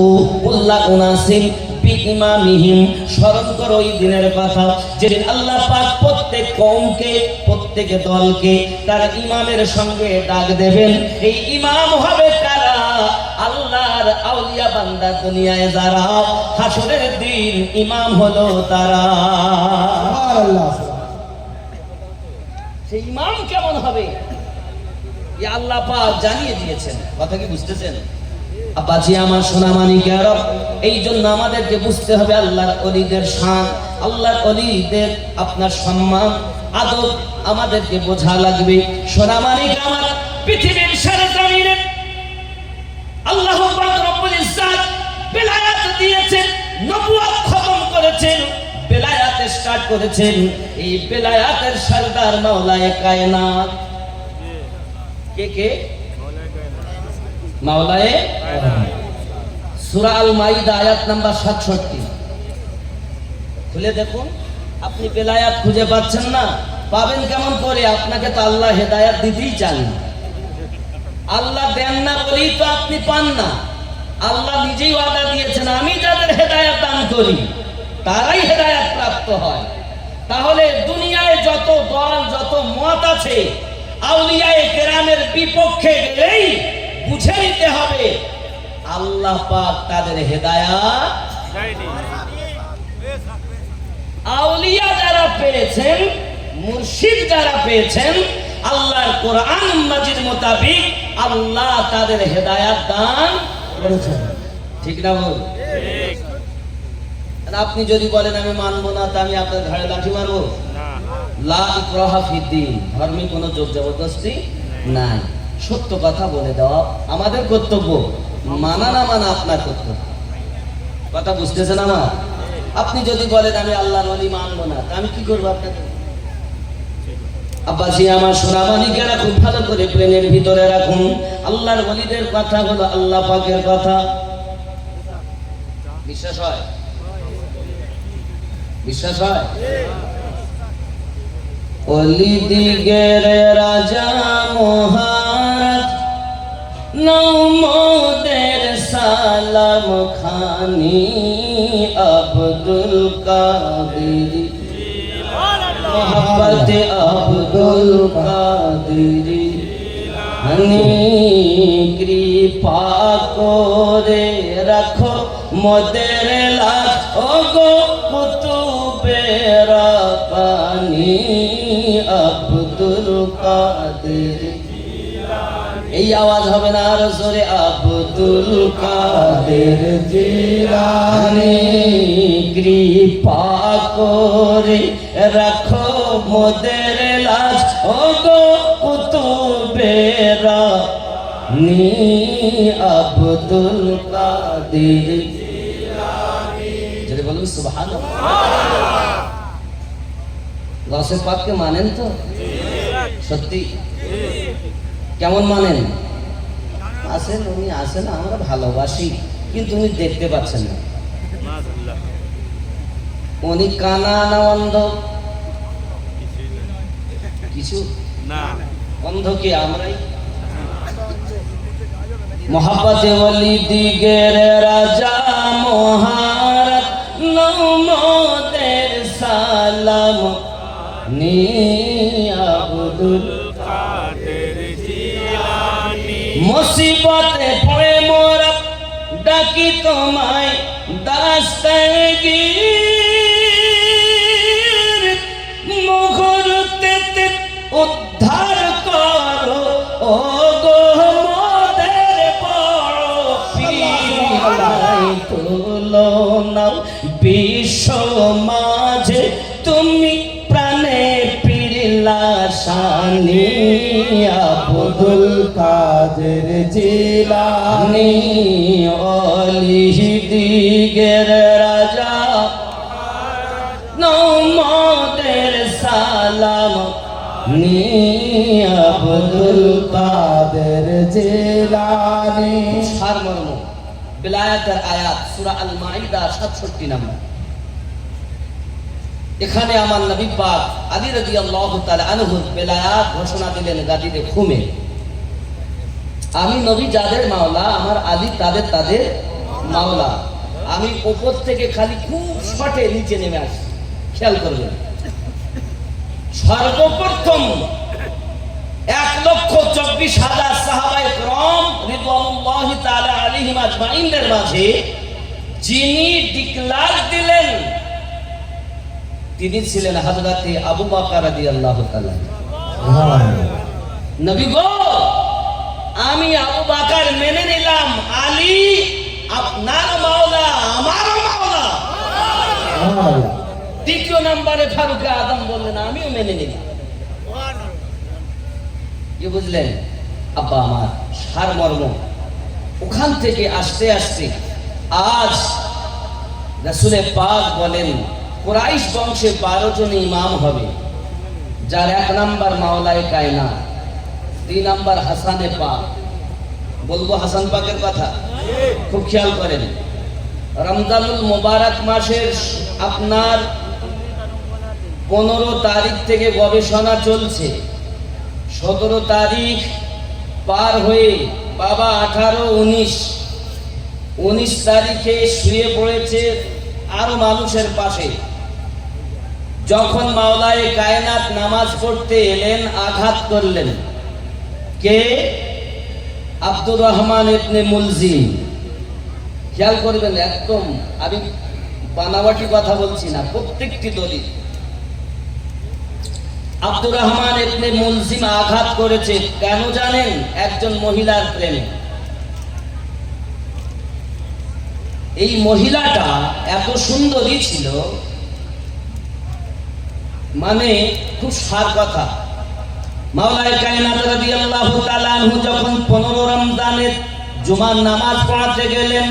ও কুল্লা উনাসিন বিইমামিহিম, স্মরণ করো ওই দিনের কথা যেদিন আল্লাহ পাক প্রত্যেক কওমকে, প্রত্যেক দলকে তার ইমামের সঙ্গে ডাক দেবেন। এই ইমাম হবে কারা? আল্লাহর আউলিয়া বান্দা, দুনিয়ায় যারা, হাসরের দিন ইমাম হলো তারা। সুবহানাল্লাহ। সেই ইমাম কেমন হবে এই আল্লাহ পাক জানিয়ে দিয়েছেন। কথা কি বুঝতেছেন? আব্বাজি আমার সোনা মানিকেরা, এই জন্য আমাদেরকে বুঝতে হবে আল্লাহর ওলিদের শান, আল্লাহর ওলিদের আপনার সম্মান, আদব আমাদেরকে বোঝা লাগবে। সোনা মানিক আমার, পৃথিবীর সারা জমিনে আল্লাহ পাক রব্বুল ইজ্জত বেলায়াত দিয়েছেন, নবুয়ত খতম করেছেন, বেলায়াত স্টার্ট করেছেন। এই বেলায়াতের সরদার মাওলায়ে কায়নাত কে কে? মাওলায়ে সূরা আল মাইদা আয়াত নাম্বার 67 খুলে দেখুন। আপনি বেলায়াত খুঁজে পাচ্ছেন না, পাবেন কেমন করে? আপনাকে তো আল্লাহ হেদায়াত দিতেই চান না, আল্লাহ দেন না বলেই তো আপনি পান না। আল্লাহ নিজেই ওয়াদা দিয়েছেন, আমি যাদের হেদায়াত দান করি তারাই হেদায়াত প্রাপ্ত হয়। তাহলে দুনিয়ায় যত দল, যত মত আছে, আউলিয়ায়ে কেরামের বিপক্ষে গেলেই বুঝে নিতে হবে আল্লাহ পাক তাদের হেদায়াত দেয়নি। আউলিয়া যারা পেয়েছেন, মুর্শিদ যারা পেয়েছেন, আল্লাহর কোরআন মাজিদ মোতাবিক আল্লাহ তাদের হেদায়াত দান করেছেন। ঠিক না বল? ঠিক। আপনি যদি বলেন আমি মানবো না, তা আমি আপনার ঘাড়ে লাঠি মারবো না। লা ইকরাহা ফিদ্দিন, ধর্মে কোনো জোর জবরদস্তি নাই। সত্য কথা বলে দেওয়া আমাদের কর্তব্য, মানা না মানা আপনার কর্তব্য। কথা বুঝতেছেন আমার? আপনি যদি বলেন আমি আল্লাহর ওলি মানবো না, তা আমি কি করবো আপনাকে? আব্বাসী আমার সোনা মানিকেরা, খুব ভালো করে প্লেনের ভিতরে রাখুন। আল্লাহর ওলিদের কথা হলো আল্লাহ পাকের কথা। বিশ্বাস হয়? বিশ্বাস হয়? ওলিদিগের রাজা মহারাজ, নৌমদের সালাম খানি, আব্দুল কাদের মোহাম্মদ আব্দুল কাদের হানি, কৃপা করে রাখো মোদের লাজ, ও গো কুতুবে রাব্বানি, আব্দুল কাদের। এই আওয়াজ হবে না, আরো জোরে, আব্দুল কাদের জিলানী, কৃপা করে রাখো মোদের লাজ, ও গো কুতুবে রাব্বানি, আব্দুল কাদের জিলানী। যদি বলুন সুবহানাল্লাহ। গাউসে পাককে মানেন তো? সত্যি? কেমন মানেন? আসেন, উনি আসেন, আমরা ভালোবাসি, কিন্তু উনি দেখতে পাচ্ছেন না। উনি কানা না অন্ধ? কিছু না, অন্ধ কি আমরাই? মোহাব্বতে ওলিদিগের রাজা মহারাজ, নৌমদের সালাম নি, আব্দুল কাদের জিলানী। মুসিবতে পড়ে মোরা ডাকি তোমায় দাস্তাগীর, মুহূর্তে উদ্ধার করো, ও গো মোদের বড় পীর। তুলনা বিশ্ব মাঝে তুমি প্রাণে পিরিলাশানি, আব্দুল কাদের জিলানী, ওলিদিগের রাজা, নৌমদের সালাম নি, আব্দুল কাদের জিলানী। সারমর্ম বেলায়াতের আয়াত সূরা আল মাইদা 67 নম্বর। এখানে আমার নবী পাক আলী রাদিয়াল্লাহু তাআলা আনহু বেলায়াত ঘোষণা দিলেন গাদিতে ঘুমে। আমি নবী যাদের মাওলা, আমার আলী তাদের মাওলা। আমি উপর থেকে খালি খুব শটে নিচে নেমে আসি, খেয়াল করবেন। সর্বপ্রথম 1,24,000 সাহাবায়ে কেরাম রিদওয়ানুল্লাহি তাআলা আলাইহিম আজমাইনের মাঝে যিনি ডিক্লার দিলেন তিনি ছিলেন হযরতে আবু বকর রাদিয়াল্লাহু তাআলা। নবী গো, আমি আবু বকর মেনে নিলাম, আলী আপনার মাওলা, আমারও মাওলা। দ্বিতীয় নম্বরে ফারুক আজম বললেন, আমিও মেনে নিলাম। কি বুঝলেন আব্বা আমার সারমর্ম? ওখান থেকে আসতে আসতে আজ রাসূলে পাক বলেন কুরাইশ বংশে 12 জন ইমাম হবে, যার 1 নাম্বার মাওলায়ে কায়নাত, 2 নাম্বার হাসানে পাক। বলবো হাসান পাকের কথা, খুব খেয়াল করেন। রমজানুল মুবারক মাসের আপনার 15 তারিখ থেকে গবেষণা চলছে, 17 তারিখ পার হয়ে বাবা 18-19 তারিখে শুয়ে পড়েছে আরো মানুষের পাশে। যখন মাওলায়ে কায়নাত নামাজ পড়তে এলেন, আঘাত করলেন কে? আব্দুর রহমান ইবনে মুলজিম। খেয়াল করবেন, একদম আমি বানাওয়াটি কথা বলছি না, প্রত্যেকটি দলিল। আব্দুর রহমান ইবনে মুলজিম আঘাত করেছে কেন জানেন? একজন মহিলার প্রেমে। এই মহিলাটা এত সুন্দরী ছিল, মানে খুব সার কথা। মাওলায়ে কায়নাত রাদিয়াল্লাহু তাআলা আনহু যখন 15 রমজানের জুমার নামাজ পড়াতে গেলেন,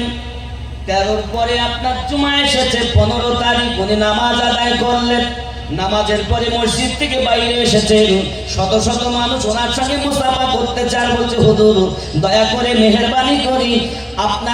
13 পরে আপনার জুমা এসেছে, 15 তারিখ উনি নামাজ আদায় করলেন। নামাজের পরে মসজিদ থেকে বাইরে এসেছেন, শত শত মানুষ ওনার সঙ্গে মুসাফা করতে চায়, বলছে হুজুর দয়া করে মেহেরবানি করি আপনি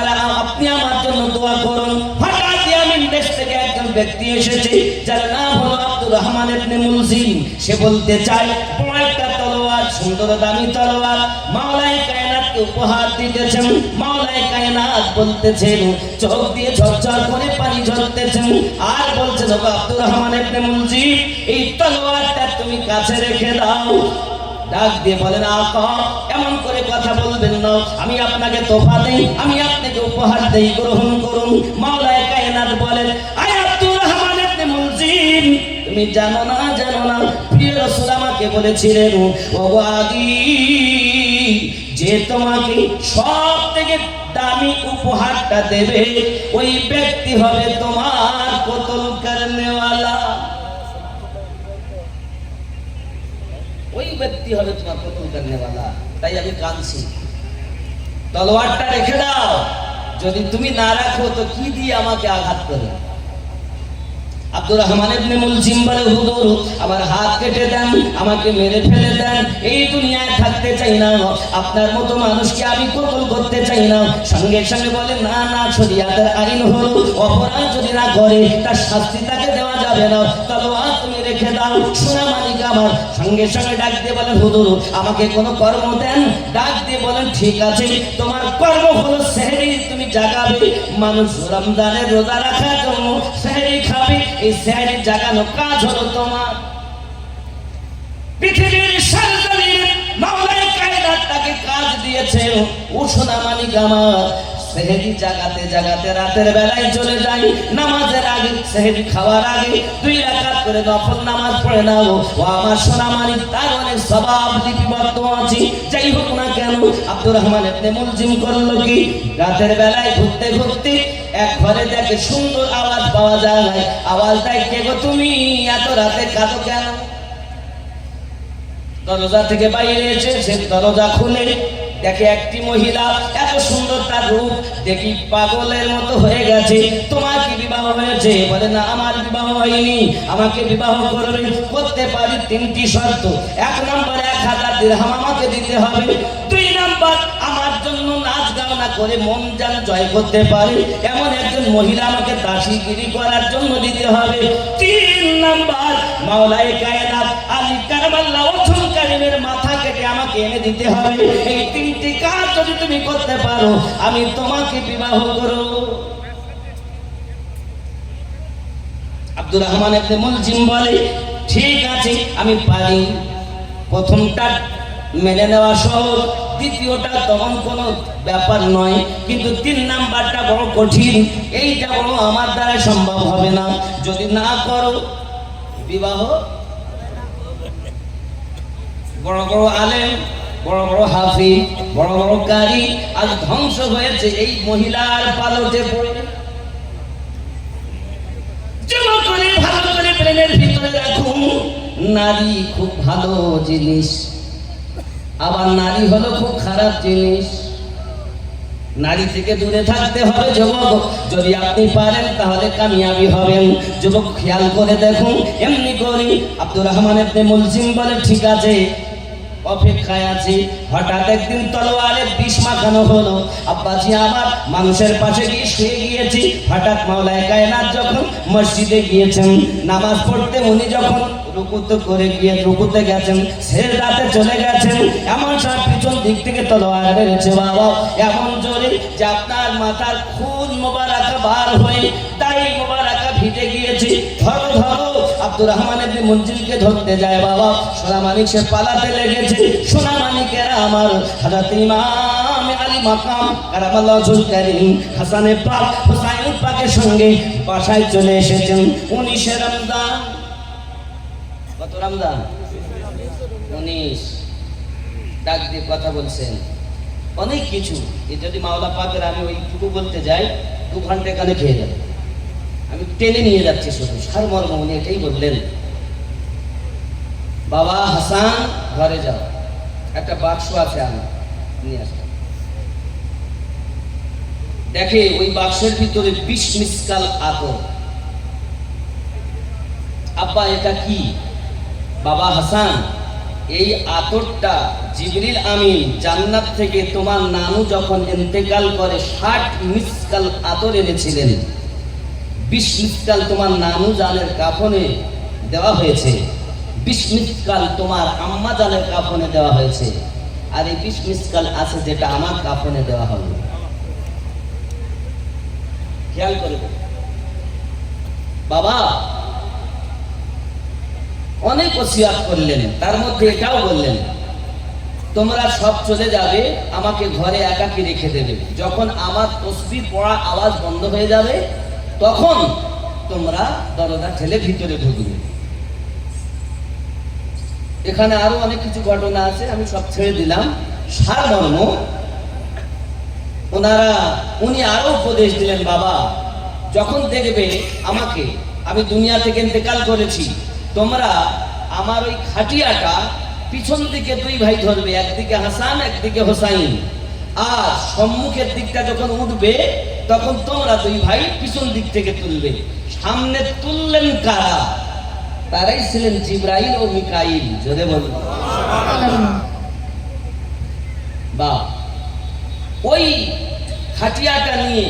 আমার জন্য দোয়া করুন। হঠাৎ ইয়ামিন দেশ থেকে একজন ব্যক্তি এসেছে, যার নাম হলো আব্দুর রহমান ইবনে মুলজিম। সে বলতে চায় বড় একটা তলোয়ার, সুন্দর দামি তলোয়ার মাওলায়ে কায়নাতকে উপহার দিতেছেন। মাওলায়ে কায়নাত বলতেছেন, চোখ দিয়ে ঝরঝর করে পানি ঝরতেছেন, আর বলছেন ওগো আব্দুর রহমান ইবনে মুলজিম, এই তলোয়ারটা তুমি কাছে রেখে দাও। ডাক দিয়ে বলেন, আকা এমন করে কথা বলবেন না, আমি আপনাকে তোফা দেই, আমি আপনাকে উপহার দেই, গ্রহণ করুন। মাওলায়ে কায়নাত বলেন, আয় আব্দুর রহমান ইবনে মুলজিম, তুমি জানো না প্রিয় রাসূল আমাকে বলেছিলেন ওগো আদি, যে তোমাকে সব থেকে দামি উপহারটা দেবে ওই ব্যক্তি হবে তোমার কতল করনেওয়ালা, ওই ব্যক্তি হবে তোমার কতল করনেওয়ালা। তাই আমি কাঁদছি, তলোয়ারটা রেখে দাও, যদি তুমি না রাখো তো কি দিয়ে আমাকে আঘাত করবে? আব্দুর রহমান ইবনে মুলজিম বলে, হুজুর আমার হাত কেটে দেন, আমাকে মেরে ফেলে দেন, এই দুনিয়ায় থাকতে চাই না, আপনার মতো মানুষকে আমি কতল করতে চাই না। সঙ্গে সঙ্গে বলে, না শরীয়তের আইন হলো অপরাধ যদি না করে তার শাস্তি তাকে দেওয়া যাবে না, তলোয়ার তুমি রেখে দাও। সোনা মালিক আমার সঙ্গে সঙ্গে ডাক দিয়ে বলেন, হুজুর আমাকে কোনো কর্ম দেন। ডাক দিয়ে বলেন, ঠিক আছে, তোমার কর্ম হলো সেহরি তুমি জাগাবে, মানুষ রমজানের রোজা রাখার জন্য সেহরি খাবে, এই সেহরি জাগানো কাজ হলো তোমার। পৃথিবীর সরজমিনে মাওলায়ে কায়নাত তাকে কাজ দিয়েছে। ও সোনা মানিক আমার, সেহরি জাগাতে জাগাতে রাতের বেলায় চলে যাই, নামাজের আগে সেহরি খাওয়ার আগে 2 রাকাত করে নফল নামাজ পড়ে নাও। ও আমার সোনা মানিক, তার অনেক সওয়াব লিপিবদ্ধ আছে। যাই হোক না কেন, আব্দুর রহমান ইবনে মুলজিম করলো কি, রাতের বেলায় ঘুরতে ঘুরতে এক ঘরে দেখে সুন্দর আওয়াজ পাওয়া যায়। আওয়াজটাই, কে গো তুমি, এত রাতে কাঁদো কেন? দরজা থেকে বাইরে এসে সে দরজা খুলে দেখে একটি মহিলা, এত সুন্দর তার রূপ, দেখি পাগলের মতো হয়ে গেছে। তোমার কি বিবাহ হয়েছে? বলে, না আমার বিবাহ হয়নি, আমাকে বিবাহ করতে পারি 3টি শর্ত। 1 নম্বর 1000 দিরহাম আমাকে দিতে হবে। 2 নম্বর আমার জন্য নাচ গানা করে মন যেন জয় করতে পারে এমন একজন মহিলা আমাকে দাসীগিরি করার জন্য দিতে হবে। 3 নম্বর মাওলায়ে কায়নাত আলী কারবালাহ ওয়াজহুল কারীমের মাথাকে কেটে আমাকে এনে দিতে হবে। এই তিনটি কাজ যদি তুমি করতে পারো আমি তোমাকে বিবাহ করব। আব্দুর রহমান ইবনে মুলজিম বলে ঠিক আছে আমি পারি। প্রথমটা মেনে নেওয়া সহজ, দ্বিতীয়টা তেমন কোনো ব্যাপার নয়, কিন্তু 3 নাম্বারটা বড় কঠিন। এইটা বড় আমার দ্বারা সম্ভব হবে না। যদি না করো বিবাহ। বড় বড় আলেম, বড় বড় হাফিজ, বড় বড় কারি আজ ধ্বংস হয়েছে এই মহিলার পালটে পড়ে। ভালো করে প্রেমের ভিতরে রাখুন, নারী খুব ভালো জিনিস, আবার নারী হলো খুব খারাপ জিনিস। নারী থেকে দূরে থাকতে হবে যুবক। যদি আপনি পারেন তাহলে কামিয়াবি হবেন। যুবক খেয়াল করে দেখুন, এমনি করি আব্দুর রহমান ইবনে মুলজিম বলে ঠিক আছে অপেক্ষায় আছি। হঠাৎ একদিন তলোয়ারে বিষ মাখানো হলো। আব্বাজি আমার মানুষের পাশে গিয়ে শুয়ে গিয়েছি। হঠাৎ মাওলায়ে কায়নাত যখন মসজিদে গিয়েছেন নামাজ পড়তে, উনি যখন রুকুতে গেছেন, সেজদাতে চলে গেছেন, এমন সময় পিছন দিক থেকে তলোয়ার বেরিয়েছে বাবা এমন জোরে যে আপনার মাথার খুন মোবারকা বার হয়ে দাড়ি মোবারকা ভিজে গিয়েছে। ধরো ধরো। আব্দুর রহমান ইবনে মুলজিমকে ধরতে যায় বাবা, সোনামানিক সে পালাতে লেগেছে। সোনামানিকেরা আমার হযরত ইমাম আলী মাকাম কারামাল্লাহু ওয়াজহুল কারীম হাসানে পাক হুসাইন পাকের সঙ্গে বাসায় চলে এসেছেন। 19 রমজান। কত রমজান? 19। ডাক দিয়ে কথা বলছেন অনেক কিছু। যদি মাওলা পাকের আমি ওইটুকু বলতে যাই 2 ঘন্টা এখানে খেয়ে যাবে। আমি টেনে নিয়ে যাচ্ছি শুধু সারমর্ম। উনি এটাই বললেন, বাবা হাসান ঘরে যাও, একটা বাক্স আছে আমি নিয়ে আসলাম। দেখে ওই বাক্সের ভিতরে 20 মিসকাল আতর। আব্বা এটা কি? বাবা হাসান এই আতরটা জিবরিল আমিন জান্নাত থেকে তোমার নানু যখন ইন্তেকাল করে 60 মিসকাল আতর এনেছিলেন। 20 মিসকাল তোমার নানু জানের কাফনে দেওয়া হয়েছে, 20 মিসকাল তোমার আম্মা জানের কাফনে দেওয়া হয়েছে, আর এই 20 মিসকাল আছে যেটা আমার কাফনে দেওয়া হবে। খেয়াল করে বাবা অনেক ওসিয়াত করলেন, তার মধ্যে এটাও বললেন তোমরা সব চলে যাবে, আমাকে ঘরে একাকী রেখে দেবে। যখন আমার তসবিহ পড়া আওয়াজ বন্ধ হয়ে যাবে তখন তোমরা দরজা ঠেলে ভিতরে ঢুকবে। এখানে আরো অনেক কিছু ঘটনা আছে, আমি সব ছেড়ে দিলাম। সারমর্ম উনি আরো উপদেশ দিলেন, বাবা যখন দেখবে আমাকে আমি দুনিয়া থেকে ইন্তেকাল করেছি, তোমরা আমার ওই খাটিয়াটা পিছন দিকে 2 ভাই ধরবে, একদিকে হাসান একদিকে হোসাইন, আর সম্মুখের দিকটা যখন উঠবে তখন তোমরা 2 ভাই পিছন দিক থেকে তুলবে। সামনে তুললেন কারা? তারাই ছিলেন জিবরাইল ও মিকাইল। জোরে বলুন বা ওই খাটিয়াটা নিয়ে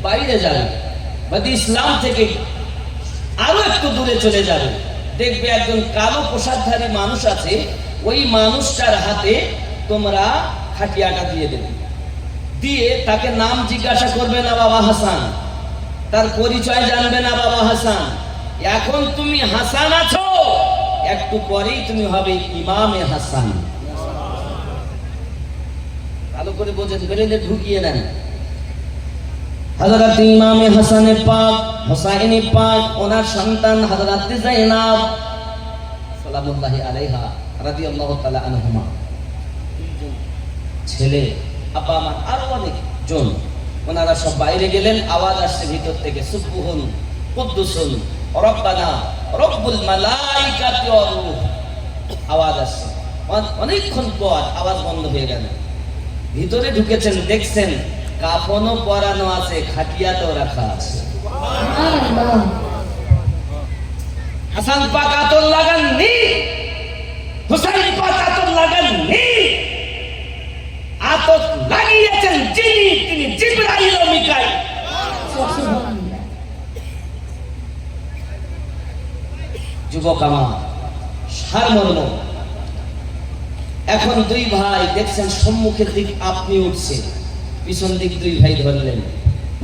বাইরে যাবে, বাদি ইসলাম থেকে আরো একটু দূরে চলে যাবে, দেখবে একজন কালো পোশাকধারী মানুষ আছে, ওই মানুষটার হাতে তোমরা খাটিয়াটা দিয়ে দেবে। দিয়ে তাকে নাম জিজ্ঞাসা করবে না বাবা হাসান, তার পরিচয় জানবে না বাবা হাসান। এখন তুমি হাসান আছো, একটু পরেই তুমি হবে ইমামে হাসান। ভালো করে বোঝেন, বেরেনে ঢুকিয়ে নেন। হযরত ইমামে হাসানে পাক হুসাইনে পাক ওনার সন্তান হযরত যায়নাব সালামুল্লাহি আলাইহা রাদিয়াল্লাহু তাআলা আনহুমা, ছেলে আব্বা আমার আরো অনেক জন, ওনারা সব বাইরে গেলেন। আওয়াজ আসছে ভিতর থেকে, সুবহুন কুদ্দুসুন রব্বানা রব্বুল মালাইকাতি ওয়ার রূহ। আওয়াজ আসছে, অনেকক্ষণ পর আওয়াজ বন্ধ হয়ে গেল। ভিতরে ঢুকেছেন, দেখছেন কাফনও পরানো আছে, খাটিয়াতেও রাখা আছে। হাসান পাক আতর লাগাননি, হুসাইন পাক আতর লাগাননি, আতর লাগিয়েছেন যিনি, তিনি জিবরাইল ও মিকাইল। যুবক আমার সারমর্ম, এখন দুই ভাই দেখছেন সম্মুখের দিক আপনি উঠছে, পিছন দিক দুই ভাই ধরলেন,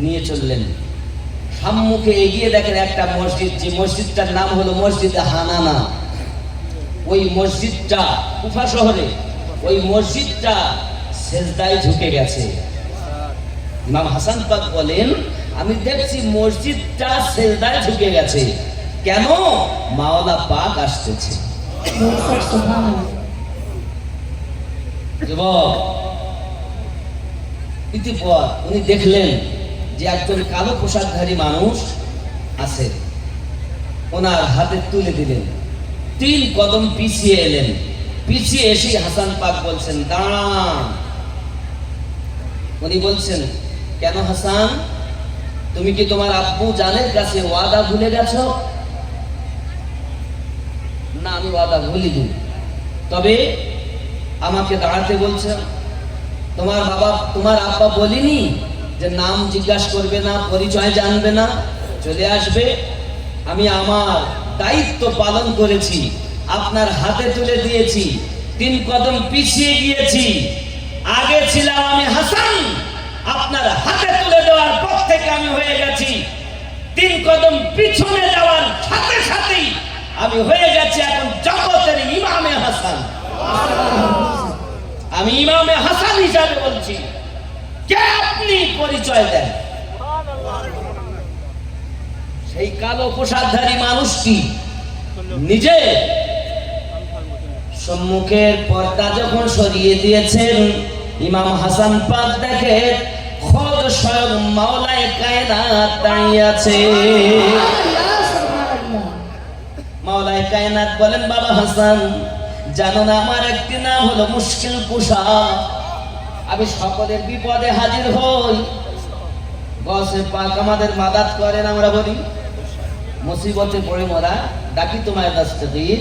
নিয়ে চললেন। সম্মুখে এগিয়ে দেখেন একটা মসজিদ, যে মসজিদটার নাম হলো মসজিদে হানানা। ওই মসজিদটা কুফা শহরে, ওই মসজিদটা সেজদায় ঝুঁকে গেছে। ইমাম হাসান পাক বলেন, আমি দেখছি মসজিদটা সেজদায় ঝুঁকে গেছে। কেন? মাওলা পাক আসতেছে। ইতিপর উনি দেখলেন যে একজন কালো পোশাকধারী মানুষ আছে, ওনার হাতে তুলে দিলেন। 3 কদম পিছিয়ে এলেন, পিছিয়ে এসে হাসান পাক বলছেন, দাঁড়ান। উনি বলছেন, কেন হাসান, তুমি কি তোমার আব্বু জানের কাছে ওয়াদা ভুলে গেছো? না, আমি ওয়াদা ভুলিনি, তবে আমাকে দাঁড়াতে বলছে। তোমার বাবা, তোমার আব্বা বলিনি যে নাম জিজ্ঞাসা করবে না, পরিচয় জানবে না, চলে আসবে? আমি আমার দায়িত্ব পালন করেছি, আপনার হাতে তুলে দিয়েছি, 3 কদম পিছিয়ে গিয়েছি। আগে ছিলাম আমি হাসান, আপনার হাতে তুলে দেওয়ার পর থেকে আমি হয়ে গেছি 3 কদম পিছনে যাওয়ার সাথে সাথেই আমি হয়ে গেছি এখন জগতের ইমামে হাসান। আমি ইমামে হাসান হিসাবে বলছি, কে আপনি? পরিচয় দেন। সেই কালো পোশাকধারী মানুষটি নিজে সম্মুখের পর্দা যখন সরিয়ে দিয়েছেন, ইমাম হাসান পাক দেখে খোদ স্বয়ং মাওলায়ে কায়নাত দাঁড়িয়ে আছে। মাওলায়ে কায়নাত বলেন, বাবা হাসান, জানো না আমার একটি নাম হলো মুশকিল কুশা। আমি সকলের বিপদে হাজির হই। গসে পাক আমাদের মাদাত করেন, আমরা বলি মুসিবতে পড়ে মোরা ডাকি তোমায় দাস্তাগীর,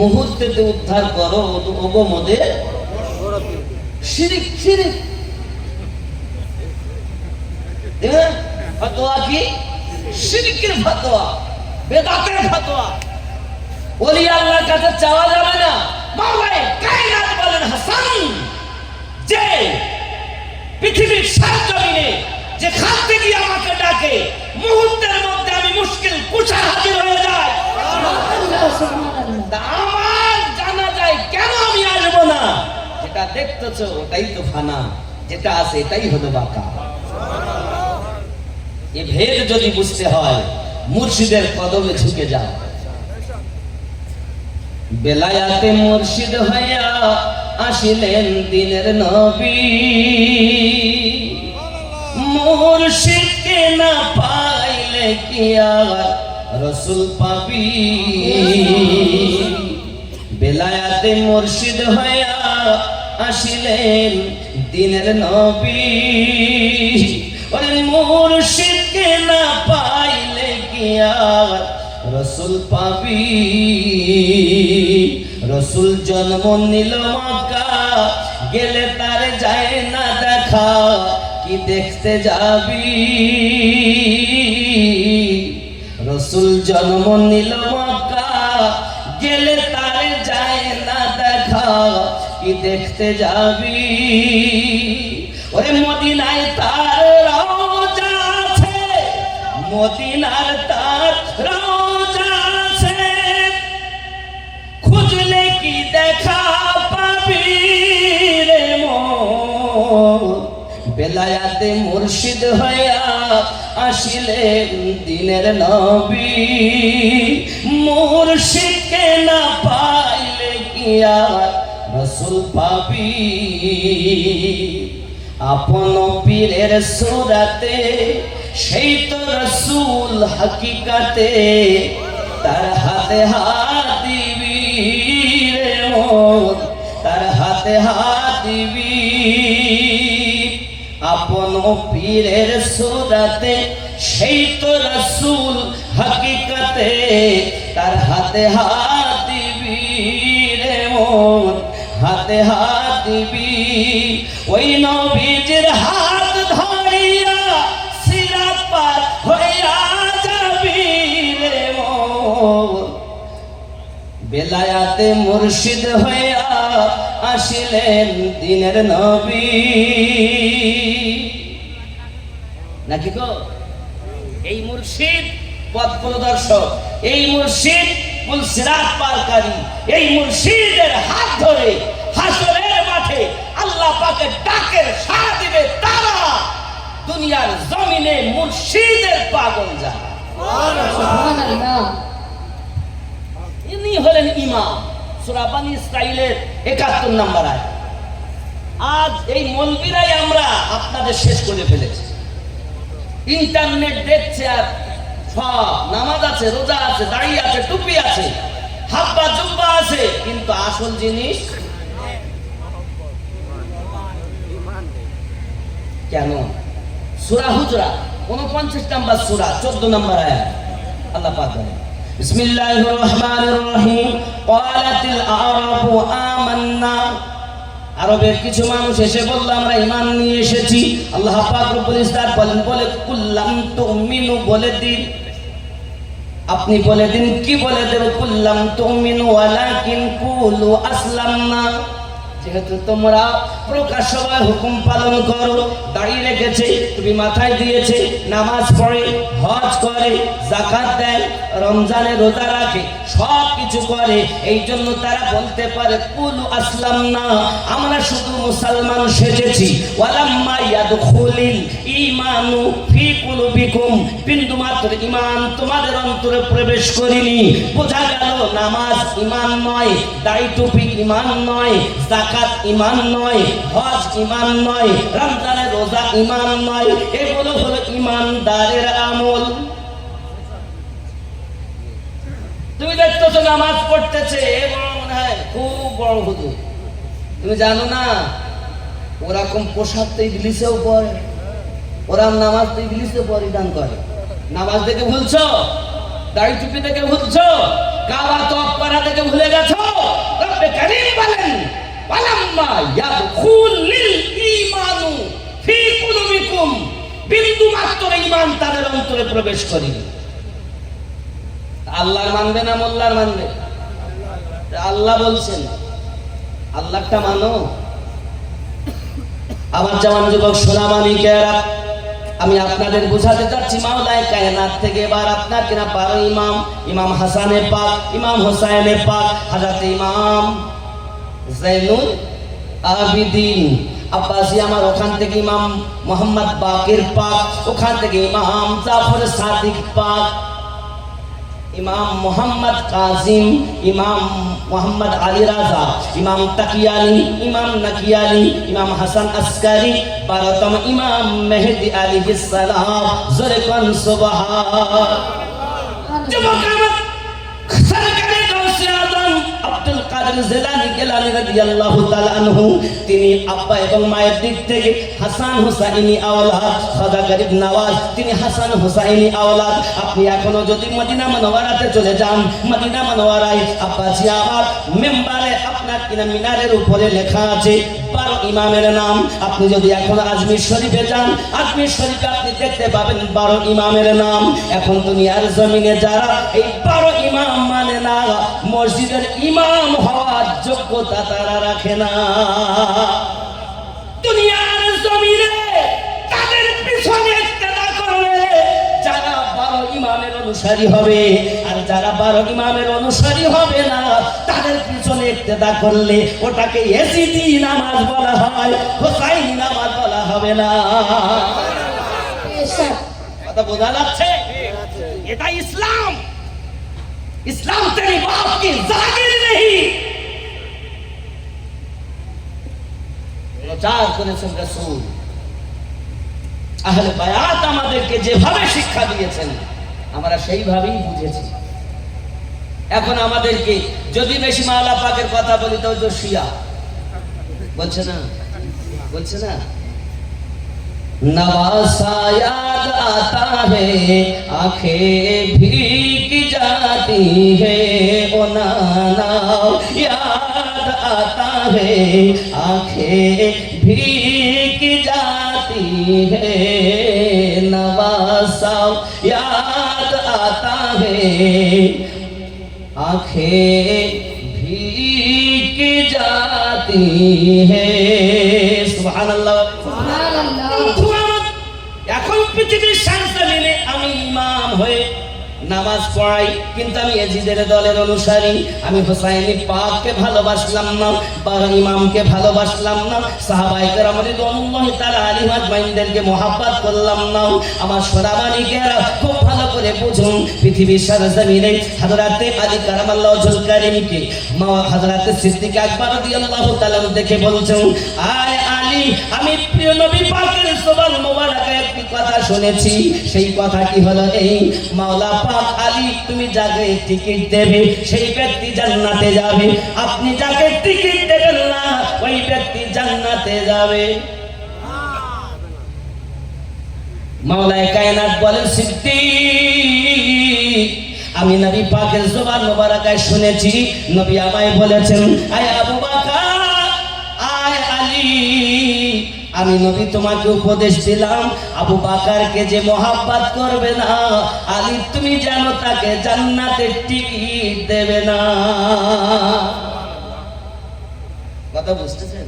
মুহূর্তেতে উদ্ধার করো ওগো মোদের শিরিক। শিরিক ফতোয়া কি? শিরিকের ফতোয়া, বেদাতের ফতোয়া। ওলি আল্লাহর কাছে চাওয়া যাবে না। মাওলায়ে কায়নাত বলেন, হাসান, যে পৃথিবীর সাতজমিনে যেখান থেকে আমাকে ডাকে, মুহূর্তের মধ্যে আমি মুশকিল কুশা হাজির হয়ে যাই। আমার জানা যায় কেন আমি আসবো না? যেটা দেখতেছো ওটাই তো ফানা, যেটা আছে এটাই হলো বাঁকা। এই ভেদ যদি বুঝতে হয়, মুর্শিদের কদমে ঝুঁকে যাও। বেলায়াতে মুর্শিদ হইয়া আসিলেন দিনের নবী, মুর্শিদকে না পাইলে কি আর রসুল পাবি? বেলায়াতে মুর্শিদ হইয়া আসিলেন দিনের নবী, ওরে মুর্শিদকে না পাইলে কি আর রসুল পাবি? রসুল জন্ম নিল মক্কা, গেলে তার যায় না দেখা, কি দেখতে যাবি? রসুল জন্ম নিল মক্কা, গেলে তার যায় না দেখা, কি দেখতে যাবি? ওরে মদিনায় তার রওজা আছে, মদিনার তার রওজা আছে, খুঁজলে কি দেখা পাবি রে মন? বেলায়াতে মুর্শিদ হইয়া আসিলেন দিনের নবী, মুর্শিদকে না পাইলে কি আর রসুল পাবি? আপন পীরের সুরাতে সেই তো রসুল হাকিকাতে, তার হাতে হাত দিবি রে মন, তার হাতে হাত দিবি। আপন পীরের সুরাতে সেই তো রসুল হাকিকাতে, তার হাতে হাত দিবি রে মন, হাতে হাত দিবি। ওই নবীজির হাত ধরিয়া সিরাত পার হইয়া যাবি রে মন। বেলায়াতে মুর্শিদ হইয়া আসিলেন দিনের নবী। নাকি গো? এই মুর্শিদ পথ প্রদর্শক, এই মুর্শিদ পুলসিরাত পারকারী, এই মুর্শিদের হাত ধরে হাসরের মাঠে আল্লাহ পাকের ডাকের সাড়া দিবে তারা। দুনিয়ার জমিনে মুর্শিদের পাগল যারা, সুবহানাল্লাহ। ইনি হলেন ইমাম। সূরা বনী ইসরাঈলের ৭১ নম্বর আয়াত। আজ এই মৌলবীরাই আমরা আপনাদের শেষ করে ফেলেছি। ইন্টারনেট দেখছে আর সব নামাজ আছে, রোজা আছে, দাড়ি আছে, টুপি আছে, হাব্বা জুব্বা আছে, কিন্তু আসল জিনিস কেন? সূরা হুজরাত 49 নম্বর সূরা 14 নম্বর আয়াত আল্লাহ পাক বলেন, বিসমিল্লাহির রহমানির রহিম, ক্বালাতিল আরাবু আমান্না। আরবের কিছু মানুষ এসে বলল আমরা ঈমান নিয়ে এসেছি। আল্লাহ পাক রব্বুল ইজ্জত বলেন, বলে কুল্লাম তুমিনু, বলে দিন, আপনি বলে দিন। কি বলে দেব? কুল্লাম তুমিনু ওয়ালাকিন কুলু আসলামনা। যেহেতু তোমরা প্রকাশ্যভাবে হুকুম পালন করো, দাঁড়িয়ে রেখেছে, তুমি মাথায় দিয়েছে, নামাজ পড়ে, হজ করে, যাকাত দেয়, রমজানে রোজা রাখে, সব কিছু করে, এই জন্য তারা বলতে পারে কুলু আসলামনা, আমরা শুধু মুসলমান সেজেছি। ওয়ালাম্মা ইয়াদখুলিল ঈমানু ফি কুলুবিকুম, বিন্দু মাত্র ঈমান তোমাদের অন্তরে প্রবেশ করেনি। বোঝা গেল নামাজ ঈমান নয়, দাড়ি টুপি ঈমান নয়, যাকাত ঈমান নয়, হজ ঈমান নয়, রমজানের রোজা ঈমান নয়, এগুলো হলো ঈমানদারের আমল। তুমি দেখতেছো নামাজ পড়তেছে, মনে হয় খুব বড় হুজুর। তুমি জানো না ওরকম পোশাক তো ইবলিসেও পরে, ওরা নামাজ তো ইবলিসে পরিধান করে। নামাজ দেখে ভুলছো, দাড়ি টুপি দেখে ভুলছো, কাবা তওয়াফ করা দেখে ভুলে গেছো। রব্বে কারীম বলেন, ওয়ালাম্মা ইয়াদখুলিল ঈমানু ফি কুলুবিকুম, বিন্দু মাত্র ঈমান তাদের অন্তরে প্রবেশ করেনি। আল্লাহর মানবে না মোল্লার মানবে? আল্লাহ বলছেন, আল্লাহটা মানো। আমার জওয়ান যুবক সোনামানিকেরা, আমি আপনাদের বুঝাতে চাচ্ছি মাওলায়ে কায়নাত থেকে এবার আপনার কিনা 12 ইমাম, ইমাম হাসানে পাক, ইমাম হোসাইনে পাক, হযরত ইমাম যাইনুল আবিদিন আব্বাসী, আমার ওখান থেকে ইমাম মোহাম্মদ বাকির পাক, ওখান থেকে ইমাম জাফর সাদিক পাক, ইমাম মোহাম্মদ কাজিম, ইমাম মোহাম্মদ আলী রাজা, ইমাম তাকিয়ানি, ইমাম নাকিয়ানি, ইমাম হাসান আসকারি, 12তম ইমাম মেহেদি আলাইহিস সালাম। জোরে কোন সুবহান। যুবক আমার, সরকারে গাউসে আজম আব্দুল কাদের জিলানী গিলানী রাদিয়াল্লাহু তাআলা আনহু, তিনি আব্বা এবং মায়ের দিক থেকে হাসান হুসাইনি আওলাদ, খাজা গরিব নওয়াজ, তিনি হাসান হুসাইনি আওলাদ। আপনি এখনো যদি মদিনা মুনাওয়ারাতে চলে যান, মদিনা মুনাওয়ারায় আব্বাজি আমার মেম্বারে আপনার কিনা মিনারের উপরে লেখা আছে 12 ইমামের নাম। আপনি যদি এখন আজমির শরীফে যান, আজমির শরীফে আপনি দেখতে পাবেন 12 ইমামের নাম। এখন দুনিয়ার জমিনে যারা এই 12 ইমাম মানে না, মসজিদের ইমাম হওয়ার যোগ্যতা তারা রাখে না। দুনিয়ার জমিনে তাদের পিছনে ইক্তেদা করবে যারা 12 ইমামের অনুসারী হবে, আর যারা 12 ইমামের অনুসারী হবে না তাদের পিছনে ইক্তেদা করলে ওটাকে ইয়াজিদি নামাজ বলা হয়, হুসাইনি নামাজ বলা হবে না। কথা বোঝা যাচ্ছে? এটা ইসলাম। ইসলাম তেরি বাপ কি জাগির নেই। প্রচার করেছেন রাসূল। আহলে বায়াত আমাদেরকে যেভাবে শিক্ষা দিয়েছেন আমরা সেইভাবেই বুঝেছি। এখন আমাদেরকে যদি বেশি মাওলা পাকের কথা বলি তো শিয়া বলছে না, বলছে না, नवासा याद आता है आंखें भीग जाती है ओ नाना, याद आता है आंखें भीग जाती है, नवासा याद आता है आंखें भीग जाती आती है सुभान अल्लाह সুবহানাল্লাহ। এখন পৃথিবীর সামনে আমি ইমাম হয়ে নামাজ পড়াই, কিন্তু আমি ইয়াজিদের দলের অনুসারী। আমি হুসাইনি পাককে ভালোবাসলাম না, বা ইমামকে ভালোবাসলাম না, সাহাবায়ে কেরাম রাদিয়াল্লাহু তাআলা আলাইহিম আজমাইনদেরকে মহব্বত করলাম না। আমার সোনামানিকেরা খুব ভালো করে বুঝুন, পৃথিবীর সরজমিনে হযরতে আলী কারামাল্লাহু ওয়াজহুল কারীমকে হযরতে সিদ্দিক আকবর রাদিয়াল্লাহু তাআলা দেখে বলছেন, আয় আলী, আমি প্রিয় নবী পাকের জবান মোবারকে একটি কথা শুনেছি। সেই কথাটি হলো এই, মাওলা পাক আলী, তুমি যাকে টিকিট দেবে সেই ব্যক্তি জান্নাতে যাবে, আপনি যাকে টিকিট দেবেন না ওই ব্যক্তি জান্নাতে যাবে। মাওলায়ে কায়নাত বলেন, সিদ্দিক, আমি নবী পাকের জবান মোবারকায় শুনেছি, নবী আমায় বলেছেন, আয় আবু বকর, আয় আলী, আমি নবী তোমাকে উপদেশ দিলাম, আবু বকরকে যে মহব্বত করবে না, আলী তুমি জানো তাকে জান্নাতের টিকিট দেবে না। কথা বুঝতেছেন?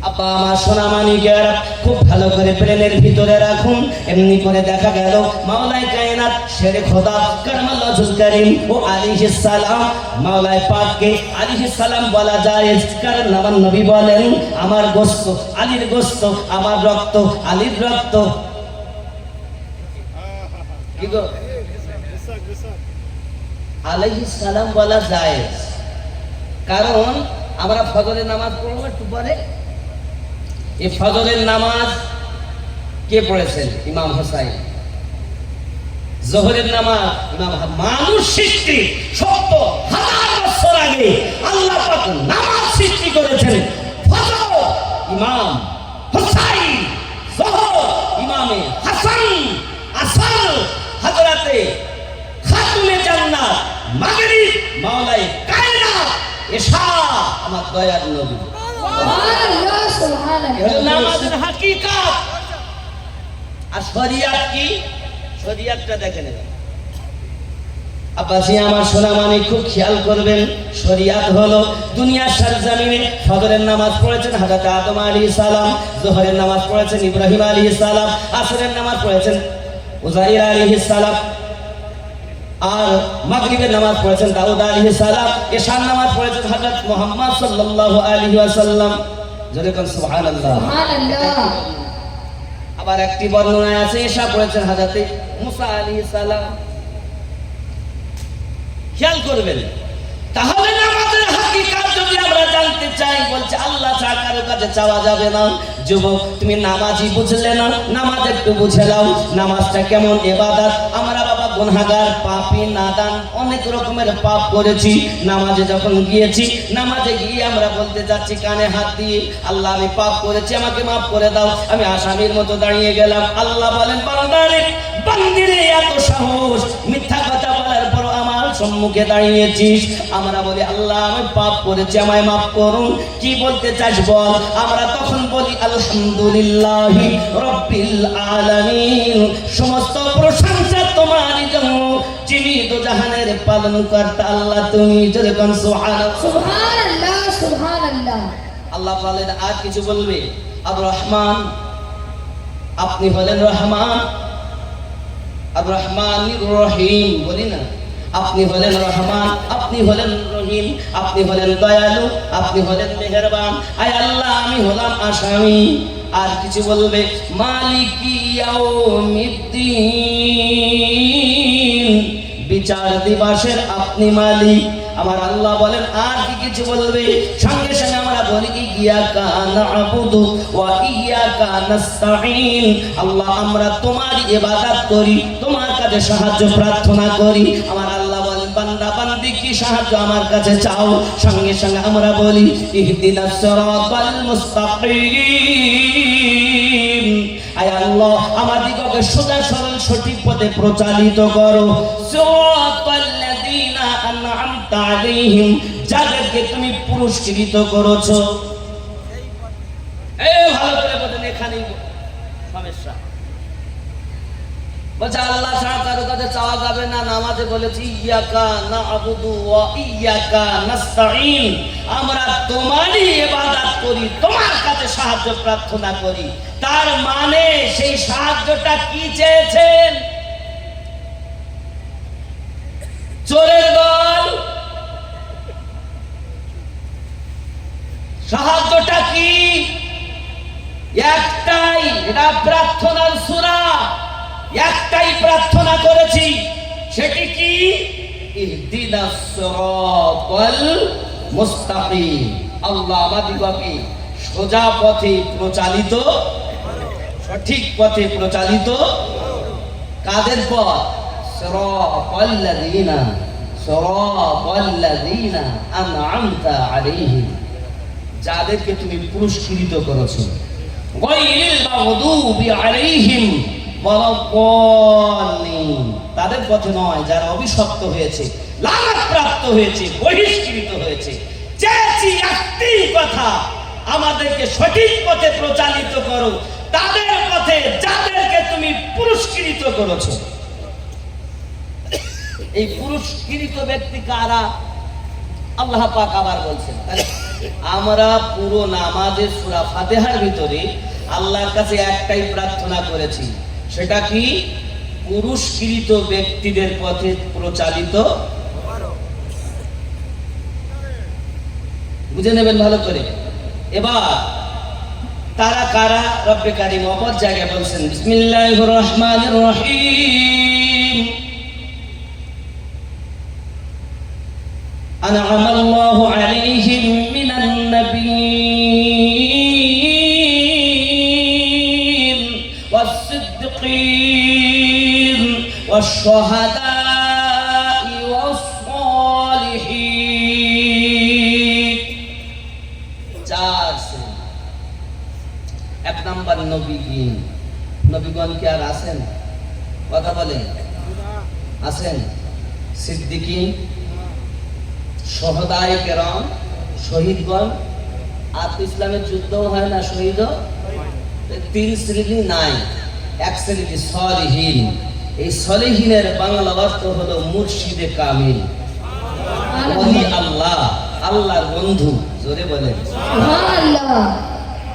আপা আমার সোনামানিকের খুব ভালো করে ব্রেনের ভিতরে রাখুন। এমনি করে দেখা গেল মাওলায়ে কায়নাত শেরে খোদা কারামাল্লাহু ওয়াজহুল কারীম ও আলাইহিস সালাম, মাওলায়ে পাককে আলাইহিস সালাম বলা যায়, কারণ আমার নবী বলেন, আমার গোশত আলীর গোশত, আমার রক্ত আলীর রক্ত। কি গো, আলাইহিস সালাম বলা যায়, কারণ আমরা ফজরের নামাজ পড়বো একটু পরে। এই ফজরের নামাজ কে পড়েছেন? ইমাম হুসাইন। জোহরের নামাজ ইমাম মানুষ সৃষ্টি ৭০,০০০ বছর আগে আল্লাহ পাক নামাজ সৃষ্টি করেছেন। ফজর ইমাম হুসাইন, জোহর ইমামে হাসান, আসর হযরতে খাতুনে জান্নাত, মাগরিব মাওলায়ে কায়নাত, এশা আমার দয়ার নবী। সুবহানাল্লাহ, সুবহানাল্লাহ। নামাজের হাকিকত আর শরিয়াত কি? শরিয়াতটা দেখে নেবেন আব্বাসি আমার সোনামানি, খুব খেয়াল করবেন। শরিয়াত হলো দুনিয়ার সরজমিনে ফজরের নামাজ পড়েছেন হযরত আদম আলাইহিস সালাম, যোহরের নামাজ পড়েছেন ইব্রাহিম আলাইহিস সালাম, আসরের নামাজ পড়েছেন উযাইর আলাইহিস সালাম, আর মাগরিবের নামাজ পড়েছেন দাউদ আলাইহিস সালাম, এশার নামাজ পড়েছেন হযরত মুহাম্মদ সাল্লাল্লাহু আলাইহি ওয়াসাল্লাম। জোরে কোন সুবহানাল্লাহ। সুবহানাল্লাহ। আবার একটি বর্ণনায় আছে এশা পড়েছেন হযরত মুসা আলাইহিস সালাম। খেয়াল করবেন, তাহলে নামাজের হাকিকত যদি আমরা জানতে চাই, বলছে আল্লাহ ছাড়া কারো কাছে চাওয়া যাবে না। যুবক, তুমি নামাজই বুঝলে না, নামাজ একটু বুঝে নাও, নামাজটা কেমন ইবাদত। আমরা বাবা গুনাহগার, পাপী, নাদান, অনেক রকমের পাপ করেছি। নামাজে যখন গিয়েছি, নামাজে গিয়ে আমরা বলতে যাচ্ছি কানে হাত দিয়ে, আল্লাহ আমি পাপ করেছি, আমাকে মাফ করে দাও। আমি আসামির মতো দাঁড়িয়ে গেলাম। আল্লাহ বলেন, বান্দারে, বান্দিরে, এত সাহস, মিথ্যা কথা বলার পর আমার সম্মুখে দাঁড়িয়েছিস। আমরা বলি, আল্লাহ আমি পাপ করেছি, আমায় মাফ করুন। কি বলতে চাস বল? আমরা তখন বলি, আলহামদুলিল্লাহি রাব্বিল আলামিন, সমস্ত প্রশংসা তোমারই জন্য, যিনি দোজাহানের পালনকর্তা আল্লাহ তুমি। জোরে কোন সুবহানাল্লাহ। সুবহানাল্লাহ, সুবহানাল্লাহ। আল্লাহ বলেন, আর কিছু বলবে? আর রহমান, আপনি হলেন রহমান, আর রহমানির রহিম বলি না, আপনি হলেন রহমান, আপনি হলেন রহিম, আপনি হলেন দয়ালু, আপনি হলেন মেহেরবান। আয় আল্লাহ, আমি হলাম আসামি। আর কিছু বলবে? মালিকি ইয়াউমিদ্দিন, বিচার দিবসের আপনি মালিক। আমার আল্লাহ বলেন, আর কি কিছু বলবে? সঙ্গে সঙ্গে আমরা বলি, ইয়াকা না'বুদু ওয়া ইয়াকা নাস্তাঈন, আল্লাহ আমরা তোমারই ইবাদত করি, তোমার কাছে সাহায্য প্রার্থনা করি। আমার আল্লাহ বলেন, বান্দা বান্দি কি সাহায্য আমার কাছে চাও? সঙ্গে সঙ্গে আমরা বলি, ইহদিনাস সিরাতাল মুস্তাকিম, আয় আল্লাহ আমাদিগকে সোজা সরল সঠিক পথে প্রচালিত করো। সিরাতাল্লাযীনা আন'আমতা আলাইহিম, যাদেরকে তুমি পুরস্কৃত করেছো। এই ভালো করে বলেন, এখানেই সমস্যা। বলছে আল্লাহ ছাড়া কারো কাছে চাওয়া যাবে না। নামাজে বলেছি ইয়াকা না'বুদু ওয়া ইয়াকা নাস্তাঈন, আমরা তোমারই ইবাদত করি, তোমার কাছে সাহায্য প্রার্থনা করি। তার মানে সেই সাহায্যটা কি চেয়েছেন? চোরের দল সাহায্যটা কি? একটাই, এটা প্রার্থনার সূরা, একটাই প্রার্থনা করেছি, সেটি কি? ইহদিনাস সিরাতাল মুস্তাকিম। আল্লাহ আমাদিগকে সোজা পথে প্রচালিত, সঠিক পথে প্রচালিত। কাদের পথ? সিরাতাল্লাযীনা আন'আমতা আলাইহিম, যাদেরকে তুমি পুরস্কৃত করেছো। গায়রিল মাগদুবি আলাইহিম ওয়ালাদ-দাল্লিন, তাদের পথে নয় যারা অভিশপ্ত হয়েছে, লানতপ্রাপ্ত হয়েছে, বহিষ্কৃত হয়েছে। চেয়েছি একটি কথা, আমাদেরকে সঠিক পথে প্রচালিত করো, তাদের পথে যাদেরকে তুমি পুরস্কৃত করেছো। এই পুরস্কৃত ব্যক্তি কারা? আল্লাহ পাক আবার বলছেন। আমরা পুরো নামাজের সূরা ফাতিহার ভিতরে আল্লাহর কাছে একটাই প্রার্থনা করেছি, সেটা কি? পুরস্কৃত ব্যক্তিদের পথে প্রচালিত। বুঝে নেবেন ভালো করে। এবার তারা কারা? রব্বে কারীম অপর জায়গায় বলছেন, বিসমিল্লাহির রহমানির রহিম, أنعم الله عليهم من النبيين والصديقين والشهداء والصالحين। এক নাম্বার নবীগণ। নবীগণ কি আর আছেন? কথা বলেন, আছেন? সিদ্দিকীন, শহদায়ে কেরাম, শহীদগণ। আর ইসলামের যুদ্ধ হয় না, শহীদ তিন শ্রেণী নাই, এক শ্রেণী সলিহীন। এই সলিহীনের বাংলা অর্থ হলো মুর্শিদে কামিল, ওলি আল্লাহ, আল্লাহর বন্ধু। জোরে বলেন সুবহানাল্লাহ।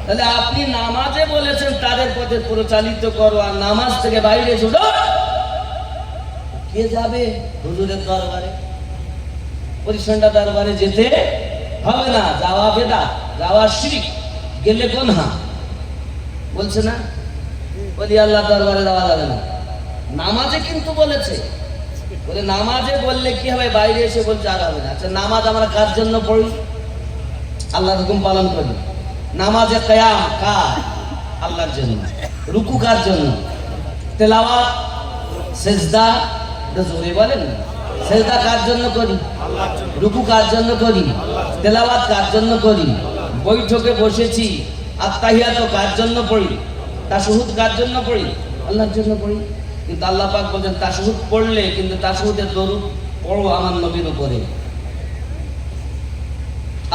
তাহলে আপনি নামাজে বলেছেন তাদের পথে প্রচালিত করো, আর নামাজ থেকে বাইরে ছুটো। কে যাবে হুজুরের দরবারে? পরিসন্ডা দরবারে যেতে হবে না, যাওয়া বেদাত, যাওয়া শিরক, গেলে গুনাহ। বলছে না বলি আল্লাহ দরবারে যাওয়া যাবে না। নামাজে কিন্তু বলেছে, বলে নামাজে বললে কি হবে? বাইরে এসে বলছে আর হবে না। আচ্ছা, নামাজ আমরা কার জন্য পড়ি? আল্লাহর হুকুম পালন করি। নামাজে কিয়াম কার? আল্লাহর জন্য। রুকু কার জন্য? তেলাওয়াত, সিজদা, জোরে বলেন না। সিজদা কার জন্য করি? রুকু কার জন্য করি? তেলাওয়াত কার জন্য করি? বৈঠকে বসেছি, আত্তাহিয়াত কার জন্য পড়ি? তাশাহুদ কার জন্য পড়ি? আল্লাহর জন্য পড়ি। কিন্তু আল্লাহ পাক বলেন তাশাহুদ পড়লে কিন্তু তাশাহুদের দরুদ পড়ো আমার নবীর উপরে।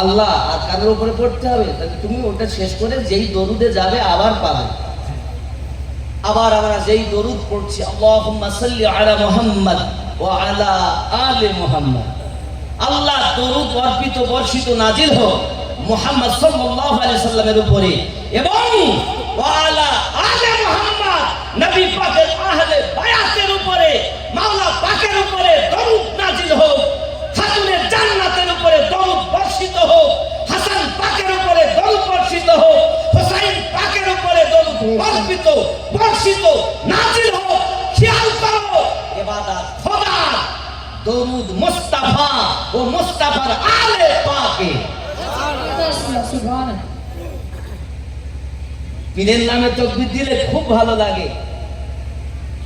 আল্লাহ আর কাদের উপরে পড়তে হবে? তাহলে তুমি ওটা শেষ করে যেই দরুদে যাবে আবার পাবে। আবার আমরা যেই দরুদ পড়ছি, আল্লাহুম্মা সাল্লি আলা মুহাম্মাদ ওয়া আলা আলি মুহাম্মাদ, আল্লাহ দরুদ অর্পিত বর্ষিত নাজিল হোক মুহাম্মদ সাল্লাল্লাহু আলাইহি সাল্লামের উপরে এবং ওয়া আলা আলি মুহাম্মাদ, নবী পাকের আহলে বায়াতের উপরে, মাওলা পাকের উপরে দরুদ নাজিল হোক। খাতুনে জান্নাতের উপরে দরুদ বর্ষিত হোক, হাসান পাকের উপরে দরুদ বর্ষিত হোক, হুসাইন পাকের উপরে দরুদ বর্ষিত নাজিল হোক। খেয়াল করো, ইবাদত খোদা, দরুদ মুস্তাফা ও মুস্তাফার আলে পাকে। সুবহানাল্লাহ। পীরের নামে তাকবীর দিলে খুব ভালো লাগে,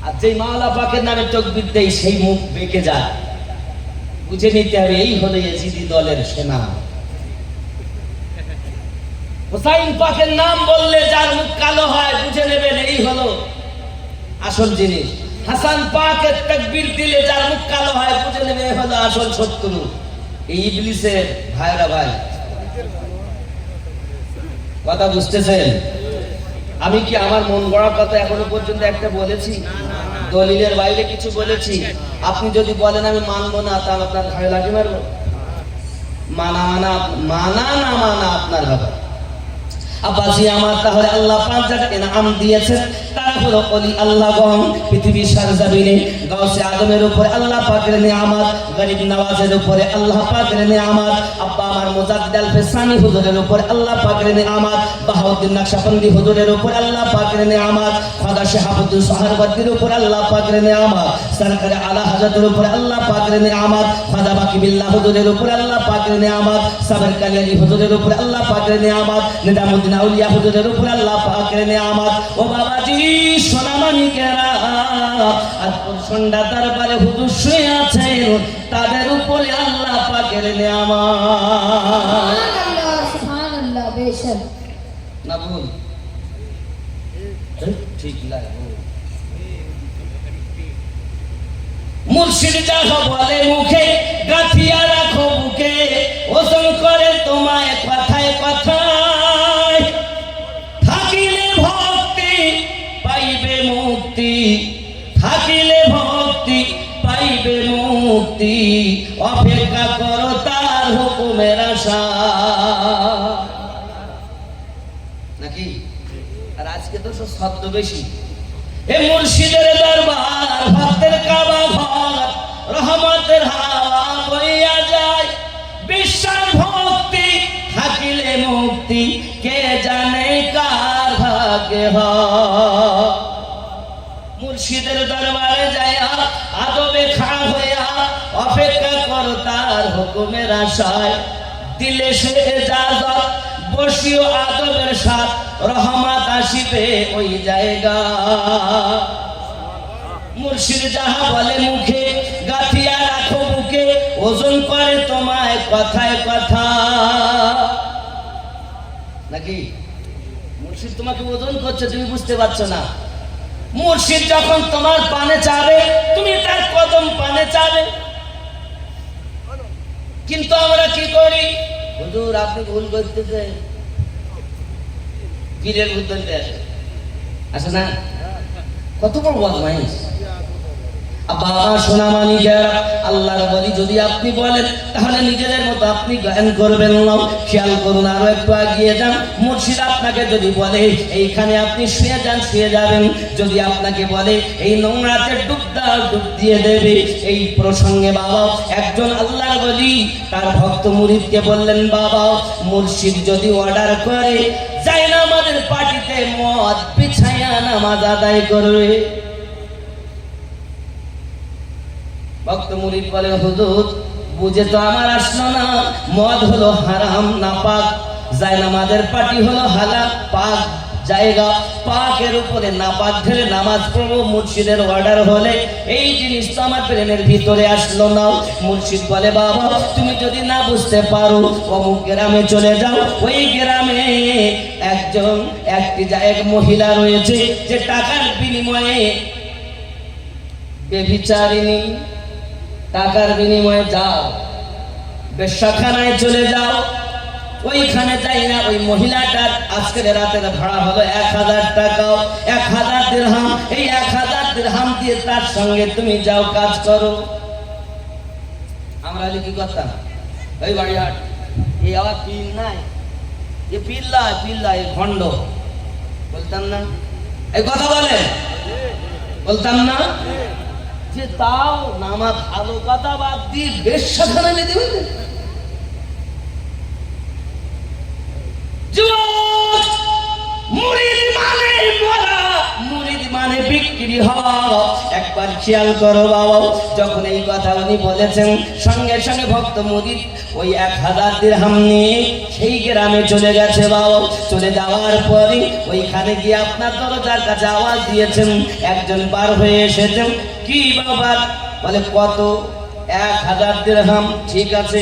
আর যেই মাওলা পাকের নামে তাকবীর দেয় সেই মুখ বেঁকে যায়। বুঝে নিতে হবে এই হলো ইয়াজিদি দলের সেনা। হুসাইন পাকের নাম বললে যার মুখ কালো হয় বুঝে নেবেন এই হলো আসল জিনিস। হাসান পাকের তাকবীর দিলে যার মুখ কালো হয় বুঝে নেবে এই হলো আসল শত্রু। এই ইবলিসের ভাইরা ভাই, কথা বুঝতেছেন? আমি কি আমার মন গড়া কথা এখনো পর্যন্ত একটা বলেছি? দলিলের বাইরে কিছু বলেছি? আপনি যদি বলেন আমি মানবো না, তাহলে আপনার ঘাড়ে লাগে মারবো। মানা মানা মানা না মানা আপনার ব্যাপার। আব্বাজি আমার, তাহলে আল্লাহ পাক যারা ইনাম দিয়েছেন তারা হলো ওলি আল্লাহগণ। পৃথিবীর সারজামিনে গাউসে আজমের উপরে আল্লাহ পাকের নিয়ামত, গরিব নওয়াজের উপরে আল্লাহ পাকের নিয়ামত, আব্বা আমার মুজাদ্দিদ আল ফিসানি হুজুরের উপরে আল্লাহ পাকের নিয়ামত, বাহাউদ্দিন নকশবন্দি হুজুরের উপরে আল্লাহ পাকের নিয়ামত, খাজা শাহাবুদ্দিন সোহরাওয়ার্দীর উপরে আল্লাহ পাকের নিয়ামত, সরকারে আলা হযরতের উপরে আল্লাহ পাকের নিয়ামত, খাজা বাকি বিল্লাহ হুজুরের উপরে আল্লাহ পাকের নিয়ামত, সাবের কালিয়ালি হুজুরের উপরে আল্লাহ পাকের নিয়ামত, নিজামুদ্দিন আউলিয়া হুজুরের উপরে আল্লাহ পাকের নিয়ামত। ও বাবাজি সোনামানিকেরা, আজকের সন্ধ্যা দরবারে হুজুর শুয়ে আছেন, তাদের উপরে আল্লাহ পাকের নিয়ামত। সুবহানাল্লাহ, সুবহানাল্লাহ, বেশক। না ভুল? ঠিক লাগে। মুর্শিদ যাহা বলে মুখে, গাথিয়া রাখো বুকে, ওজন করে তোমায় কথায় কথায়, থাকিলে ভক্তি পাইবে মুক্তি, থাকিলে ভক্তি পাইবে মুক্তি, অপেক্ষা করো তার হুকুমের আশা। নাকি? আর আজকে তো সব শব্দ বেশি। এ মুর্শিদের দরবার, ভক্তের কাবা ঘর, রহমতের হাওয়া বইয়া যায়, বিশ্বাস ভক্তি থাকিলে মুক্তি, কে জানে কার ভাগ্যে হয়। মুর্শিদের দরবারে যায়া আদবে খা হইয়া, অপেক্ষা কর তার হুকুমের আশায়, দিলে সে ইজাজত বসিও আদবের সাথ, রহমত আসিবে ওই জায়গা। মুর্শিদ যাহা বলে মুখে, গাথিয়া রাখো বুকে, ওজন করে তোমায় কথায় কথা। নাকি? মুর্শিদ তোমাকে ওজন করছে, তুমি বুঝতে পারছো না। মুর্শিদ যখন তোমার পানে চাবে, তুমি তার কদম পানে চাবে। কিন্তু আমরা কি করি? হুজুর আপনি ভুল করতেছেন, পীরের উদ্দেশ্যে আসে, আসে না? কত বড় বদমাইশ। বাবা সোনামানি যারা আল্লাহর বলি, যদি আপনি বলেন তাহলে নিজেদের মতো আপনি গান করবেন না। খেয়াল করুন, আরো একটু এগিয়ে যান। মুর্শিদ আপনাকে যদি বলে এইখানে আপনি শুয়ে যান, শুয়ে যাবেন। যদি আপনাকে বলে এই নোংরাতে ডুব দাও, ডুব দিয়ে দেবে। এই প্রসঙ্গে বাবা একজন আল্লাহর বলি তার ভক্ত মুরিদকে বললেন, বাবা মুর্শিদ যদি অর্ডার করে যাই না আমাদের পার্টিতে মদ বিছাইয়া নামাজ আদায় করবে। ভক্ত মুরিদ বলে, হুজুর বুঝে তো আমার আসলো না, মদ হলো হারাম নাপাক, যায় নামাজের পার্টি হলো হালাল পাক জায়গা, পাকের উপরে নাপাক ঢেলে নামাজ পড়বো। মুর্শিদের অর্ডার হলে এই জিনিস তো আমার ব্রেনের ভিতরে আসলো না। মুর্শিদ বলে, বাবা তুমি যদি না বুঝতে পারো, অমুক গ্রামে চলে যাও। ওই গ্রামে এক মহিলা রয়েছে যে টাকার বিনিময়ে বেভিচারিণী, টাকার বিনিময়ে যাও, বেশ্যাখানায় চলে যাও। ওইখানে যাই না, ওই মহিলাটার আজকের রাতের ভাড়া হলো 1000 টাকা, 1000 দিরহাম। এই 1000 দিরহাম দিয়ে তার সঙ্গে তুমি যাও, কাজ করো। আমরা কি করতাম? ওই বাড়িহাট এই আবার পীর নাই, এ পিল্লা এই ভণ্ড বলতাম না? এই কথা বলে বলতাম না যে তাও নামা ভালো কথা বাদ দিয়ে বেশ্যাখানা নিয়ে দেবে। মুরিদ মানে মরা, মুরিদ মানে বিক্রি হওয়া। একবার খেয়াল করো বাবা, যখন এই কথা উনি বলেছেন সঙ্গে সঙ্গে ভক্ত মুরিদ ওই 1000 দিরহাম নিয়ে সেই গ্রামে চলে গেছে বাবা। চলে যাওয়ার পরে ওইখানে গিয়ে আপনার দরজার কাছে আওয়াজ দিয়েছেন, একজন বার হয়ে এসেছেন। কি বাবা? বলে কত? 1000 দিরহাম। ঠিক আছে,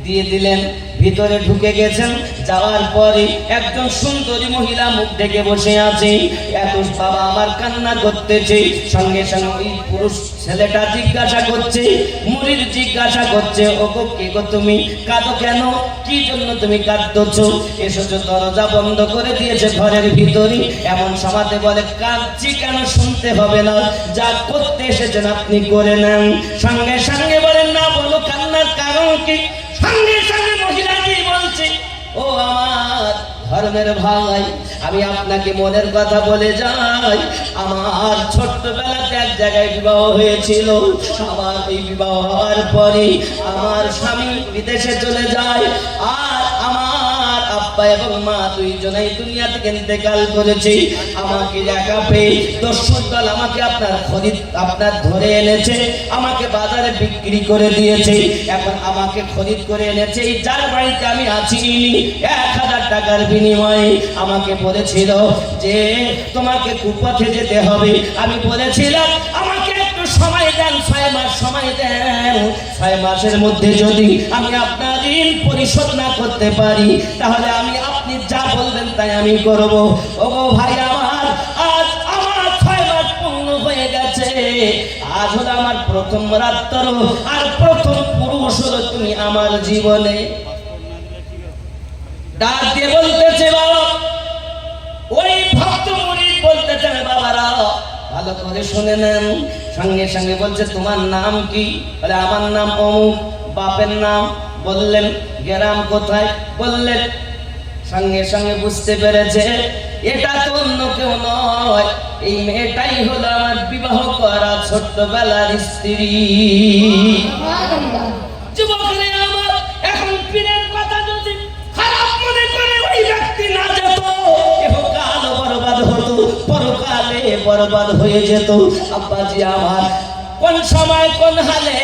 দিয়ে দিলেন। ভিতরে ঢুকে গেছেন, যাওয়ার পরে একজন সুন্দরী মহিলা মুখ ঢেকে বসে আছে। এত বাবা আমার কান্না করতেছে। সঙ্গে সঙ্গে ওই পুরুষ ছেলেটা জিজ্ঞাসা করছে, মুরিদ জিজ্ঞাসা করছে, ওগো কে গো তুমি? কাঁদো কেন? কি জন্য তুমি কাঁদছো? এসেছো, দরজা বন্ধ করে দিয়েছে ঘরের ভিতরে। এমন সমাজে বলে, কাঁদছি কেন? শুনতে হবে না, যা করতে এসেছেন আপনি করে নেন। সঙ্গে সঙ্গে বলেন, না বলো কান্না আপনার কারণ কি? সঙ্গে সঙ্গে মহিলাটি বলছে, ও আমার ধর্মের ভাই, আমি আপনাকে মনের কথা বলে যাই। আমার ছোট্টবেলাতে এক জায়গায় বিবাহ হয়েছিল। আমার এই বিবাহ হওয়ার পরে আমার স্বামী বিদেশে চলে যায়, আর আমার আব্বা এবং মা দুইজনেই দুনিয়া থেকে ইন্তেকাল করেছে। আমাকে একা পেয়ে দস্যুর দল আমাকে আপনার ধরে এনেছে, আমাকে বাজারে বিক্রি করে দিয়েছে। এখন আমাকে খরিদ করে এনেছে, যার বাড়িতে আমি আছি 1000 টাকার বিনিময়ে আমাকে বলেছিল যে তোমাকে কুপথে যেতে হবে। আমি বলেছিলাম আমাকে একটু সময় দেন, 6 মাস সময় দেন। 6 মাসের মধ্যে যদি আমি আপনার ঋণ পরিশোধ না করতে পারি, তাহলে আপনি যা বলবেন তাই আমি করব। ওগো ভাই আমার, আজ আমার 6 মাস পূর্ণ হয়ে গেছে। আজ হলো আমার প্রথম রাত্র আর প্রথম পুরুষ হলো তুমি আমার জীবনে। ডাক দিয়ে বলতেছে বাবা, ওই ভক্ত মুরিদ বলতেছে বাবারা ভালো করে শুনে নেন। সঙ্গে সঙ্গে বলছে তোমার নাম কি? বলে আমার নাম অমুক। বাপের নাম বললেন, গ্রাম কোথায় বললেন। সঙ্গে সঙ্গে বুঝতে পেরেছে এটা তো অন্য কেউ নয়, এই মেয়েটাই হলো আমার বিবাহ করা ছোট্টবেলার স্ত্রী। যুবকরে আমার, এখন পীরের কথা যদি খারাপ মনে করে ওই ব্যক্তি না যেত, ইহকাল বরবাদ হতো, পরকালে বরবাদ হয়ে যেত। আব্বাজি আমার, কোন সময় কোন হালে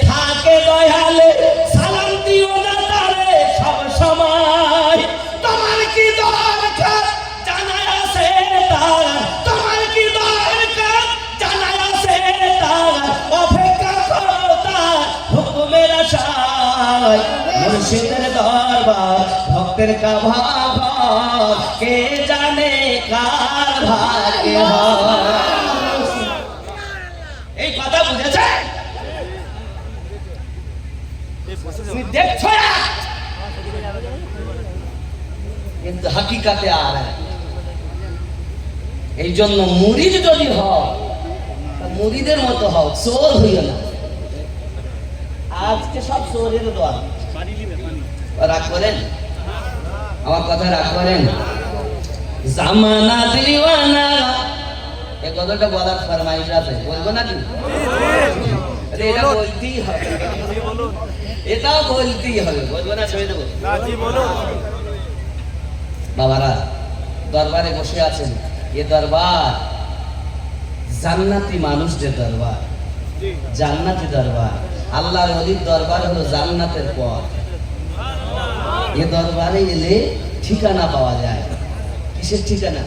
থাকে দয়ালে, সালাম দিও না তারে সব সময়। তোমার কি দরকার জানা আছে তার, তোমার কি দরকার জানা আছে তার, অপেক্ষা করো তার হুকুমের আশায়। মুর্শিদের দরবার ভক্তের কাবা ঘর, কে জানে কার ভাগ্যে হয়। এই কথা বুঝেছে? তুমি দেখছো না, কিন্তু হাকিকাতে আর এই জন্য মুরিদ যদি হও, মুরিদের মতো হও, চোর হইও না। আজকে সব চোরের দোয়া। রাগ করেন আমার কথা, রাগ করেন। জামানা দিওয়ানা, এই কথাটা বলার ফরমাইশ আছে, বলবো না কি? এটা বলতেই হবে, এটাও বলতেই হবে, বলবো না ছেড়ে দেবো। বাবারা দরবারে বসে আছেন, এ দরবার জান্নাতি মানুষদের দরবার, জান্নাতি দরবার। আল্লাহর ওলির দরবার হলো জান্নাতের পথ। এ দরবারে এলে ঠিকানা পাওয়া যায়। কিসের ঠিকানা?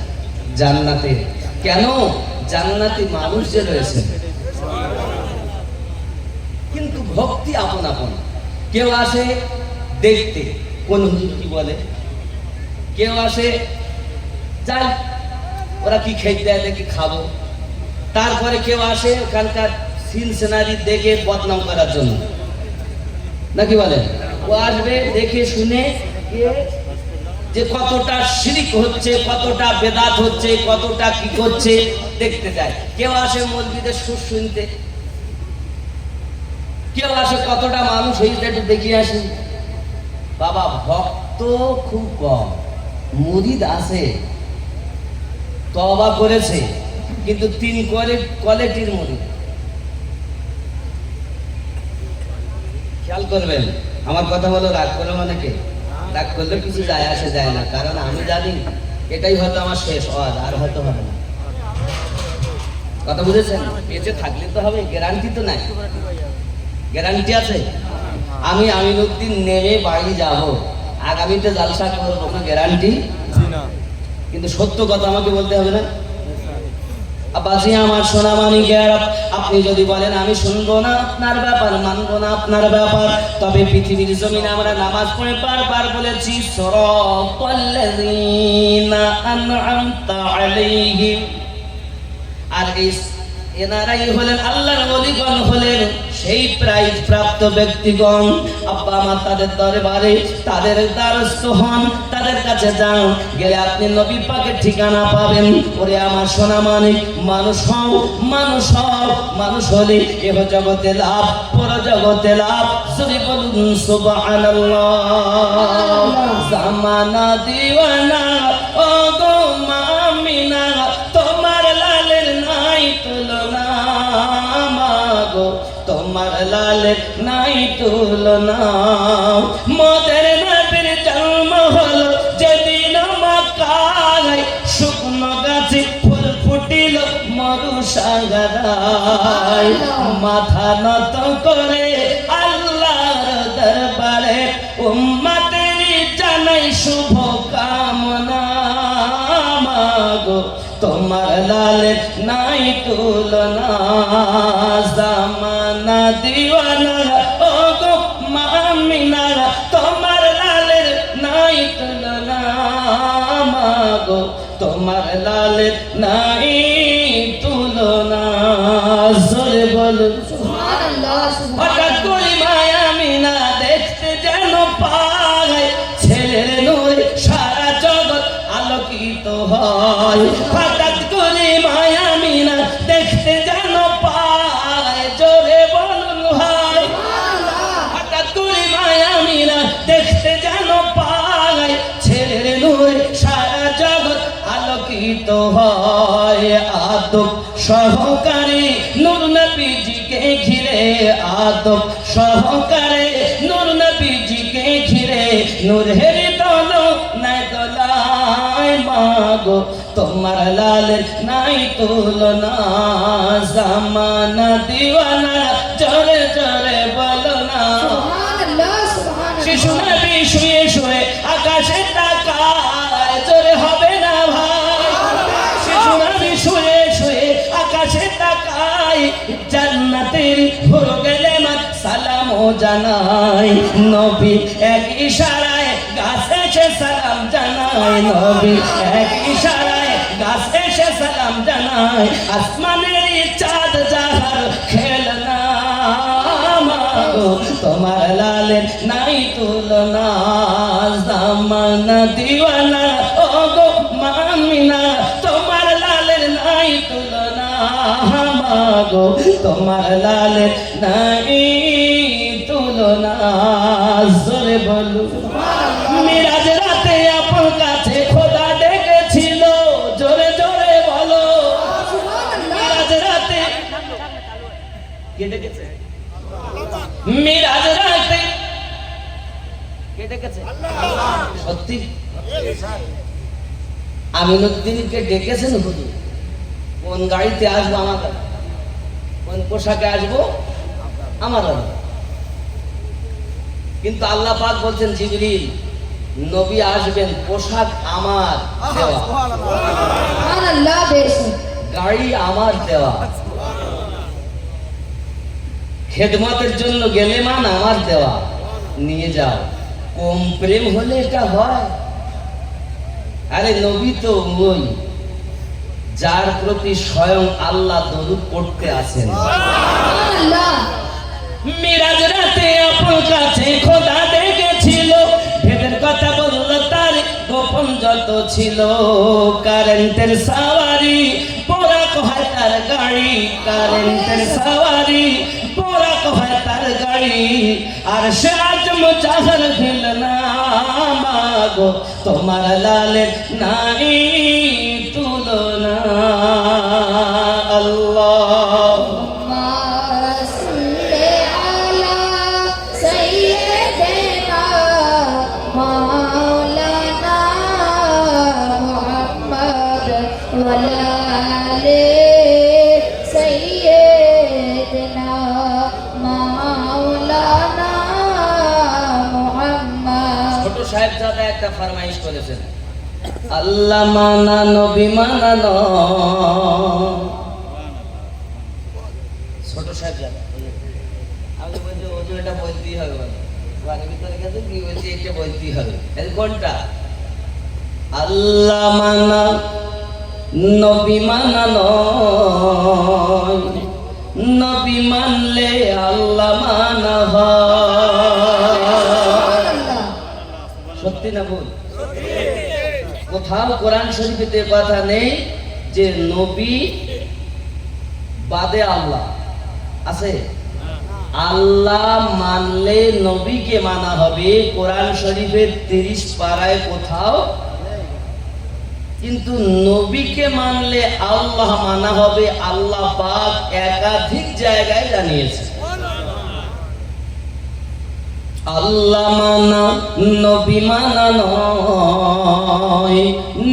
জান্নাতের। কেন? জান্নাতি মানুষ যে রয়েছে, কিন্তু ভক্তি আপন আপন। কেউ আসে দেখতে কোন হুজুর কি বলে, কেউ আসে যাই ওরা কি খেতে দেয় দেখি খাবো। তারপরে কেউ আসে ওখানকার সিন সিনারি দেখে বদনাম করার জন্য, নাকি বলেন? ও আসবে দেখে শুনে যে কতটা শিরিক হচ্ছে, কতটা বেদাত হচ্ছে, কতটা কি করছে দেখতে যায়। কেউ আসে মসজিদের সুর শুনতে, কেউ আসে কতটা মানুষ হয়েছে একটু দেখিয়ে আসে। বাবা ভক্ত খুব কম, মুরিদ আছে, তওবা করেছে, কিন্তু 3 কোয়ালিটির মুরিদ। খেয়াল করবেন আমার কথা বলো, রাগ করো অনেকে, রাগ করলে কিছু যায় আসে যায় না, কারণ আমি জানি এটাই হয়তো আমার শেষ হওয়ার, আর হয়তো হবে না। কথা বুঝেছেন? বেঁচে থাকলে তো হবে, গ্যারান্টি তো নাই। গ্যারান্টি আছে? আমি আমিনুদ্দিন নেমে বাড়ি যাব, আগামীতে জালসা করবো, কোনো গ্যারান্টি? কিন্তু সত্য কথা আমাকে বলতে হবে না? আব্বাজি আমার সোনা মানিকের, আপনি যদি বলেন আমি শুনবো না আপনার ব্যাপার, মানবো না আপনার ব্যাপার, তবে পৃথিবীর জমিনে আমরা নামাজ পড়ে বারবার বলেছি সিরাতাল্লাযীনা আন'আমতা আলাইহিম। আর এনারাই হলেন আল্লাহর ওলিগণ, হলেন সেই প্রাইজ প্রাপ্ত ব্যক্তিগণ। আব্বা আমার তাদের দরবারে, তাদের দ্বারস্থ হন, তাদের কাছে যান, গেলে আপনি নবী পাকের ঠিকানা পাবেন। ওরে আমার সোনা মানিক, মানুষ হও, মানুষ হও, মানুষ হলে এহ জগতে লাভ, পর হলো জগতে লাভ, জোরে বলুন সুবহানাল্লাহ। জামানা দিওয়ানা ও গো মামিনা, তোমার লালের নাই তুলনা, মাগো তোমার লালের নাই তুলনা। মোদের নবীর জন্ম হলো যেদিন মক্কায়, শুকনো গাছে ফুল ফুটিল মরু সাগরায়। মাথা নত করে আল্লাহর দরবারে উম্মতের জানাই শুভ কামনা, মাগো তোমার লালের নাই তুলনা। জামানা দিওয়ানা ও গো মামিনা, তোমার লালের নাই তুলনা, মাগো তোমার লালের নাই তুলনা। জোরে বলুন সুবহানাল্লাহ, হঠাৎ করে মায়ামিনা দেখতে যেন পায়, ছেলের নূরে সারা জগৎ আলোকিত হয়। হঠাৎ করে মায়ামিনা দেখতে যেন পায়, জোরে বলুন ভাই। হঠাৎ করে মায়ামিনা দেখতে যেন পায়, ছেলের নূরে সারা জগৎ আলোকিত হয়। আদব সহকারে নূর নবীজিকে ঘিরে, আদব সহকারে নূর নবীজিকে ঘিরে, নূরের দোলো নাই দোলায়, মাগো তোমার লালের নাই তুলনা। জামানা দিওয়ানা জোরে জোরে বলো না। সুবহানাল্লাহ, সুবহানাল্লাহ। শিশু নবী শুয়ে শুয়ে আকাশে তাকায়, জোরে হবে না ভাই। শিশু নবী শুয়ে শুয়ে আকাশে তাকায়, জান্নাতের হুর গেলে মাত সালামও জানায়। নবী এক ইশারায় গাছে সে সালাম জানায়, নবী এক ইশারায় গাছে সে সালাম জানায়। আসমানের চাঁদ যাহার খেলনা, মাগো তোমার লালের নাই তুলনা। জামানা দিওয়ানা ও গো মামিনা, তোমার লালের নাই তুলনা, মাগো তোমার লালের নাই তুলনা। জোরে বলু মিরাজ রাতে আপন কাছে খোদা ডেকেছিল, জোরে জোরে বলো। মিরাজ রাতে কে ডেকেছে? মিরাজ রাতে কে ডেকেছে? সত্যি আমিনুদ্দিনকে ডেকেছেন হুজুর। কোন গাড়িতে আসবো আমার কাছে, কোন পোশাকে আসবো আমার কাছে। কিন্তু আল্লাহ পাক বলছেন জিবরিল নবী আসবেন, পোশাক আমার দেওয়া, সুবহানাল্লাহ, বেশক। গাড়ি আমার দেওয়া, খেদমতের জন্য গেলে মান আমার দেওয়া, নিয়ে যাও। কম প্রেম হলে এটা হয়? আরে নবী তো ওই যার প্রতি স্বয়ং আল্লাহ দরুদ পড়তে আছেন। সুবহানাল্লাহ। মিরাজ রাতে আপন কাছে খোদা ডেকেছিল, ভেদের কথা বলল তার গোপন যত ছিল। কারেন্টের সাওয়ারি পোড়া কহায় তার গাড়ি, কারেন্টের সাওয়ারি পোড়া কহায় তার গাড়ি। আর সে আজম চাহর ভিল না, মাগো তোমার লালের নাই তুলনা। আল্লাহ সাহেবজাদা একটা ফরমাইশ করেছেন, আল্লাহ মানা নবী মানানো। ছোট সাহেবজাদা আমি বলছি ওজন এটা বলতেই হবে, মানে ভিতরে গেছে কি বলছি এটা বলতেই হবে। কোনটা? আল্লাহ মানা নবী মানানো, নবী মানলে আল্লাহ মানা হয়। সত্যি না ভুল? কোথাও কোরআন শরীফেতে কথা নেই যে নবী বাদে আল্লাহ আছে। আল্লাহ মানলে নবীকে মানা হবে, কোরআন শরীফের 30 পারায় কোথাও। কিন্তু নবীকে মানলে আল্লাহ মানা হবে, আল্লাহ পাক একাধিক জায়গায় জানিয়েছে। আল্লাহ মানা নবী মানা নয়,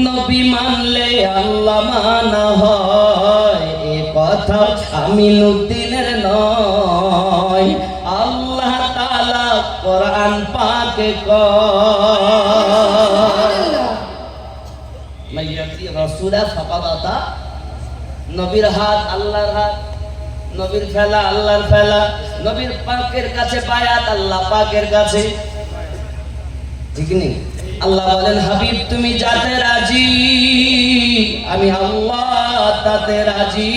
নবী মানলে আল্লাহ মানা হয়, এ কথা আমিনুদ্দিনের নয়, আল্লাহ তাআলা কোরআন পাকে কয়, মাইয়াতি রাসূলা ফাকাদ আতা। নবীর হাত আল্লাহর হাত, নবীর ফেলা আল্লাহর ফেলা, নবীর পাকের কাছে বায়াত আল্লাহ পাকের কাছে, ঠিক নেই? আল্লাহ বলেন, হাবিব তুমি যাতে রাজি আমি আল্লাহ তাতে রাজি।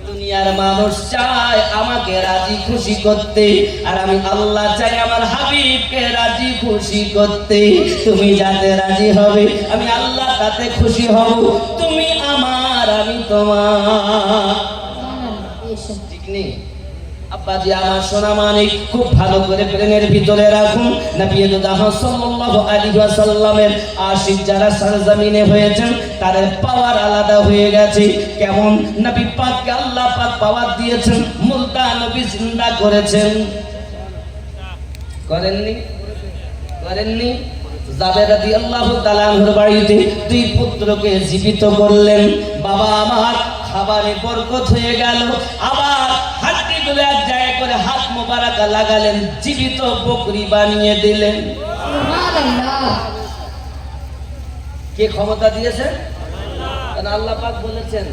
দুনিয়ার মানুষ চায় আমাকে রাজি খুশি করতে, আর আমি আল্লাহ চাই আমার হাবিবকে রাজি খুশি করতে। তুমি যাতে রাজি হবে আমি আল্লাহ তাতে খুশি হব, তুমি আমার আমি তোমার, ঠিক নেই? আব্বাজি আমার সোনা মানিক, খুব ভালো করে প্লেনের ভিতরে রাখুন। নবী সাল্লাল্লাহু আলাইহি ওয়াসাল্লামের আশিক যারা সরজমিনে হয়েছেন তাদের পাওয়ার আলাদা হয়ে গেছে। কেমন নবী পাককে আল্লাহ পাক পাওয়ার দিয়েছেন, মুর্দা নবী জিন্দা করেছেন, করেননি? করেননি? জাবের রাদিয়াল্লাহু তাআলা আনহুর বাড়িতে দুই পুত্রকে জীবিত করলেন। বাবা আমার খাবারে বরকত হয়ে গেল, আবার হাড্ডিগুলো এক জায়গায় করে হাত মোবারক লাগালেন, জীবিত বকরি বানিয়ে দিলেন। সুবহানাল্লাহ। কে ক্ষমতা দিয়েছেন? কারণ আল্লাহ পাক বলেছেন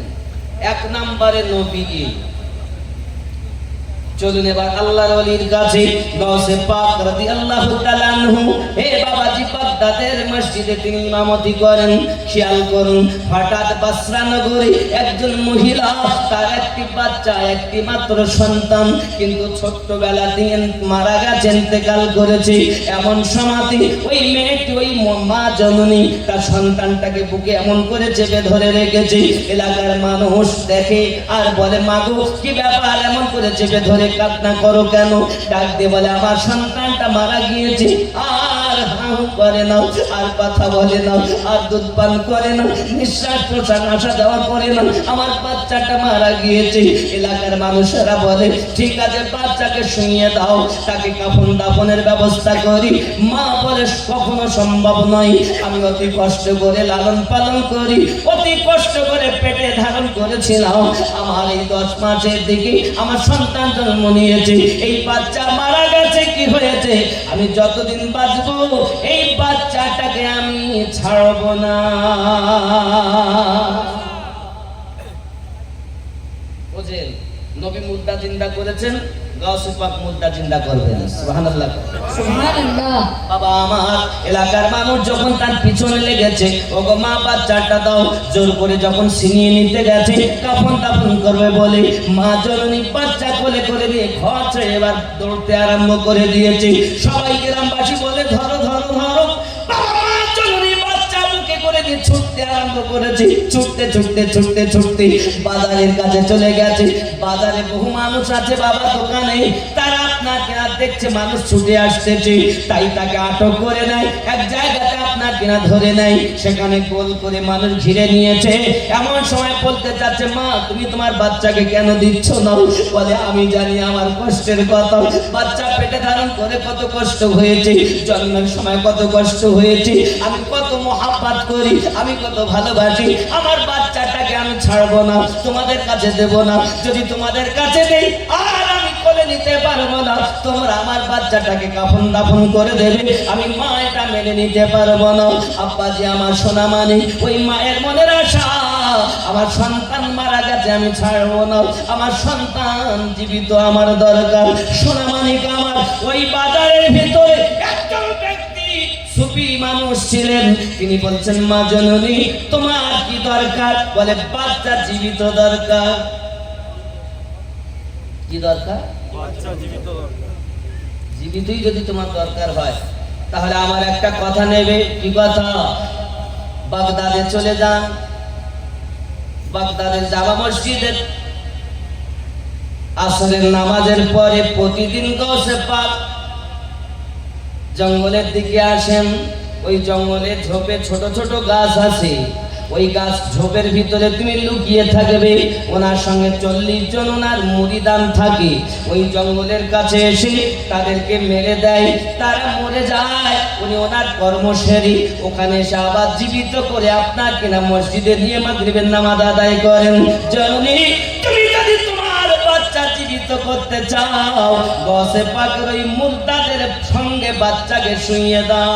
এক নম্বরে নবী। চলুন এবার আল্লাহর ওলির কাছে, গাউসে পাক রাদিয়াল্লাহু তাআলা আনহু। হে বাবাজি, বাগদাদের মসজিদে তিনি ইমামতি করেন। খেয়াল করুন, হঠাৎ বাসরা নগরে একজন মহিলা, তার একটি বাচ্চা, একটি মাত্র সন্তান, কিন্তু ছোট্টবেলা তিনি মারা গেছে, ইন্তেকাল করেছে। এমন সমাধি ওই মেয়েটি, ওই মা জননী তার সন্তানটাকে বুকে এমন করে চেপে ধরে রেখেছে। এলাকার মানুষ দেখে আর বলে, মাগো কি ব্যাপার, এমন করে চেপে ধরে কান্না করো কেন? ডাক দিয়ে বলে, আমার সন্তানটা মারা গিয়েছে, আর হাউ করে না, আর কথা বলে না, আর দুধ পান করে না, নিঃশ্বাস প্রশ্বাস আসা যাওয়া করে না, আমার বাচ্চাটা মারা গিয়েছে। এলাকার মানুষেরা বলে, ঠিক আছে বাচ্চাকে শুইয়ে দাও, তাকে কাফন দাফনের ব্যবস্থা করি। মা বলে, কখনো সম্ভব নয়, আমি অতি কষ্ট করে লালন পালন করি, অতি কষ্ট করে পেটে ধারণ করেছিলাম, আমার এই 10 মাসের দিকে আমার সন্তান জন্ম নিয়েছে, এই বাচ্চা মারা গেছে, কি হয়েছে? আমি যতদিন বাঁচবো এই বাচ্চাটাকে আমি ছাড়বো না। বুঝেন, নবী মুর্দা জিন্দা করেছেন, গাউসে পাক মুর্দা জিন্দা করবেন। সুবহানাল্লাহ, সুবহানাল্লাহ। বাবা আমার এলাকার মানুষ যখন তার পিছনে লেগেছে, ওগো মা বাচ্চাটা দাও, জোর করে যখন ছিনিয়ে নিতে গেছে, কাফন দাফন করবে বলে, মা জননী বাচ্চা কোলে করে নিয়ে ঘর ছেড়ে এবার দৌড়তে আরম্ভ করে দিয়েছে। সবাই গ্রামবাসী বলে, ধরো ধরো ধরো। বাবা মা জননী বাচ্চা বুকে করে দিয়ে ছুটতে আরম্ভ করেছে। ছুটতে ছুটতে ছুটতে ছুটতে বাজারের কাছে চলে গেছে। বাজারে বহু মানুষ আছে বাবা, দোকানে, তারা আপনাকে আর দেখছে মানুষ ছুটে আসতেছে, তাই তাকে আটক করে নেয়, এক জায়গাতে আপনাকে না ধরে নেয়, সেখানে গোল করে মানুষ ঘিরে নিয়েছে। এমন সময় বলতে চাচ্ছে, মা তুমি তোমার বাচ্চাকে কেন দিচ্ছ না? বলে, আমি জানি আমার কষ্টের কথা, বাচ্চা পেটে ধারণ করে কত কষ্ট হয়েছে, জন্মের সময় কত কষ্ট হয়েছে, আমি কত মহাব্বত করি, আমি কত ভালোবাসি, আমার বাচ্চাটাকে আমি ছাড়বো না, তোমাদের কাছে দেব না। যদি তোমাদের কাছে দেই আর আমি কোলে নিতে পারবো না, তোমরা আমার বাচ্চাটাকে কাফন দাফন করে দেবে, আমি মা এটা মেনে নিতে পারবো না। আব্বাজি আমার সোনা মানিক, ওই মায়ের মনের আশা, আমার সন্তান মারা গেছে, আমি ছাড়বো না, আমার সন্তান জীবিত আমার দরকার। সোনা মানিক আমার, ওই বাজারের ভিতরে একজন ব্যক্তি সুফি মানুষ ছিলেন, তিনি বলছেন, মা জননী তোমার কি দরকার? বলে, বাচ্চা জীবিত দরকার। কি দরকার? বাচ্চা জীবিত। জীবিতই যদি তোমার দরকার হয়, তাহলে আমার একটা কথা নেবে। কি কথা? বাগদাদে চলে যান, বাগদাদের জামা মসজিদের আসরের নামাজের পরে প্রতিদিন গৌসে পাক জঙ্গলের দিকে আসেন। ওই জঙ্গলে ঝোপে ছোট ছোট গাছ আছে, ওই গাছ ঝোপের ভিতরে তুমি লুকিয়ে থাকবে। ওনার সঙ্গে 40 জন ওনার মুরিদান থাকে। ওই জঙ্গলের কাছে এসে তাদেরকে মেরে দেয়, তারা মরে যায়। উনি ওনার কর্মসেরি ওখানে এসে আবার জীবিত করে আপনার কিনা মসজিদে নিয়ে মাগরিবের নামাজ আদায় করেন। জননী, তুমি যদি তোমার বাচ্চা জীবিত করতে চাও, গসে পাকের ওই মুর্দাদের সঙ্গে বাচ্চাকে শুইয়ে দাও।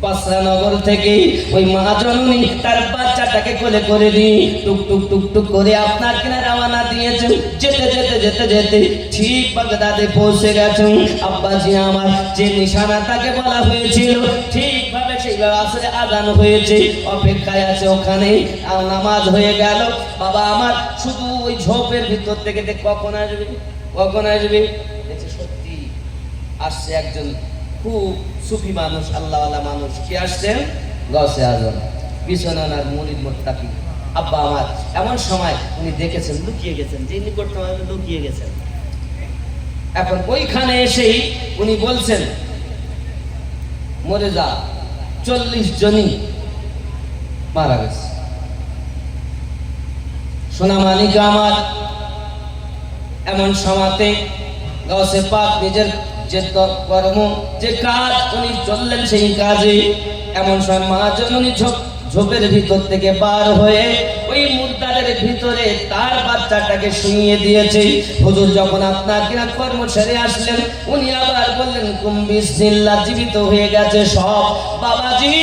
বাসরানগর থেকে ওই মা জননী তার বাচ্চাটাকে কোলে করে দিয়ে টুক টুক টুক টুক করে আপনার কিনা রওনা দিয়েছেন। যেতে যেতে যেতে যেতে ঠিক বাগদাদে পৌঁছে গেছেন। আব্বাজি আমার যে নিশানা তাকে বলা হয়েছিল ঠিকভাবে সেইভাবে আসলে আজান হয়েছে, অপেক্ষায় আছে ওখানে। নামাজ হয়ে গেল। বাবা আমার শুধু ওই ঝোপের ভিতর থেকে কখন আসবে কখন আসবে, সত্যি আসছে একজন খুব সুফি মানুষ, আল্লাহওয়ালা মানুষ। কি আসছেন? গৌসে আজম, পিছনে ওনার মুরিদ মুত্তাকি। আব্বা আমার এমন সময় উনি দেখেছেন, লুকিয়ে গেছেন, যে নিকট লুকিয়ে গেছেন। এখন ওইখানে এসেই উনি বলছেন, মরে যা, 40 জনই মারা গেছে। সোনামানিক আমার এমন সময়তে গৌসে পাক নিজের যে কর্ম যে কাজ উনি চললেন সেই কাজে এমন সময় মা জননী ঝোপের ভিতর থেকে বার হয়ে ওই মুর্দাদের ভিতরে তার বাচ্চাটাকে শুইয়ে দিয়েছে। হুজুর যখন আপনার কিনা কর্ম সেরে আসলেন, উনি আবার বললেন কুম বিসমিল্লাহ, জীবিত হয়ে গেছে সব বাবাজি,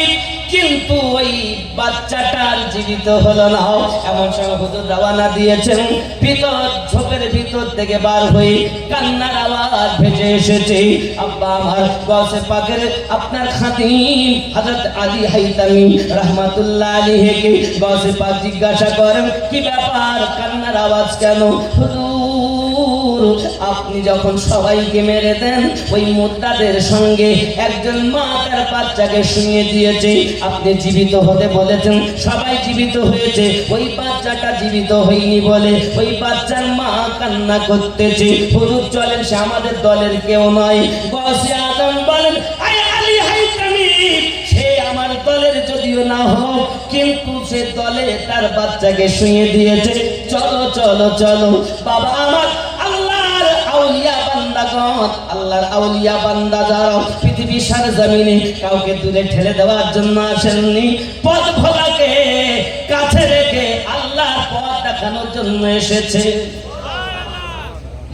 কিন্তু ওই বাচ্চাটার জীবিত হলো না। এমন সময় হুজুর রওনা দিয়েছেন, ভিতর ঝোপের ভিতর থেকে বার হয়ে কান্নার আওয়াজ ভেসে এসেছে। আব্বা আমার গৌসে পাকের আপনার খাতিম হযরত আলী হাইতামি রাহমাতুল্লাহ আলাইহিকে গৌসে পাক জিজ্ঞাসা করেন, কি ব্যাপার, কান্নার আওয়াজ কেন? হুজুর, আপনি যখন সবাইকে মেরে দেন, ওই মুর্দাদের সঙ্গে একজন মা তার বাচ্চাকে শুইয়ে দিয়েছে, আপনি জীবিত হতে বলেছেন, সবাই জীবিত হয়েছে, ওই বাচ্চাটা জীবিত হয়নি বলে ওই বাচ্চার মা কান্না করতেছে। হুজুর চলেন, সে আমাদের দলের কেউ নয়। গৌসে আজম বলেন, আয় আলী হাইতামি, সে আমার দলের যদিও না হোক, কিন্তু সে দলে তার বাচ্চাকে শুইয়ে দিয়েছে। চলো চলো চলো। বাবা আমার আল্লাহর আউলিয়া বান্দাগণ, আল্লাহর আউলিয়া বান্দা যারা পৃথিবীর সারজমিনে কাউকে দূরে ঠেলে দেওয়ার জন্য আসেননি, পথ ভোলাকে কাছে রেখে আল্লাহর পথ দেখানোর জন্য এসেছে।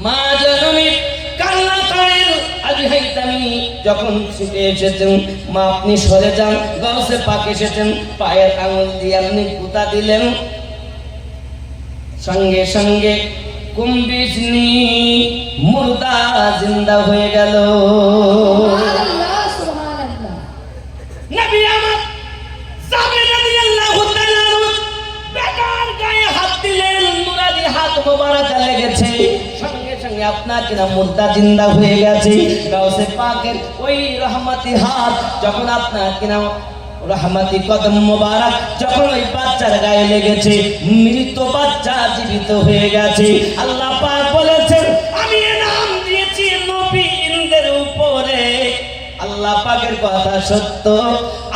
মা জননী কান্না করেন, আলী হাইতামি যখন ছুটে এসেছেন, মা আপনি সরে যান। গৌসে পাক এসেছেন, পায়ের আঙুল দিয়ে আপনি গুতা দিলেন, সঙ্গে সঙ্গে কুম্বিসনি মুর্দা জিন্দা হয়ে গেল। সুবহানাল্লাহ, সুবহানাল্লাহ। নবী আমার জাবের রাদিয়াল্লাহু তাআলা বেটার গায়ে হাত দিলেন, নুরানি হাত মোবারক লেগেছে, সঙ্গে সঙ্গে আপনার কিনা মুর্দা জিন্দা হয়ে গেছে। গৌসে পাকের ওই রহমতি হাত যখন আপনার কিনা রহমতি কদম মোবারক যখন ওই বাচ্চার গায়ে লেগেছে, মৃত বাচ্চা জীবিত হয়ে গেছে। আল্লাহ পাক বলেছেন, আমি নাম দিয়েছি নবীদের উপরে। আল্লাহ পাকের কথা সত্য,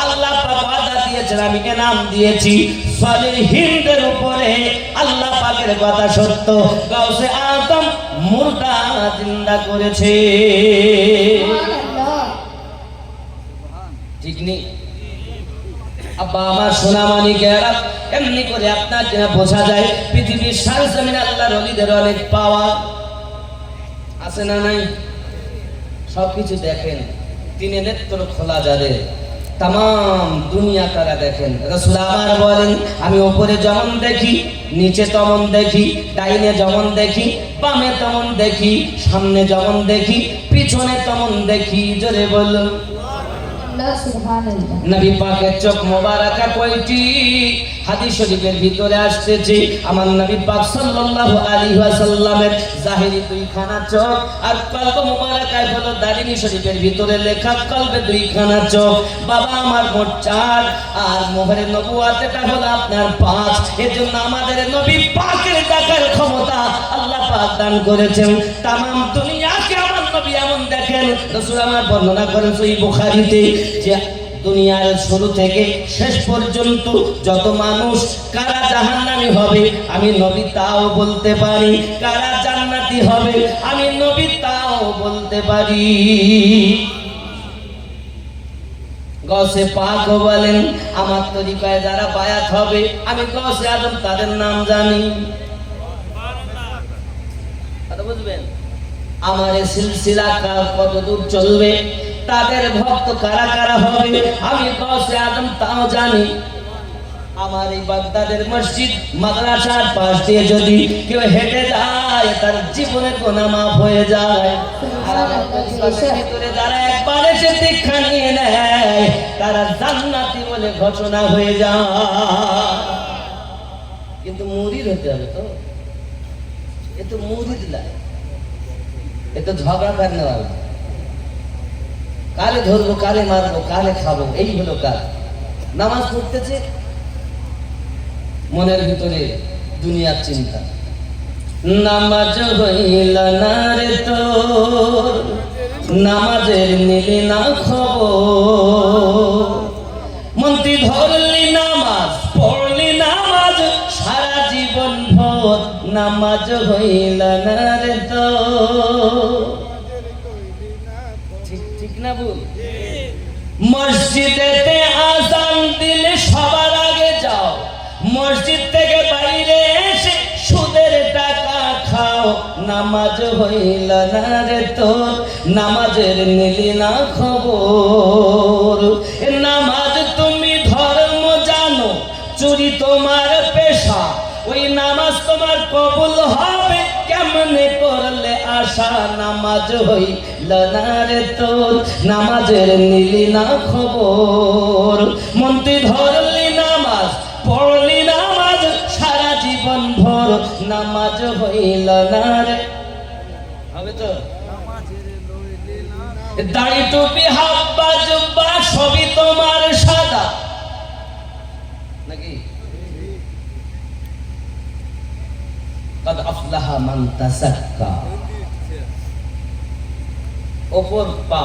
আল্লাহ পাক ওয়াদা দিয়েছেন, আমি নাম দিয়েছি সালিহিনদের উপরে। আল্লাহ পাকের কথা সত্য, গাউসে আজম মুর্দা জিন্দা করেছে। সুবহানাল্লাহ। ঠিক নেই? আব্বা আমার সোনামানিকেরা, এমনি করে আপনার যেন বোঝা যায় পৃথিবীর সারজমিনে আল্লাহর ওলিদের অনেক পাওয়া আছে না নাই? সবকিছু দেখেন, তিনি নেত্র খোলা যাদের তাম দুনিয়া তারা দেখেন। রাসূল আমার বলেন, আমি উপরে যেমন দেখি, নিচে তেমন দেখি, ডাইনে যেমন দেখি, বামে তেমন দেখি, সামনে যেমন দেখি, পিছনে তেমন দেখি। জোরে বলুন। আল্লাহ সুবহানাল্লাহ। নবী পাকের চোখ মোবারকা কয়টি? হাদিস শরীফের ভিতরে আসতেছে আমার নবী পাক সাল্লাল্লাহু আলাইহি ওয়াসাল্লামের জাহিরি দুইখানা চোখ আর কলব মোবারকায় হলো দারিমি শরীফের ভিতরে লেখা কলবে দুইখানা চোখ। বাবা আমার মোট 4 আর মোহরে নবুয়াতটা হলো আপনার 5। এজন্য আমাদের নবী পাকের দেখার ক্ষমতা আল্লাহ পাক দান করেছেন। তামাম দুনিয়াকে আমার নবী এমন দেখেন, রাসূল আমার বর্ণনা করেন সহিহ বুখারীতে যে দুনিয়ার শুরু থেকে শেষ পর্যন্ত যত মানুষ কারা জাহান্নামী হবে আমি নবী তাও বলতে পারি, কারা জান্নাতি হবে আমি নবী তাও বলতে পারি। গৌসে পাক বলেন আমার তরিকায় যারা বায়াত হবে আমি গৌসে আজম তাদের নাম জানি। কথা বুঝবেন? আমার এই সিলসিলা কত দূর চলবে, তাদের ভক্ত কারা কারা হবে আমি গৌসে আজম তাও জানি। আমার এই বাগদাদের মসজিদ মাদ্রাসার পাশ দিয়ে যদি কেউ হেঁটে যায় তার জীবনের গুনাহ মাফ হয়ে যায়। আর আমার তরিকার ভিতরে যারা একবার এসে দীক্ষা নিয়ে নেয় তারা জান্নাতি বলে ঘোষণা হয়ে যায়। কিন্তু মুরিদ হতে হবে তো, এ তো মুরিদ লাগে, এ তো ঝগড়া করনে वाला, কালে ধরবো কালে মারবো কালে খাবো, এই হলো কাজ। নামাজ পড়তেছে মনের ভিতরে দুনিয়ার চিন্তা, নামাজ হইল না রে তোর, নামাজের নিলি না খবর, মন্ত্রী ধরলি নামাজ পড়লি নামাজ সারা জীবন ভোর, নামাজ হইল না রে তোর। ঠিক না ভুল? মসজিদেতে আযান দিলে সবার আগে যাও, মসজিদ থেকে বাইরে এসে সুদের টাকা খাও, নামাজ হইল না রে তোর, নামাজের নিলি না খবর। নামাজ তুমি ধর্ম জানো, চুরি তোমার পেশা, ওই নামাজ তোমার কবুল হবে কেমনে করলে আশা, নামাজ হইল না রে তোর, নামাজের নিলি না খবর, মন্ত্রী ধরলি নামাজ পড়লি নামাজ সারা জীবন ভর, নামাজ হইল না রে। হবে তো? দাড়ি টুপি হাব্বা জুব্বা সবই তোমার সাদা নাকি? قد أفلح من تزكى, ওপর পা,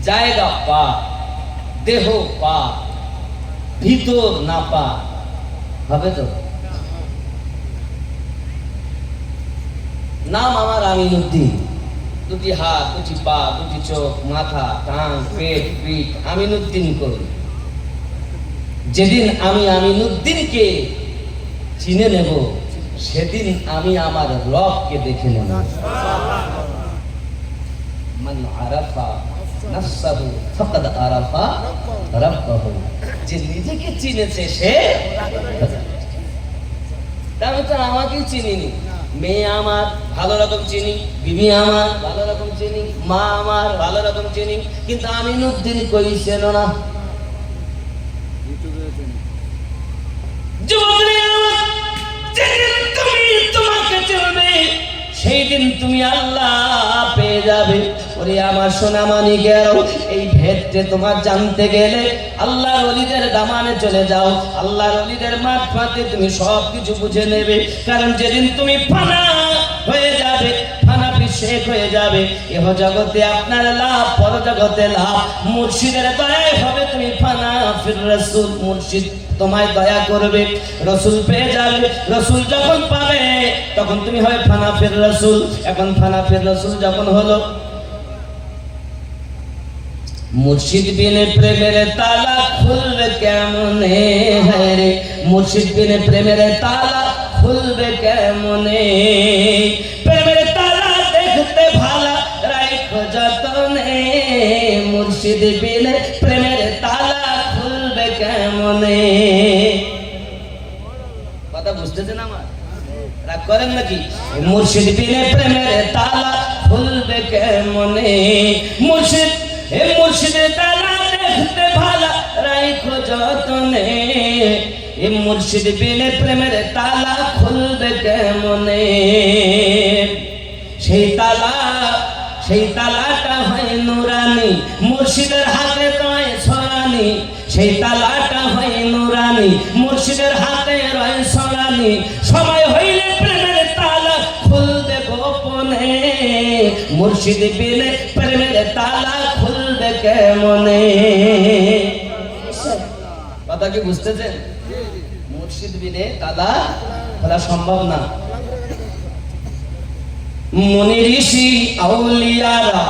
জায়গা পা, দেহ পা, ভিতর না পা। হবে তো? নাম আমার আমিনুদ্দিন, দুটি হাত দুটি পা দুটি চোখ মাথা কান পেট পিঠ আমিনুদ্দিন করি। যেদিন আমি আমিনুদ্দিনকে চিনে নেব সেদিন আমি আমার রবকে দেখে নেব। মান আরাফা নাফসাহু ফাকাদ আরাফা রাব্বাহু, যে নিজেকে চিনেছে সে। আমি তো আমাকেই চিনিনি, মেয়ে আমার ভালো রকম চিনি, বিবি আমার ভালো রকম চিনি, মা আমার ভালো রকম চিনি, কিন্তু আমিনুদ্দিন কই চেন না। যুবকরা আমার, যেদিন তুমি তোমাকে চিনবে সেই দিন তুমি আল্লাহ পেয়ে যাবে। ওরে আমার সোনা মানিকেরও, এই ভেদটা তোমার জানতে গেলে আল্লাহর ওলিদের দামানে চলে যাও, আল্লাহর ওলিদের মারফতে তুমি সব কিছু বুঝে নেবে। কারণ যেদিন তুমি ফানা হয়ে যাবে, ফানা শেখ হয়ে যাবে, এহ জগতে আপনার লাভ পর জগতে লাভ, মুর্শিদের দয়ায় হবে তুমি ফানা ফির রাসূল, মুর্শিদ তোমায় দয়া করবে, রসুল পেয়ে যাবে, রসুল যখন পাবে তখন তুমি হবে ফানা ফির রাসূল। এখন ফানা ফির রাসূল যখন হলো, মুর্শিদ বিনে প্রেমের তালা খুলবে কেমনে, হ্যাঁ রে মুর্শিদ বিনে প্রেমের তালা খুলবে কেমনে, প্রেমের তালা দেখতে ভালা রাইখো যতনে, মুর্শিদ বিনে প্রেমের তালা খুলবে কেমনে। কথা বুঝতেছেন আমার? রাগ করেন নাকি? মুর্শিদ বিনে প্রেমের তালা খুলবে কেমনে, মুর্শিদ হে মুর্শিদের তালা দেখতে ভালা রাইখো যতনে, এ মুর্শিদ বিনে প্রেমের তালা খুলবে কেমনে। সেই তালাটা হয় নুরানি, মুর্শিদের হাতে রয় সরানি। সেই তালাটা হয় নুরানি, মুর্শিদের হাতে রয় সরানি। সময় হইলে প্রেমের তালা খুলবে গোপনে, মুর্শিদ বিনে প্রেমের তালা খুলবে কেমনে। কথা কি বুঝতেছেন? মুর্শিদ বিনে তালা খোলা সম্ভব না। মুনি ঋষি আউলিয়ারা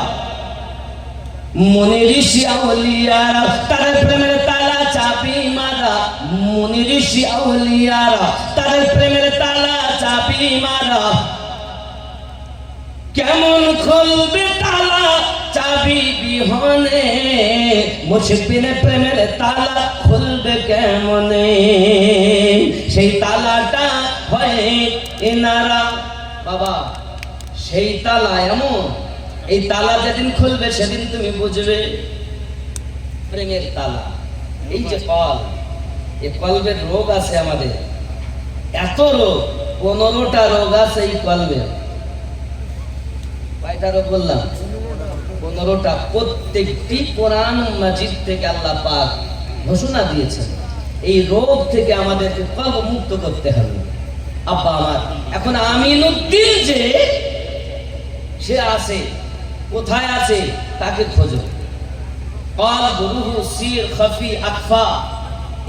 তার প্রেমের তালা চাবি মারা। মুনি ঋষি আউলিয়ারা তার প্রেমের তালা চাবি মারা। কেমন খুলবে তালা চাবি বিহনে, মুর্শিদ বিনে প্রেমের তালা খুলবে কেমনে। সেই তালাটা হয় এনারা। বাবা সেই তালা এমন, এই তালা যেদিন খুলবে সেদিন তুমি বুঝবে প্রেমের তালা। এই যে কল, এই কলবের রোগ আছে আমাদের, এত রোগ, 15টা রোগ আছে এই কলবের। কয়টা রোগ বললাম? 15টা। প্রত্যেকটি কোরআন মাজিদ থেকে আল্লাহ পাক ঘোষণা দিয়েছেন এই রোগ থেকে আমাদেরকে কলব মুক্ত করতে হবে। আব্বা আমার এখন আমিনুদ্দিন যে সে আছে, কোথায় আছে তাকে খোঁজো। কলব, রূহ, সির, খফি, আকফা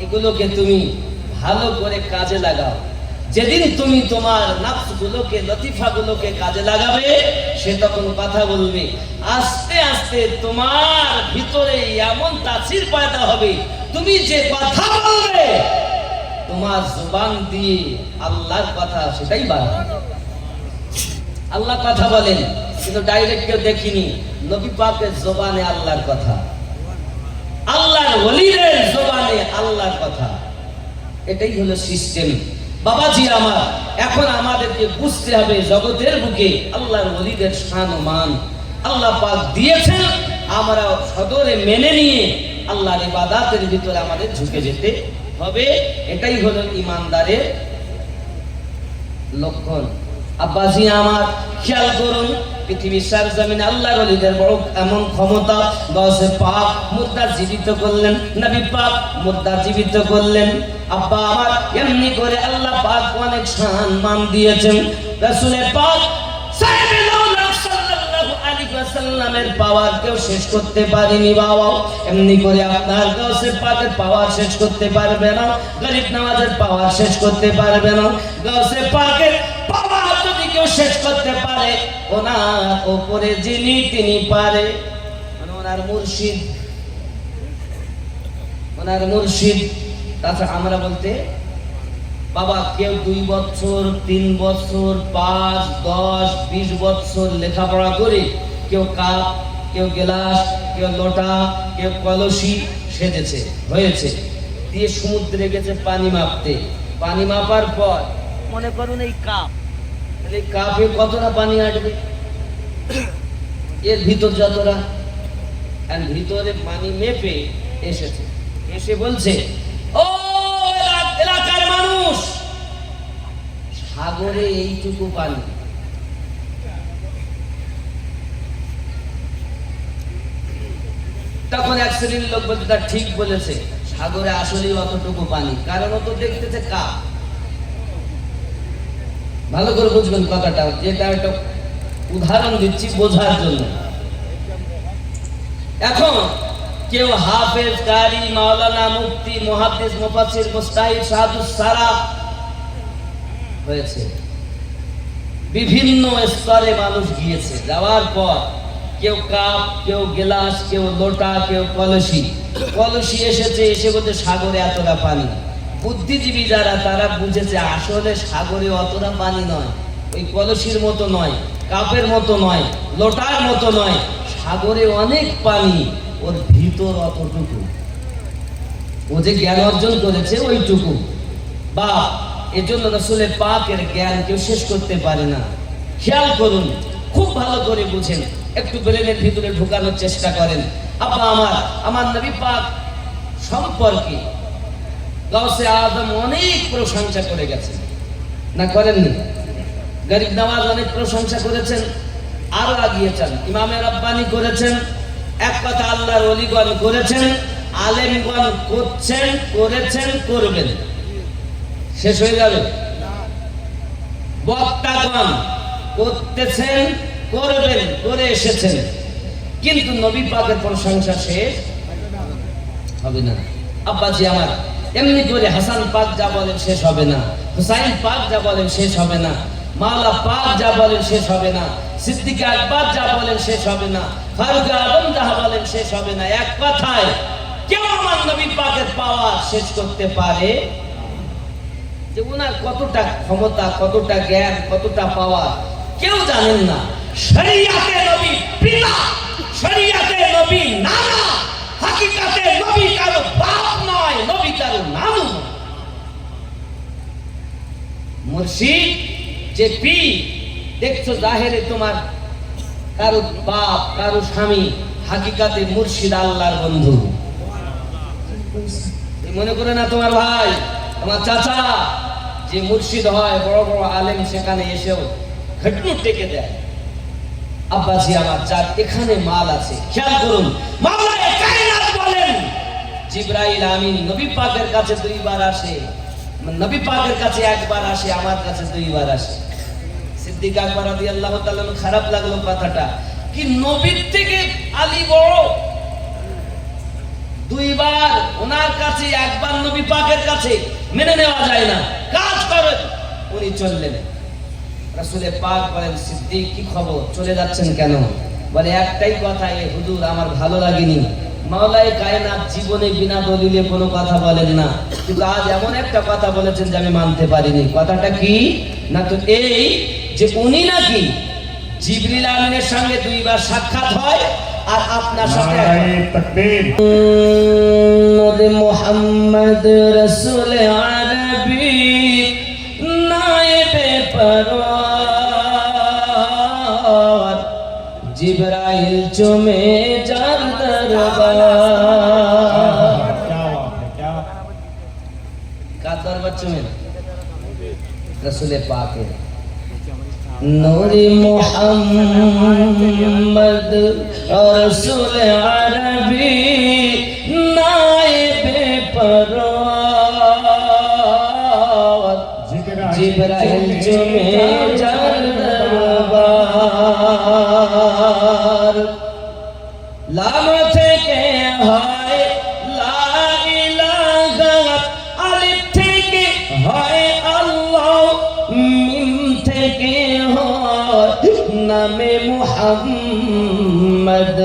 এগুলোকে তুমি ভালো করে কাজে লাগাও। যেদিন তুমি তোমার নাফসগুলোকে, লতিফাগুলোকে কাজে লাগাবে, সে তখন কথা বলবে। আস্তে আস্তে তোমার ভিতরে এমন তাসির পয়দা হবে, তুমি যে কথা বলবে তোমার জবান দিয়ে আল্লাহর কথা সেটাই বার হবে। আল্লাহ কথা বলেন কিন্তু ডাইরেক্ট কেউ দেখিনি। নবী পাকের জবানে আল্লাহর কথা, আল্লাহর ওলিদের জবানে আল্লাহর কথা, এটাই হলো সিস্টেম। বাবাজি আমার, এখন আমাদেরকে বুঝতে হবে জগতের বুকে আল্লাহর ওলিদের শান ও মান আল্লাহ পাক দিয়েছেন। আমরা সদরে মেনে নিয়ে আল্লাহর ইবাদতের ভিতরে আমাদের ঝুঁকে যেতে হবে। এটাই হলো ইমানদারের লক্ষণ। আব্বাজি আমার খেয়াল করুন, পৃথিবীর সারজমিনে আল্লাহর ওলিদের বড় এমন ক্ষমতা। গাউসে পাক মুর্দা জীবিত করলেন, নবী পাক মুর্দা জীবিত করলেন। আব্বা আমার এমনি করে আল্লাহ পাক অনেক সম্মান দিয়েছেন। রাসূলে পাক সাল্লাল্লাহু আলাইহি ওয়াসাল্লামের পাওয়ার কেউ শেষ করতে পারেনি বাবা। এমনি করে আপনার গাউসে পাকের পাওয়ার শেষ করতে পারবে না, গরিব নওয়াজের পাওয়ার শেষ করতে পারবে না। গাউসে পাকের পাওয়ার যদি কেউ শেষ করতে পারে, ওনার উপরে যিনি তিনি পারে, মানে ওনার মুর্শিদ। তাছাড়া আমরা বলতে বাবা কেউ 2 বছর, 3 বছর, 5, 10, 20 বছর লেখাপড়া করে কেউ কাপ, কেউ গ্লাস, কেউ লোটা, কেউ কলসি সেজেছে, হয়েছে, দিয়ে সমুদ্রে গেছে পানি মাপতে। পানি মাপার পর মনে করুন এই কাপ, এই কাপে কতটা পানি আটবে, এর ভিতর যতটা, আর ভিতরে পানি মেপে এসেছে, এসে বলছে ও এলাকার মানুষ, সাগরে এইটুকু পানি। তখন এক শ্রেণীর লোক বলতে তার ঠিক বলেছে, সাগরে আসলেই অতটুকু পানি, কারণ ও তো দেখতেছে কাপ। ভালো করে বুঝবেন কথাটা, যেটা একটা উদাহরণ দিচ্ছি বোঝার জন্য। এখন কেউ হাফেজ, কারি, মাওলানা, মুফতি, মুহাদ্দিস, মুফাসসির, মুস্তাহিদ, সাদুস সারা হয়েছে। বিভিন্ন স্তরে মানুষ গিয়েছে, যাওয়ার পর কেউ কাপ, কেউ গ্লাস, কেউ লোটা, কেউ কলসি। কলসি এসেছে, এসে বলতে সাগরে এতটা পানি। বুদ্ধিজীবী যারা তারা বুঝেছে আসলে সাগরে অতটা পানি নয়, ওই কলসির মতো নয়, কাপের মতো নয়, লোটার মতো নয়, সাগরে অনেক পানি, ওর ভিতর অতটুকু। ও যে জ্ঞান অর্জন করেছে ওইটুকু। বা এজন্য রাসূলের পাকের জ্ঞান কেউ শেষ করতে পারে না। খেয়াল করুন, খুব ভালো করে বুঝেন, একটু ব্রেনের ভিতরে ঢোকানোর চেষ্টা করেন। আব্বা আমার নবী পাক সম্পর্কে গাউসে আজম অনেক প্রশংসা করে গেছেন, না করেননি? গরিব নওয়াজ অনেক প্রশংসা করেছেন, আরো আগিয়েছেন। ইমামে রব্বানি করেছেন, এক কথা আল্লাহর ওলিগণ করেছেন, আলেমগণ করছেন, করেছেন, করবেন। শেষ হয়ে যাবে? বক্তাগণ করতেছেন, করবেন, করে এসেছেন, কিন্তু নবী পাকের প্রশংসা শেষ হবে না। আব্বাজি আমার, এমনি করে হাসান পাক যা বলেন শেষ হবে না, হুসাইন পাক যা বলেন শেষ হবে না, মাওলা পাক যা বলেন শেষ হবে না, সিদ্দিক আকবর যা বলেন শেষ হবে না, ফারুক আজম যা বলেন শেষ হবে না। এক কথায় কেউ আমার নবী পাকের পাওয়ার শেষ করতে পারে? যে উনার কতটা ক্ষমতা, কতটা জ্ঞান, কতটা পাওয়ার কেউ জানেন না। শরিয়াতে নবী পিতা, শরিয়াতে নবী নানা, হাকিকাতে নবী কারো বাপ নয়, নবী কারো নানু নয়। মুর্শিদ যে পীর দেখছো জাহেরে তোমার কারো বাপ, কারো স্বামী, হাকিকাতে মুর্শিদ আল্লাহর বন্ধু। মনে করে না তোমার ভাই, তোমার চাচা যে মুর্শিদ হয়, বড় বড় আলেম সেখানে এসেও ঘটনু টেকে দেয়। আব্বাজি আমার, যার এখানে মাল আছে, খেয়াল করুন, মাওলায়ে কায়নাত বলেন জিবরাইল আমিন নবী পাকের কাছে দুইবার আসে, নবী পাকের কাছে একবার আসে, আমার কাছে দুইবার আসে। সিদ্দিক আকবর রাদিয়াল্লাহু তাআলা খারাপ লাগলো কথাটা, কি নবীর থেকে আলী বড়? দুইবার ওনার কাছে, একবার নবী পাকের কাছে, মেনে নেওয়া যায় না, কাজ করেন। উনি চললেন। রাসূলে পাক বলেন, সিদ্দিক কি খবর, চলে যাচ্ছেন কেন? বলে একটাই কথা, এ হুজুর আমার ভালো লাগেনি। মাওলায়ে কায়নাত জীবনে বিনা দলিলে কোনো কথা বলেন না, কিন্তু আজ এমন একটা কথা বলেছেন যে আমি মানতে পারিনি। কথাটা কি? না তো এই যে উনি নাকি জিবরিল আমিনের সঙ্গে দুইবার সাক্ষাৎ হয়, আর আপনার সাথে মুহাম্মদ রাসূল আরবি নায়েবে পরওয়ার, জিবরাইল চুমে যার দরবার। কার দরবার চুমে? রাসূলে পাকের। নূরে মুহাম্মদ রাসূল আরবি নায়েবে পরওয়ার, জিবরাইল চুমে যার দরবার। লাম থেকে হয় লা ইলাহা, আলিফ থেকে হয় আল্লাহ, মিম থেকে হয় নামে মুহাম্মদ,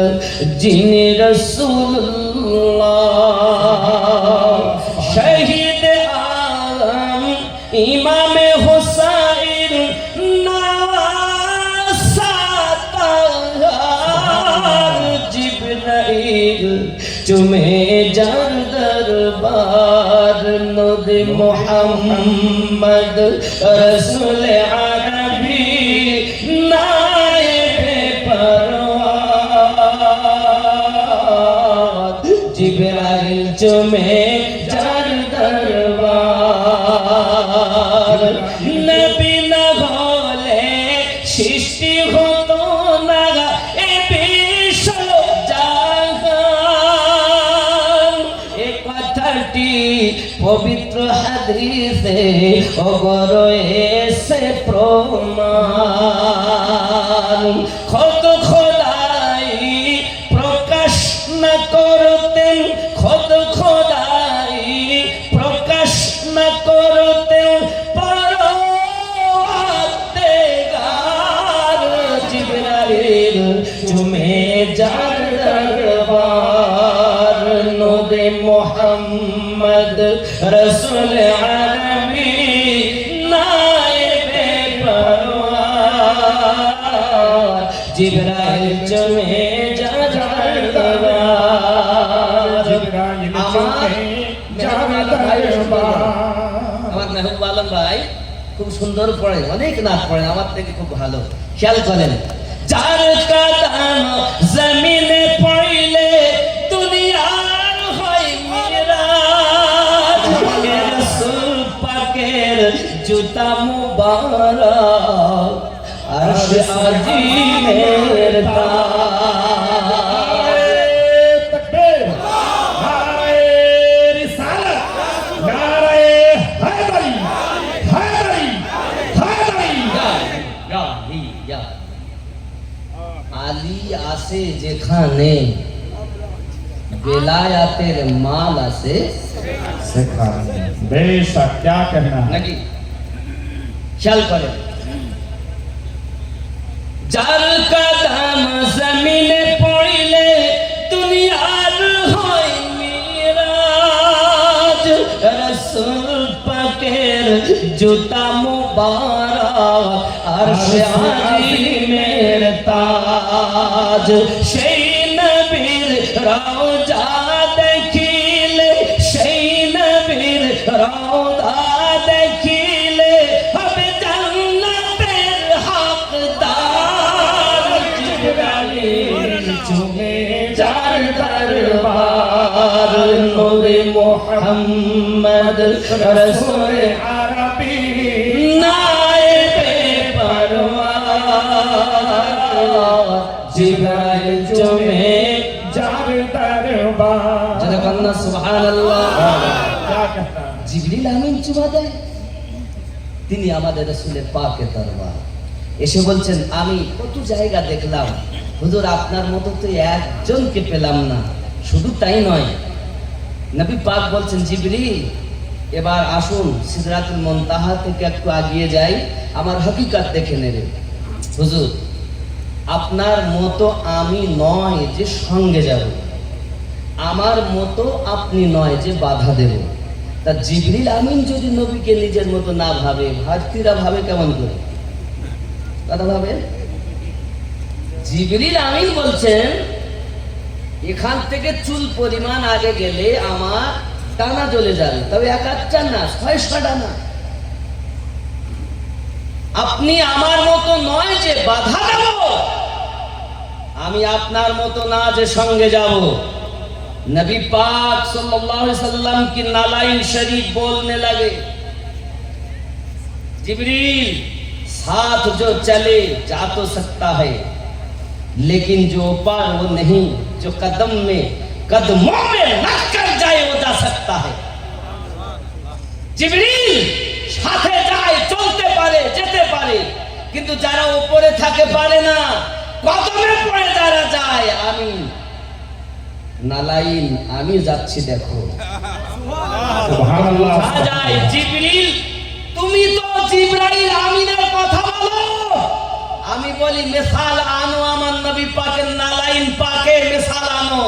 যিনি রাসূলুল্লাহ। শহীদ আলম ইমামে হুসাইন নওয়াসাতার, জিবরাইল চুমে যার দরবার। নবী মুহাম্মদ রাসূল আরবি নায়েবে পরওয়ার, জিবরাইল চুমে যার দরবার। নবী না হলে সৃষ্টি হতো না এ বিশ্ব জাহান। এ কথাটি পবিত্র হাদিসে রয়েছে প্রমাণ। খোদ খোদাই প্রকাশ না করতেন, খোদ খোদাই প্রকাশ না করতেন পরওয়ারদিগার, জিবরাইল চুমে যার দরবার। নবী মুহাম্মদ রাসূল আরবি নায়েবে পরওয়ার, জিবরাইল চুমে যার দরবার। আমার মেহবুব আলম ভাই খুব সুন্দর পড়েন, অনেক নাচ পড়েন, আমার থেকে খুব ভালো। খেয়াল করেন, যার কাদাম জমিনে পড়লে দুনিয়ার হয় মিরাজ এ রাসূল পাকের জুতা মুবারক আরশ আজিমের তাজ तकबीर नारे रिसालत नारे हैदरी हैदरी हैदरी আলী আসে যেখানে বেলায়াতের মাল আসে सिखाने बेशक क्या कहना है নাকি খেয়াল করেন যার কদম জমিনে পড়িলে দুনিয়ার হয় মিরাজ রাসূল পাকের জুতা মুবারক আরশ আজিমের তাজ সেই নবীর রওজা দেখিলে সেই নবীর রওজা দেখিলে হবে জান্নাতের হকদার জিবরাইল চুমে যার দরবার নূরে মুহাম্মদ রাসূল अरबी নায়েবে পরওয়ার জিবরাইল চুমে जार दरबार যারা কন্যা সুবহানাল্লাহ क्या कहना है জিবরিল আমিন চুমা দেয় তিনি আমাদের রাসূলের পাকের দরবার এসে বলছেন আমি কত জায়গা দেখলাম হুজুর আপনার মতো তো একজনকে পেলাম না শুধু তাই নয় নবী পাক বলছেন জিবরিল এবার আসুন সিদরাতুল মুনতাহা থেকে একটু আগিয়ে যাই আমার হকিকত দেখে নেবে হুজুর আপনার মতো আমি নয় যে সঙ্গে যাব আমার মতো আপনি নয় যে বাধা দেব তা জিবরিল আমিন যদি নবীকে নিজের মতো না ভাবে ভারতীয়রা ভাবে কেমন করে কথা ভাবে জিবরিল আমিন বলছেন এখান থেকে চুল পরিমাণ আগে গেলে আমার টানা জ্বলে যাবে তবে এক আধটা না 600 টানা আপনি আমার মতো নয় যে বাধা দেব আমি আপনার মতো না যে সঙ্গে যাব नबी पाक सल्लल्लाहु अलैहि वसल्लम की नालाइन शरीफ बोलने लगे जिब्रील साथ जो चले जा तो सकता है लेकिन जो पार वो नहीं जो कदम में कदमों में लग कर जाए वो जा सकता है जिब्रील সাথে যায় চলতে পারে যেতে পারে কিন্তু যারা উপরে থাকে পারে না কদমে পড়ে যারা যায় আমি নালাইন আমি যাচ্ছি দেখো सुभान अल्लाह যায় জিবরিল তুমি তো জিবরাইল আমিনের কথা বলো আমি বলি মিসাল আনো আমার নবী পাকের নালাইন পাকে মিসাল আনো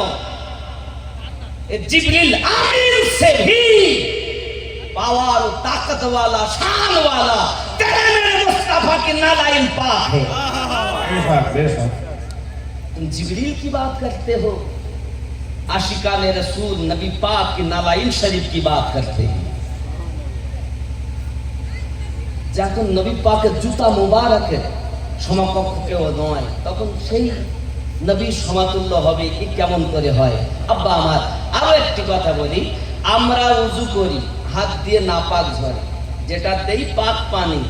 ए जिबरील आमीन से भी पावर ताकत वाला शान वाला तेरे मेरे मुस्तफा की नालाइन पाक है बेशक बेशक तुम जिबरील की बात करते हो आशिकान रसूल नबी पाक की नालाइन शरीफ की बात करते हैं যখন নবী পাকের জুতা মুবারকের সমকক্ষ কেউ নয় তখন সেই নবী সমাতুল্য হবে কি কেমন করে হয় আব্বা আমার আরো একটি কথা বলি আমরা উযু করি হাত দিয়ে নাপাক ঝরে যেটাতেই পাক পানি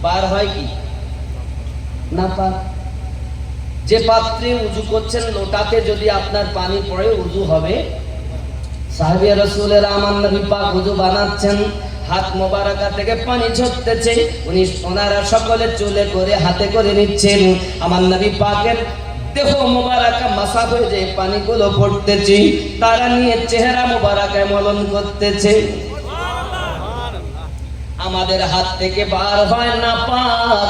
বার হয় কি নাপাক যে পাত্রে উযু করছেন লোটাতে যদি আপনার পানি পড়ে উযু হবে সাহাবী রাসূলের আমার নবী পাক উযু বানাচ্ছেন হাত মোবারকা থেকে পানি ঝরতেছে উনি ওনারা সকলে চুলে করে হাতে করে নিচ্ছেন আমার নবী পাকের দেহ মোবারকা মাসাজ হয়ে যায় পানিগুলো পড়তেছে তারা নিয়ে চেহারা মোবারকায় মলন করতেছে আমাদের হাত থেকে বার হয় না পাক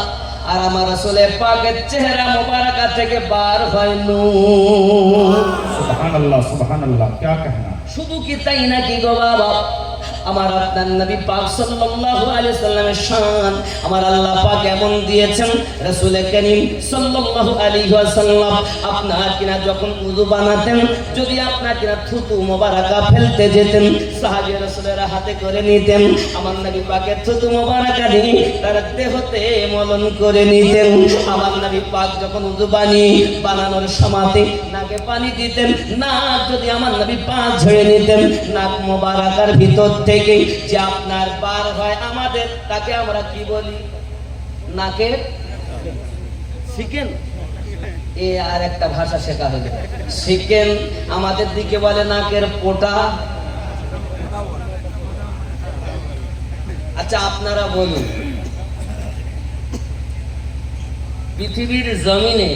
আর আমার রাসূলের পাকের চেহারা মোবারকা থেকে বার হয় নূর सुभान अल्लाह क्या कहना শুধু কি তাই নাকি গো বাবা আমার আপনার নবী পাক সাল্লাল্লাহু আলাইহি সাল্লামের শান আমার আল্লাহ পাক এমন দিয়েছেন। রাসূল করিম সাল্লাল্লাহু আলাইহি ওয়াসাল্লাম আপনার কিনা যখন উযু বানাতেন, যদি আপনার কিনা থুতু মোবারকা ফেলতে যেতেন, সাহাবী রাসূলেরা হাতে করে নিতেন, আমার নবী পাকের থুতু মোবারকা দিয়ে তার দেহতে মলন করে নিতেন। আমার নবী পাক যখন উযু বানানোর সময়তে নাকে পানি দিতেন, নাক যদি আমার নবী পাক ঝেড়ে নিতেন, নাক মোবারকার ভিতর থেকে যে আপনার বার হয় আমাদের, তাকে আমরা কি বলি? নাকের শিকেন। এ আর একটা ভাষা শেখা হলো, শিকেন। আমাদের দিকে বলে নাকের পোটা। আচ্ছা আপনারা বলুন, পৃথিবীর জমিনে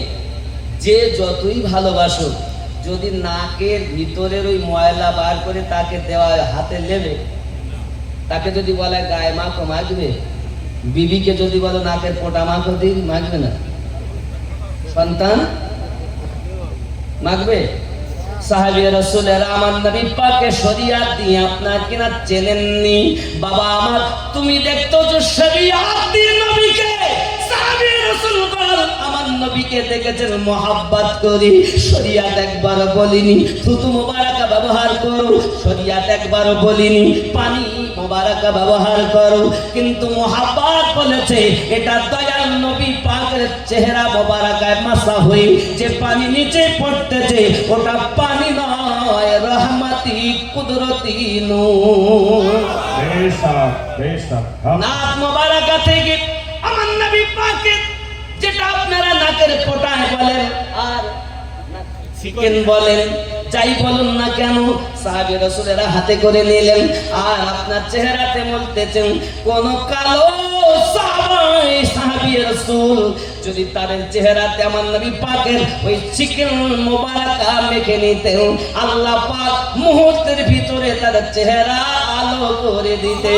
যে যতই ভালোবাসুক, যদি নাকের ভিতরের ওই ময়লা বার করে তাকে দেওয়া হাতে নেবে, তাকে যদি বলে গায়ে মাখো, মাখবে? বিবিকে যদি বলো নাকের পোটা মাখো দিই, মাখবে না? সন্তান মাখবে? সাহাবী রাসূলেরা আমার নবী পাকের শরীয়ত দিয়ে আপনার কিনা চেনেননি। বাবা আমার, তুমি দেখতো যে শরীয়ত দিয়ে নবীকে, সাহাবী রাসূলগণ আমার নবীকে দেখেছেন মোহাব্বত করি। শরীয়ত একবার বলিনি থুতু মোবারকা ব্যবহার করো, শরীয়ত একবার বলিনি পানি মোবারকা ব্যবহার করো, কিন্তু মোহাব্বত বলেছে। এটা দয়াল নবী পাকের চেহারা মোবারকায় মাসা হয়ে যে পানি নিচে পড়তেছে, ওটা পানি নয়, রহমতি কুদরতি নূর। বেশক বেশক। নাক মোবারকা থেকে আমার নবী পাকের, যেটা আপনারা নাকের পোটায় বলেন আর চিকেন বলেন, যাই বলুন না কেন, সাহাবী রাসূলেরা হাতে করে নিলেন আর আপনার চেহারাতে বলতেছেন। কোন কালো সাহাবী রাসূল যদি তার চেহারাতে আমার নবী পাকের ওই চিকেন মোবারকা মেখে নিতেন, আল্লাহ পাক মুহূর্তের ভিতরে তার চেহারা আলো করে দিতেন।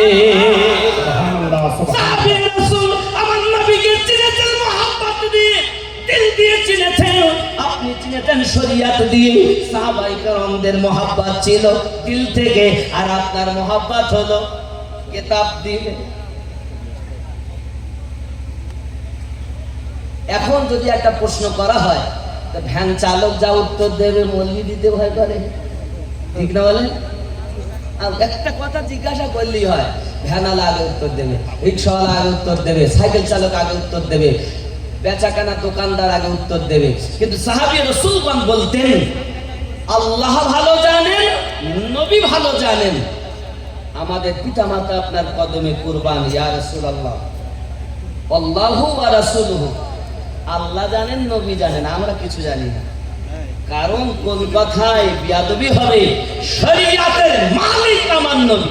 সুবহানাল্লাহ সাহাবী রাসূল আমার নবীকে চিনেছেন মোহাব্বত দিয়ে, দিল দিয়ে চিনেছেন। আপনি চিনেছেন শরীয়ত দিয়ে। সাহাবায়ে কেরামদের মোহাব্বত ছিল দিল থেকে, আর আপনার মোহাব্বত হলো কিতাব দিয়ে। এখন যদি একটা প্রশ্ন করা হয়, তো ভ্যান চালক যা উত্তর দেবে মৌলবি দিতে ভয় করে, ঠিক না বলেন? একটা কথা জিজ্ঞাসা করলেই হয়, ভ্যানওয়ালা আগে উত্তর দেবে, রিক্সাওয়ালা আগে উত্তর দেবে, সাইকেল চালক আগে উত্তর দেবে, বেচাকেনা দোকানদার আগে উত্তর দেবে। কিন্তু সাহাবী রাসূলগণ বলতেন, আল্লাহ ভালো জানেন, নবী ভালো জানেন, আমাদের পিতামাতা আপনার কদমে কুরবান। ইয়া রাসূলুল্লাহ, আল্লাহু ওয়া রাসূলুহু, আল্লাহ জানেন, নবী জানেন, আমরা কিছু জানি না। কারণ কোন কথায় বিয়াদবি হবে, শরীয়তের মালিক আমার নবী।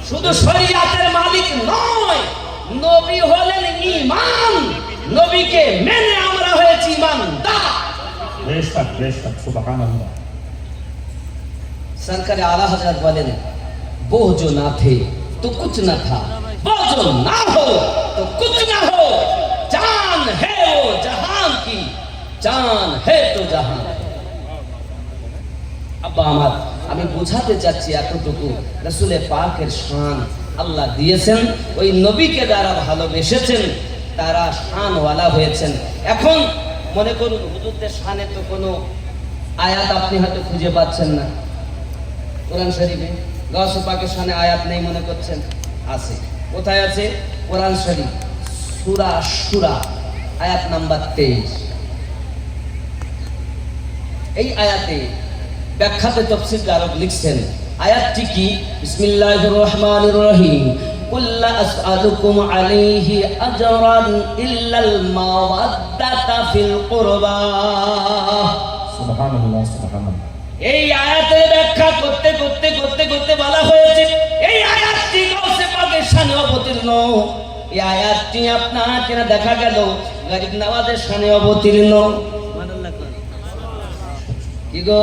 শুধু শরীয়তের মালিক নয়, নবী হলেন ঈমান। নবীকে মেনে আমরা হয়েছি ঈমানদার। বেশক বেশক। সুবহানাল্লাহ। সরকারে আলা হযরত বলেন, वो जो ना थे तो कुछ ना था, वो जो ना हो तो कुछ ना हो, जान है वो जहान की, जान है तो जहान। আব্বা আমার, আমি বোঝাতে চাচ্ছি এতটুকু, রাসূলে পাকের শান আল্লাহ দিয়েছেন, ওই নবীকে যারা ভালোবেসেছেন তারা শানওয়ালা হয়েছেন। এখন মনে করুন হুজুরদের শানে তো কোনো আয়াত আপনি হয়তো খুঁজে পাচ্ছেন না কোরআন শরীফে, গাউসে পাকের শানে আয়াত নেই মনে করছেন, আছে। কোথায় আছে? কোরআন শরীফ সূরা শুরা আয়াত নাম্বার 23। এই আয়াতে ব্যাখ্যাতে তাফসীরকার লিখছেন, আয়াতটি কি? বিসমিল্লাহির রহমানির রহিম, কুল লা আসআলুকুম আলাইহি আজরান ইল্লাল মাওয়াদ্দাতা ফিল কুরবা। সুবহানাল্লাহ সুবহানাল্লাহ। এই আয়াতের ব্যাখ্যা করতে করতে করতে করতে বলা হয়েছে, এই আয়াতটি গাউসে পাকের শানে অবতীর্ণ। এই আয়াতটি আপনার কিনা দেখা গেল গরিব নওয়াজের শানে অবতীর্ণ। কি গো,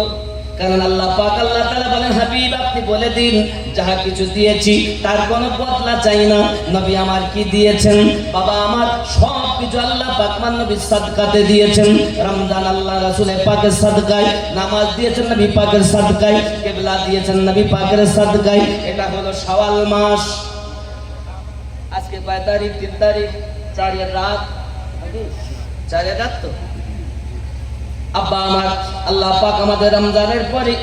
কারণ আল্লাহ পাক আল্লাহ তাআলা বলেন, হাবিব আপনি বলে দিন যাহা কিছু দিয়েছি তার কোনো বদলা চাই না। নবী আমার কি দিয়েছেন? বাবা আমার সব কিছু আল্লাহ পাক আমার নবীর সাদকাতে দিয়েছেন। রমজান আল্লাহ রাসূলের পাকের সাদকায়, নামাজ দিয়েছেন নবী পাকের সাদকায়, কিবলা দিয়েছেন নবী পাকের সাদকায়। এটা হলো শাওয়াল মাস। আজকে কয় তারিখ? 3 তারিখ, 4 রাত, 4 রাত তো। আব্বা আমার আল্লাহ পাক আমাদের রমজানের পরে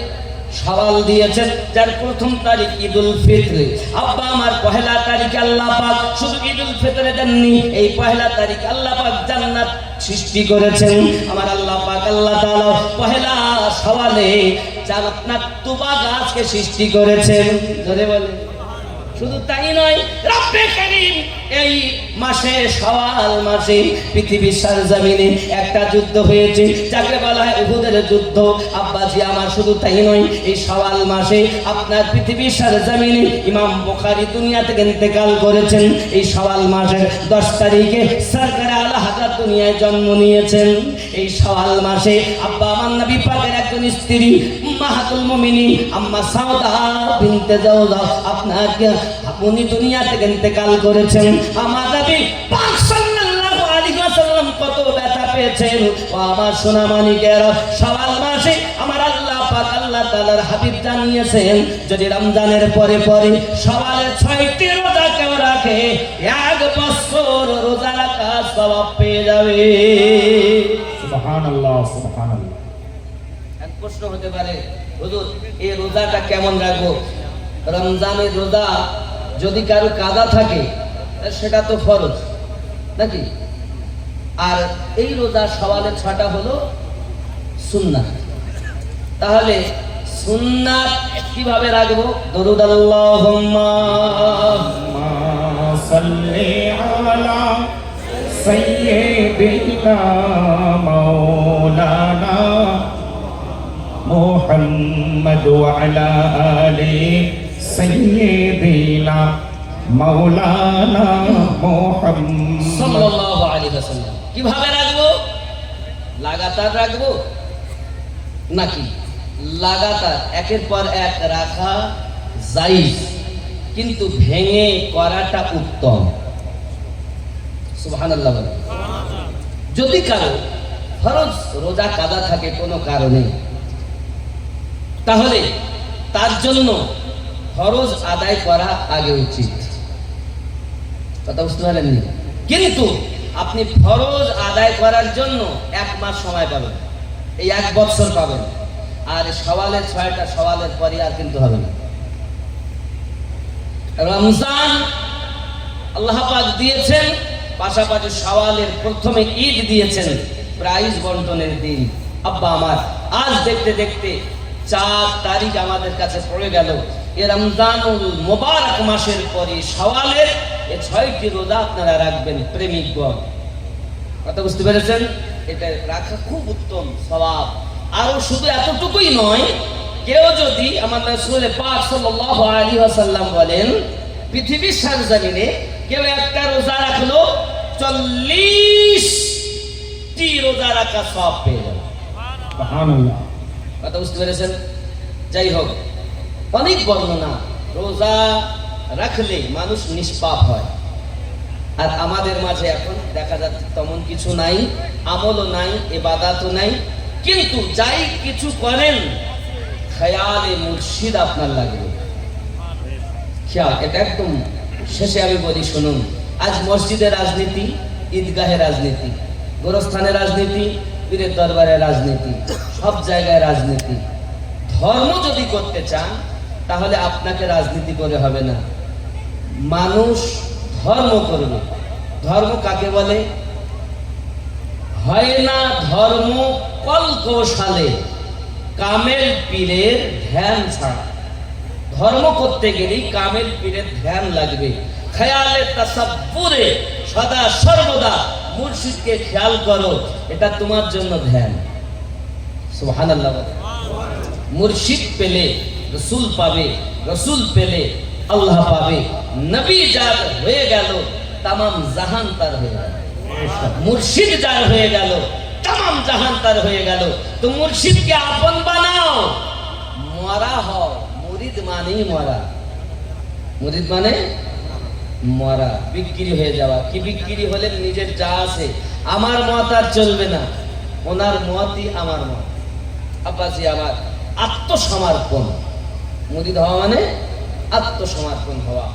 শাওয়াল দিয়েছেন, যার প্রথম তারিখ ঈদুল ফিতর। আব্বা আমার পহেলা তারিখে আল্লাহ পাক শুধু ঈদুল ফিতরে দেননি, এই পহেলা তারিখ আল্লাহ পাক জান্নাত সৃষ্টি করেছেন। আমার আল্লাহ পাক আল্লাহ তাআলা পহেলা শাওয়ালে জান্নাত তুবা গাছকে সৃষ্টি করেছেন। জোরে বলে। শুধু তাই নয়, রব্বে কারীম এই মাসে শাওয়াল মাসে পৃথিবীর সরজমিনে একটা যুদ্ধ হয়েছে যাকে বলা হয় উহুদের যুদ্ধ। আব্বাজি আমার শুধু তাই নয়, এই শাওয়াল মাসে আপনার পৃথিবীর সরজমিনে ইমাম বুখারী দুনিয়া থেকে ইন্তেকাল করেছেন। এই শাওয়াল মাসের 10 তারিখে সরকার আলা হযরত দুনিয়ায় জন্ম নিয়েছেন। এই শাওয়াল মাসে আব্বা আমার নবী পাকের একজন স্ত্রী উম্মাহাতুল মুমিনিন আম্মা সাউদা বিনতে জাওজা আপনাকে উনি দুনিয়া থেকে ইন্তেকাল করেছেন। আমার নবী পাক সাল্লাল্লাহু আলাইহি ওয়াসাল্লাম কত ব্যথা পেয়েছেন। ও আমার সোনা মানিকেরা, শাওয়াল মাসে আমার আল্লাহ পাক আল্লাহ তাআলার হাবিব জানিয়েছেন যদি রমজানের পরে পরে শাওয়ালের 6টি রোজা কেউ রাখে 1 বছর রোজা রাখার সওয়াব পেয়ে যাবে। সুবহানাল্লাহ, সুবহানাল্লাহ। এক প্রশ্ন হতে পারে, হুজুর এই রোজাটা কেমন রাখবো? রমজানের রোজা যদি কারো কাজা থাকে সেটা তো ফরজ নাকি, আর এই রোজা শাওয়ালের 6টা হলো সুন্নাত। তাহলে সুন্নাত কিভাবে রাখবো? দরুদ আল্লাহুম্মা সাল্লি আলা সাইয়্যিদিনা মাওলানা মুহাম্মদ ওয়া আলা আলি সাইয়্যিদিনা মাওলানা মুহাম্মদ সাল্লাল্লাহু আলাইহি ওয়াসাল্লাম। কিভাবে রাখবো? লাগাতার রাখবো নাকি লাগাতার একের পর এক রাখা জায়েজ, কিন্তু ভেঙে করাটা উত্তম। সুবহানাল্লাহ। যদি কারো ফরজ রোজা কাজা থাকে কোনো কারণে, তাহলে তার জন্য ফরজ আদায় করা আগে উচিত। কথা বুঝতে পারেননি? কিন্তু আপনি ফরজ আদায় করার জন্য 1 মাস সময় পাবেন, এই 1 বছর পাবেন। আর শাওয়ালের 6টা শাওয়ালের পরে আর কিন্তু হবে না। রমজান আল্লাহ পাক দিয়েছেন, পাশাপাশি শাওয়ালের প্রথমে ঈদ দিয়েছেন, প্রাইজ বন্টনের দিন। আব্বা আমার আজ দেখতে দেখতে 4 তারিখ আমাদের কাছে পড়ে গেল। এ রমজানুল মুবারক মাসের পরে শাওয়ালের এই 6টি রোজা আপনারা রাখবেন প্রেমিকগণ। কথা বুঝতে পেরেছেন? এটা রাখা খুব উত্তম সওয়াব। আর শুধু এতটুকুই নয়, কেউ যদি আমার রাসূল পাক সাল্লাল্লাহু আলাইহি ওয়াসাল্লাম বলেন পৃথিবীর সরজমিনে কেউ একটা রোজা রাখলো 40টি রোজা রাখা সওয়াব পেয়ে যাবে। সুবহানাল্লাহ। কথা বুঝতে পেরেছেন? যাই হোক, অনেক বর্ণনা, রোজা রাখলে মানুষ নিষ্পাপ হয়। আর আমাদের মাঝে এখন দেখা যাচ্ছে তেমন কিছু নাই, আমলও নাই, ইবাদতও নাই, কিন্তু যাই কিছু করেন খেয়ালে মুর্শিদ আপনার লাগবে। খেয়াল, এটা একদম শেষে আমি বলি শুনুন। আজ মসজিদের রাজনীতি, ঈদগাহের রাজনীতি, গোরস্থানের রাজনীতি, পীরের দরবারের রাজনীতি, সব জায়গায় রাজনীতি। ধর্ম যদি করতে চান তাহলে আপনাকে রাজনীতি করে হবে না, মানুষ ধর্ম করবে। ধর্ম কাকে বলে? হয় না ধর্ম কলকৌশলে, কামেল পীরের ধ্যান ছাড়া। ধর্ম করতে গেলেই কামেল পীরের ধ্যান লাগবে। খেয়ালে তাসাব্বুরে সদা সর্বদা মুর্শিদকে খেয়াল করো, এটা তোমার জন্য ধ্যান। সুবহানাল্লাহ। মুর্শিদ পেলে রসুল পাবে, রসুল পেলে আল্লাহ পাবে। নবী যার হয়ে গেল তামাম জাহান তার হয়ে গেল। মুর্শিদ যার হয়ে গেল তামাম জাহান তার হয়ে গেল। তো মুর্শিদকে আপন বানাও, মরা হও, মুরিদ মানেই মরা। মুরিদ মানে মরা, বিক্রি হয়ে যাওয়া। কি বিক্রি হলে নিজের যা আছে, আমার মত আর চলবে না, ওনার মতই আমার মত। আব্বাজি আমার আত্মসমর্পণ। মুরিদ হওয়া মানে আত্মসমর্পণ হওয়া।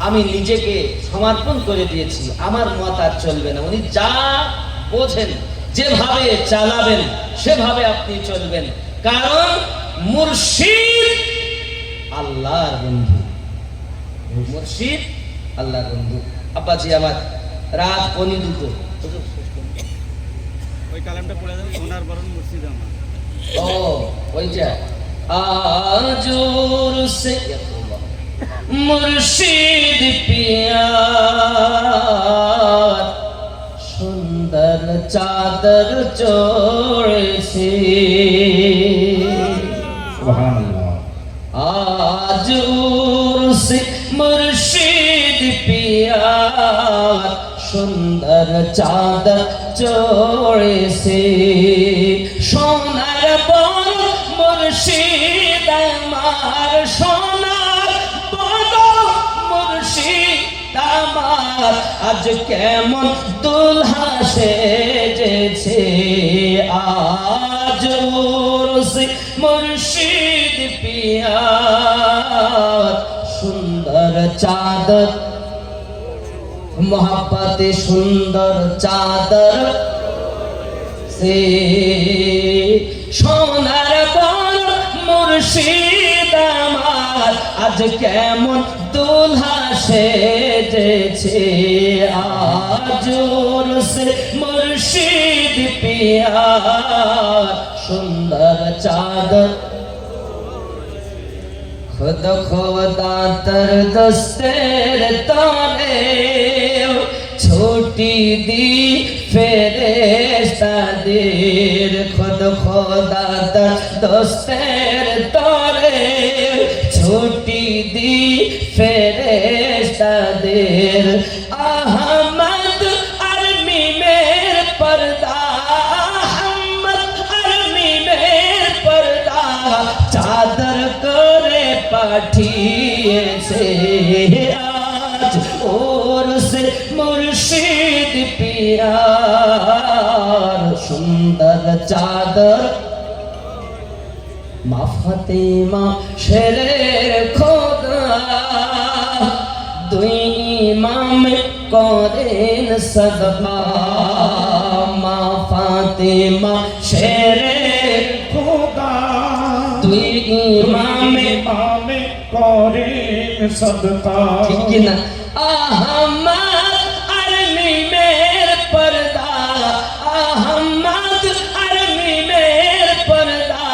আমি নিজেকে সমর্পণ করে দিয়েছি, আমার মত আর চলবে না। উনি যা বোঝেন, যেভাবে চালাবেন সেভাবে আপনি চলবেন, কারণ মুর্শিদ আল্লাহর বন্ধু। মুর্শিদ আল্লাহর বন্ধু। আব্বাজি আমার রাত 1:02। ওই কালামটা পড়ে দেন, সোনার বরণ মুর্শিদ আমার। ও ওইটা আজুর সে মুর্শিদ পিয়ার সুন্দর চাদর চড়েছে। সুবহানাল্লাহ। আজুর সে মুর্শিদ পিয়ার সুন্দর চাদর চড়েছে। সোনার বড় মুর্শিদ আমার, সোনার বড় মুর্শিদ আমার, আজ কেমন দুলহা সেজেছে। আজ মুর্শিদ পিয়ার সুন্দর চাদর, মোহাব্বতে সুন্দর চাদর সে। সোনার বড় মুর্শিদ আমার, আজ কেমন দুলহা সেজেছে। আজ সে মুর্শিদ পিয়ার সুন্দর চাদর। खुद खुदा तर दस्तेर तारे छोटी दी फेरेश्ता देर। खुद खुदा तर दस्तेर तारे छोटी दी फेरेश्ता देर। अहमद अरमी मेर पर्दा, अहमद अरमी मेर पर्दा चादर करे पाठिएছে। আজ ওর সে মুর্শিদ পিয়ার সুন্দর চাদর। মা ফাতেমা শেরের খোদা, দুই ইমাম করেন সদকা। মা ফাতেমা শেরের খোদা দুই ইমামে ইমামে করেন সদকা। ঠিক কি না? আহমদ আরমি মের পর্দা, আহমদ আরমি মের পর্দা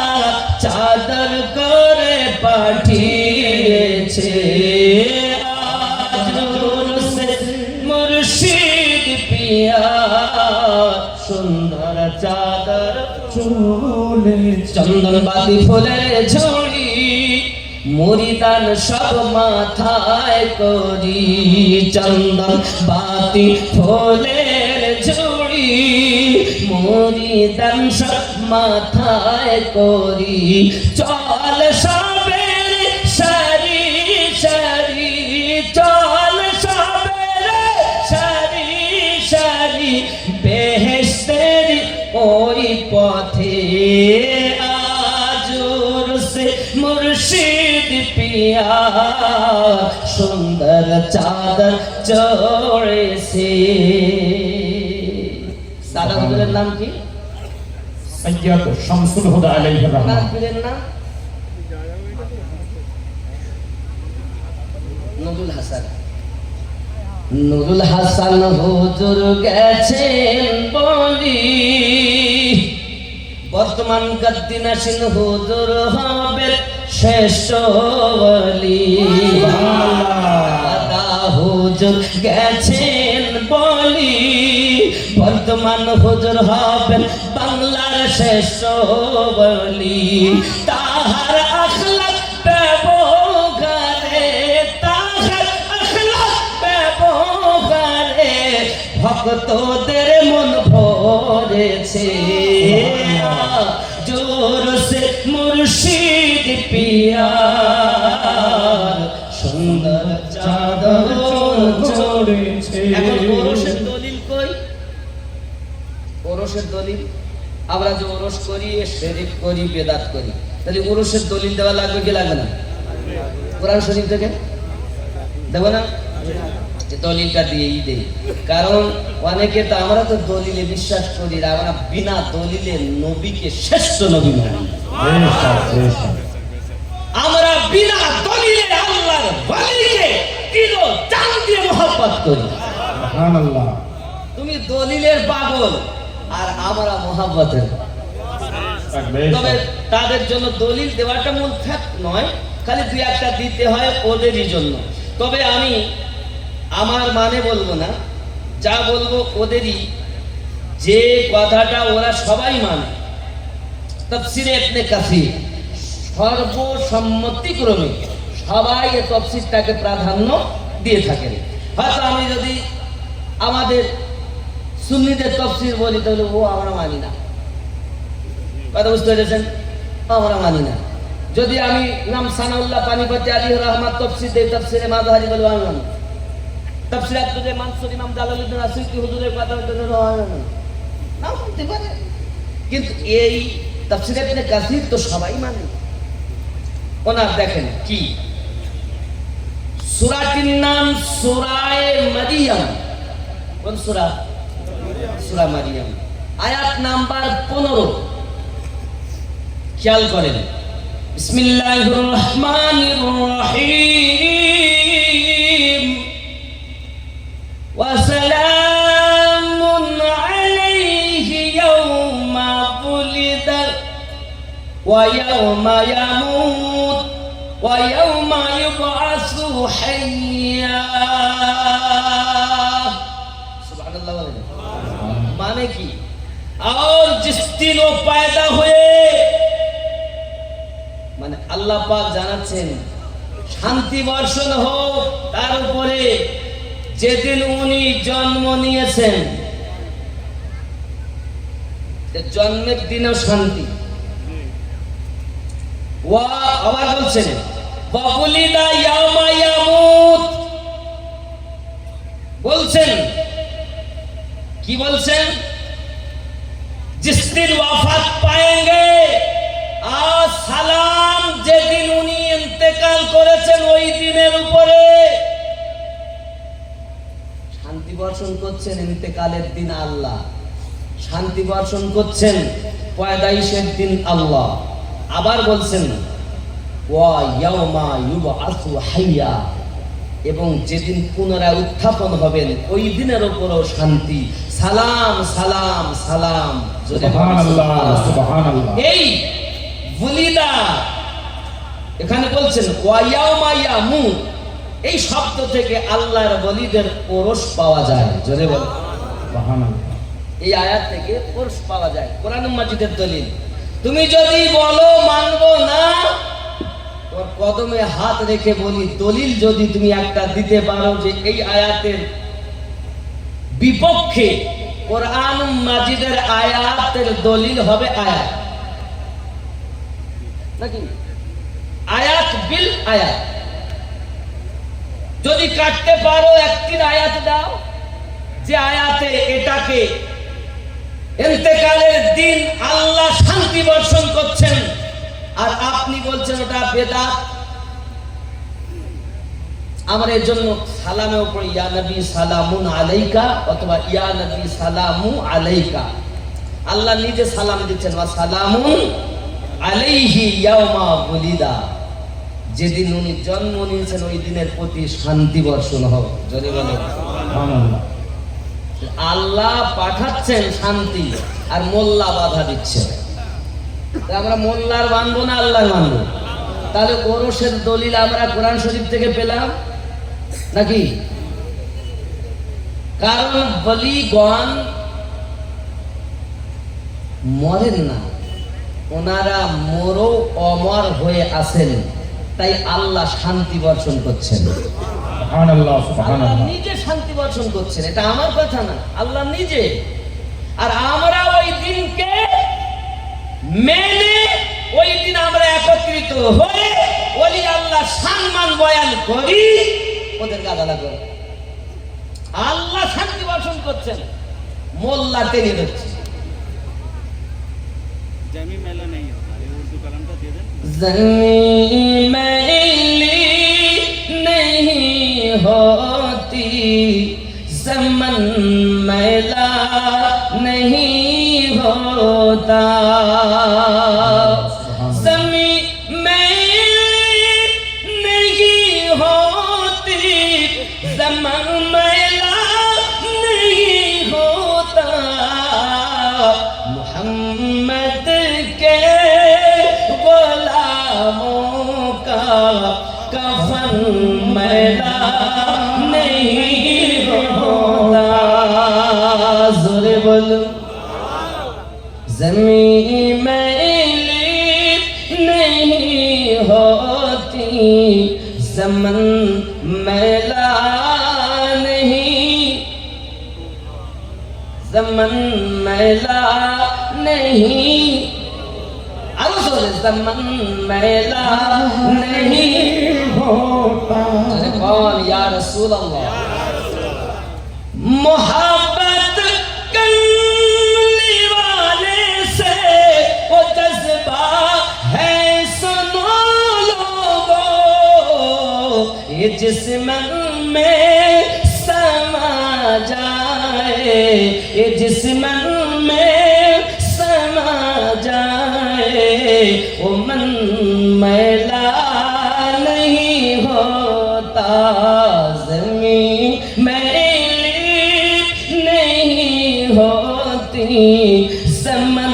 চাদর করে পাঠিয়েছে। আজ সে মুর্শিদ পিয়ার সুন্দর চাদর চলে চন্দন বাতি ফুলের ঝুড়ি মুরিদান সব মাথায় করি। চন্দন বাতি ফুলের ঝুড়ি মুরিদান সব মাথায় করি। চল সবের সারি সারি, চল সবের সারি সারি বেহেশতের ওই পথে। আজ সে মুর্শিদ পিয়ার সুন্দর চাদর চড়েছে। দাদা হুজুরের নাম কি? সৈয়দ শামসুল হুদা আলাইহির আপনার রহমান। পীরের নাম? নুরুল হাসান। নুরুল হাসান হুজুর গেছেন বলি, বর্তমান গদ্দিনাসীন হুজুর হবে শ্রেষ্ঠ ওলি। দাদা হুজুর গেছেন বলি, বর্তমান হুজুর হবেন বাংলার শ্রেষ্ঠ ওলি। তাহার আখলাক ব্যবহারে, তাহার আখলাক ব্যবহারে ভক্তদের মন ভরেছে। জোর সে মুর্শিদ পিয়ার সুন্দর চাদর চড়েছে। এখন ওরসের দলিল কই? ওরসের দলিল আমরা যে ওরস করি শিরক করি বেদাত করি, তাহলে ওরসের দলিল দেওয়া লাগবে কি লাগবে না? কোরআন শরীফ থেকে দেবো না? যে দলিলটা দিয়েই দেই, কারণ অনেকে তো আমরা তো দলিলে বিশ্বাস করি না, আমরা বিনা দলিলে নবীকে শ্রেষ্ঠ নবী মানি। আমরা বিনা দলিলে আল্লাহর ওয়ালিকে কিলো জান দিয়ে মোহাব্বত করি। সুবহানাল্লাহ। তুমি দলিলের পাগল আর আমরা মোহাব্বতের। তবে তাদের জন্য দলিল দেওয়াটা মূল ফ্যাক্ট নয়, খালি দুই একটা দিতে হয় ওদেরই জন্য। তবে আমি আমার মানে বলবো না, যা বলবো ওদেরই, যে কথাটা ওরা সবাই মানে। তাফসিরে ইবনে কাসির সর্বসম্মতিক্রমে সবাই এই তাফসিরটাকে প্রাধান্য দিয়ে থাকেন। হয়তো আমি যদি আমাদের সুন্নিদের তাফসির বলি তাহলে ও আমরা মানি না, কথা বুঝতে পেরেছেন? আমরা মানি না। যদি আমি ইমাম সানাউল্লাহ পানিপতি আলী রহমান তাফসির দেই, তাফসিরে মাযহারি বলবো আমি মানি। তাফসির আব্দুল মানসুর ইমাম জালালউদ্দিন আসিফি হুজুরের কথা বলতে না শুনতে পারে, কিন্তু এই তাফসিরে ইবনে কাসির তো সবাই মানে। ওনার দেখেন কি সূরাটির নাম সূরায়ে মারিয়াম। কোন সূরা? সূরা মারিয়াম, আয়াত নাম্বার 15। খেয়াল করেন, বিসমিল্লাহির রহমানির রহিম ওয়া সালামুন আলাইহি ইয়াওমা বুলিদা ওয়া ইয়াওমা ইয়ামুত ওয়া ইয়াওমা ইউবআসু হাইয়্যা। সুবহানাল্লাহ বলেন। মানে কি? और जिस दिन वो पैदा हुए, মানে আল্লাহ পাক জানাচ্ছেন শান্তি বর্ষণ হোক তার উপরে যেদিন উনি জন্ম নিয়েছেন। জন্মের দিনও শান্তি। ওয়া আবার বলছেন বাবুলিদা ইয়াউমা ইয়ামুত, বলছেন কি বলছেন? जिस दिन वफात पाएंगे, आज সালাম যেদিন উনি ইন্তেকাল করেছেন ওই দিনের উপরে শান্তি বর্ষণ করছেন। ইন্তেকালের দিন আল্লাহ, শান্তি বর্ষণ করছেন পয়দাইশের দিন আল্লাহ। আবার বলছেন ওয়া ইয়াউমা ইউবআসু হাইয়্যা, এবং যেদিন পুনরায় উত্থাপন হবেন ওই দিনের উপরও শান্তি। সালাম সালাম সালাম। সুবহানাল্লাহ, সুবহানাল্লাহ। এই বুলিদা এখানে বলছেন ওয়া ইয়াউমা ইয়ামুত, এই শব্দ থেকে আল্লাহর ওলিদের ওরস পাওয়া যায়। জোরে বলো সুবহানাল্লাহ। এই আয়াত থেকে ওরস পাওয়া যায়, কোরআন মাজিদের দলিল। তুমি যদি বলো মানবো না, তোর কদমে হাত রেখে বলি, দলিল যদি তুমি একটা দিতে পারো যে এই আয়াতের বিপক্ষে কোরআন মাজিদের আয়াতের দলিল হবে আয়াত নাকি? আয়াত বিল আয়াত। যদি কাটতে পারো একটি আয়াত দাও যে আয়াতে এটাকে ইন্তেকালের দিন আল্লাহ শান্তি বর্ষণ করছেন, আর আপনি বলছেন ওটা বেদাত। আমরা এর জন্য সালামের উপর ইয়া নবী সালামুন আলাইকা অথবা ইয়া নবী সালামু আলাইকা, আল্লাহ নিজে সালাম দিচ্ছেন ওয়া সালামুন আলাইহি ইয়াউমা বুলিদা, যেদিন উনি জন্ম নিয়েছেন ওই দিনের প্রতি শান্তি বর্ষণ হোক। যদি বলে সুবহানাল্লাহ। আল্লাহ পাঠাচ্ছেন শান্তি আর মোল্লা বাধা দিচ্ছে। আমরা মোল্লার মানবো না আল্লাহ মানবো? তাহলে ওরসের দলিল আমরা কোরআন শরীফ থেকে পেলাম নাকি? কারণ বলিগণ মরেন না, ওনারা মরো অমর হয়ে আছেন, তাই আল্লাহ শান্তি বর্ষণ করছেন। সুবহানাল্লাহ, আল্লাহ সুবহানাল্লাহ। নিজে শান্তি বর্ষণ করছেন, এটা আমার কথা না, আল্লাহ নিজে। আর আমরা ওই দিনকে মেনে ওই দিন আমরা একত্রিত হয়ে ওলি আল্লাহ সম্মান বয়ান করি, ওদের গাদালা করে আল্লাহ শান্তি বর্ষণ করছেন, মোল্লা টেনে দিচ্ছে। जमी मेला नहीं होता, ये उर्दू कलम का दे दें। ज़मीं मैली नहीं होती, ज़मन मैला नहीं होता। ज़मीं मैली नहीं होती, ज़मन मैला नहीं होता। मोहम्मद के गुलामों का कफन मैला नहीं होता। जोरे बोलो, ज़मीं मैली नहीं होती, ज़मन मैला नहीं, ज़मन मैला नहीं, आरो जोरे, ज़मन मैला नहीं होता। अरे कौन या रसूल अल्लाह, मोहब्बत करने वाले से वो जज्बा है सुनो लोगों, ये जिस्मन में समा जाए, ये जिस्मन में समा जाए, वो मन मैला नहीं होता। ज़मीं मैली नहीं होती, ज़मन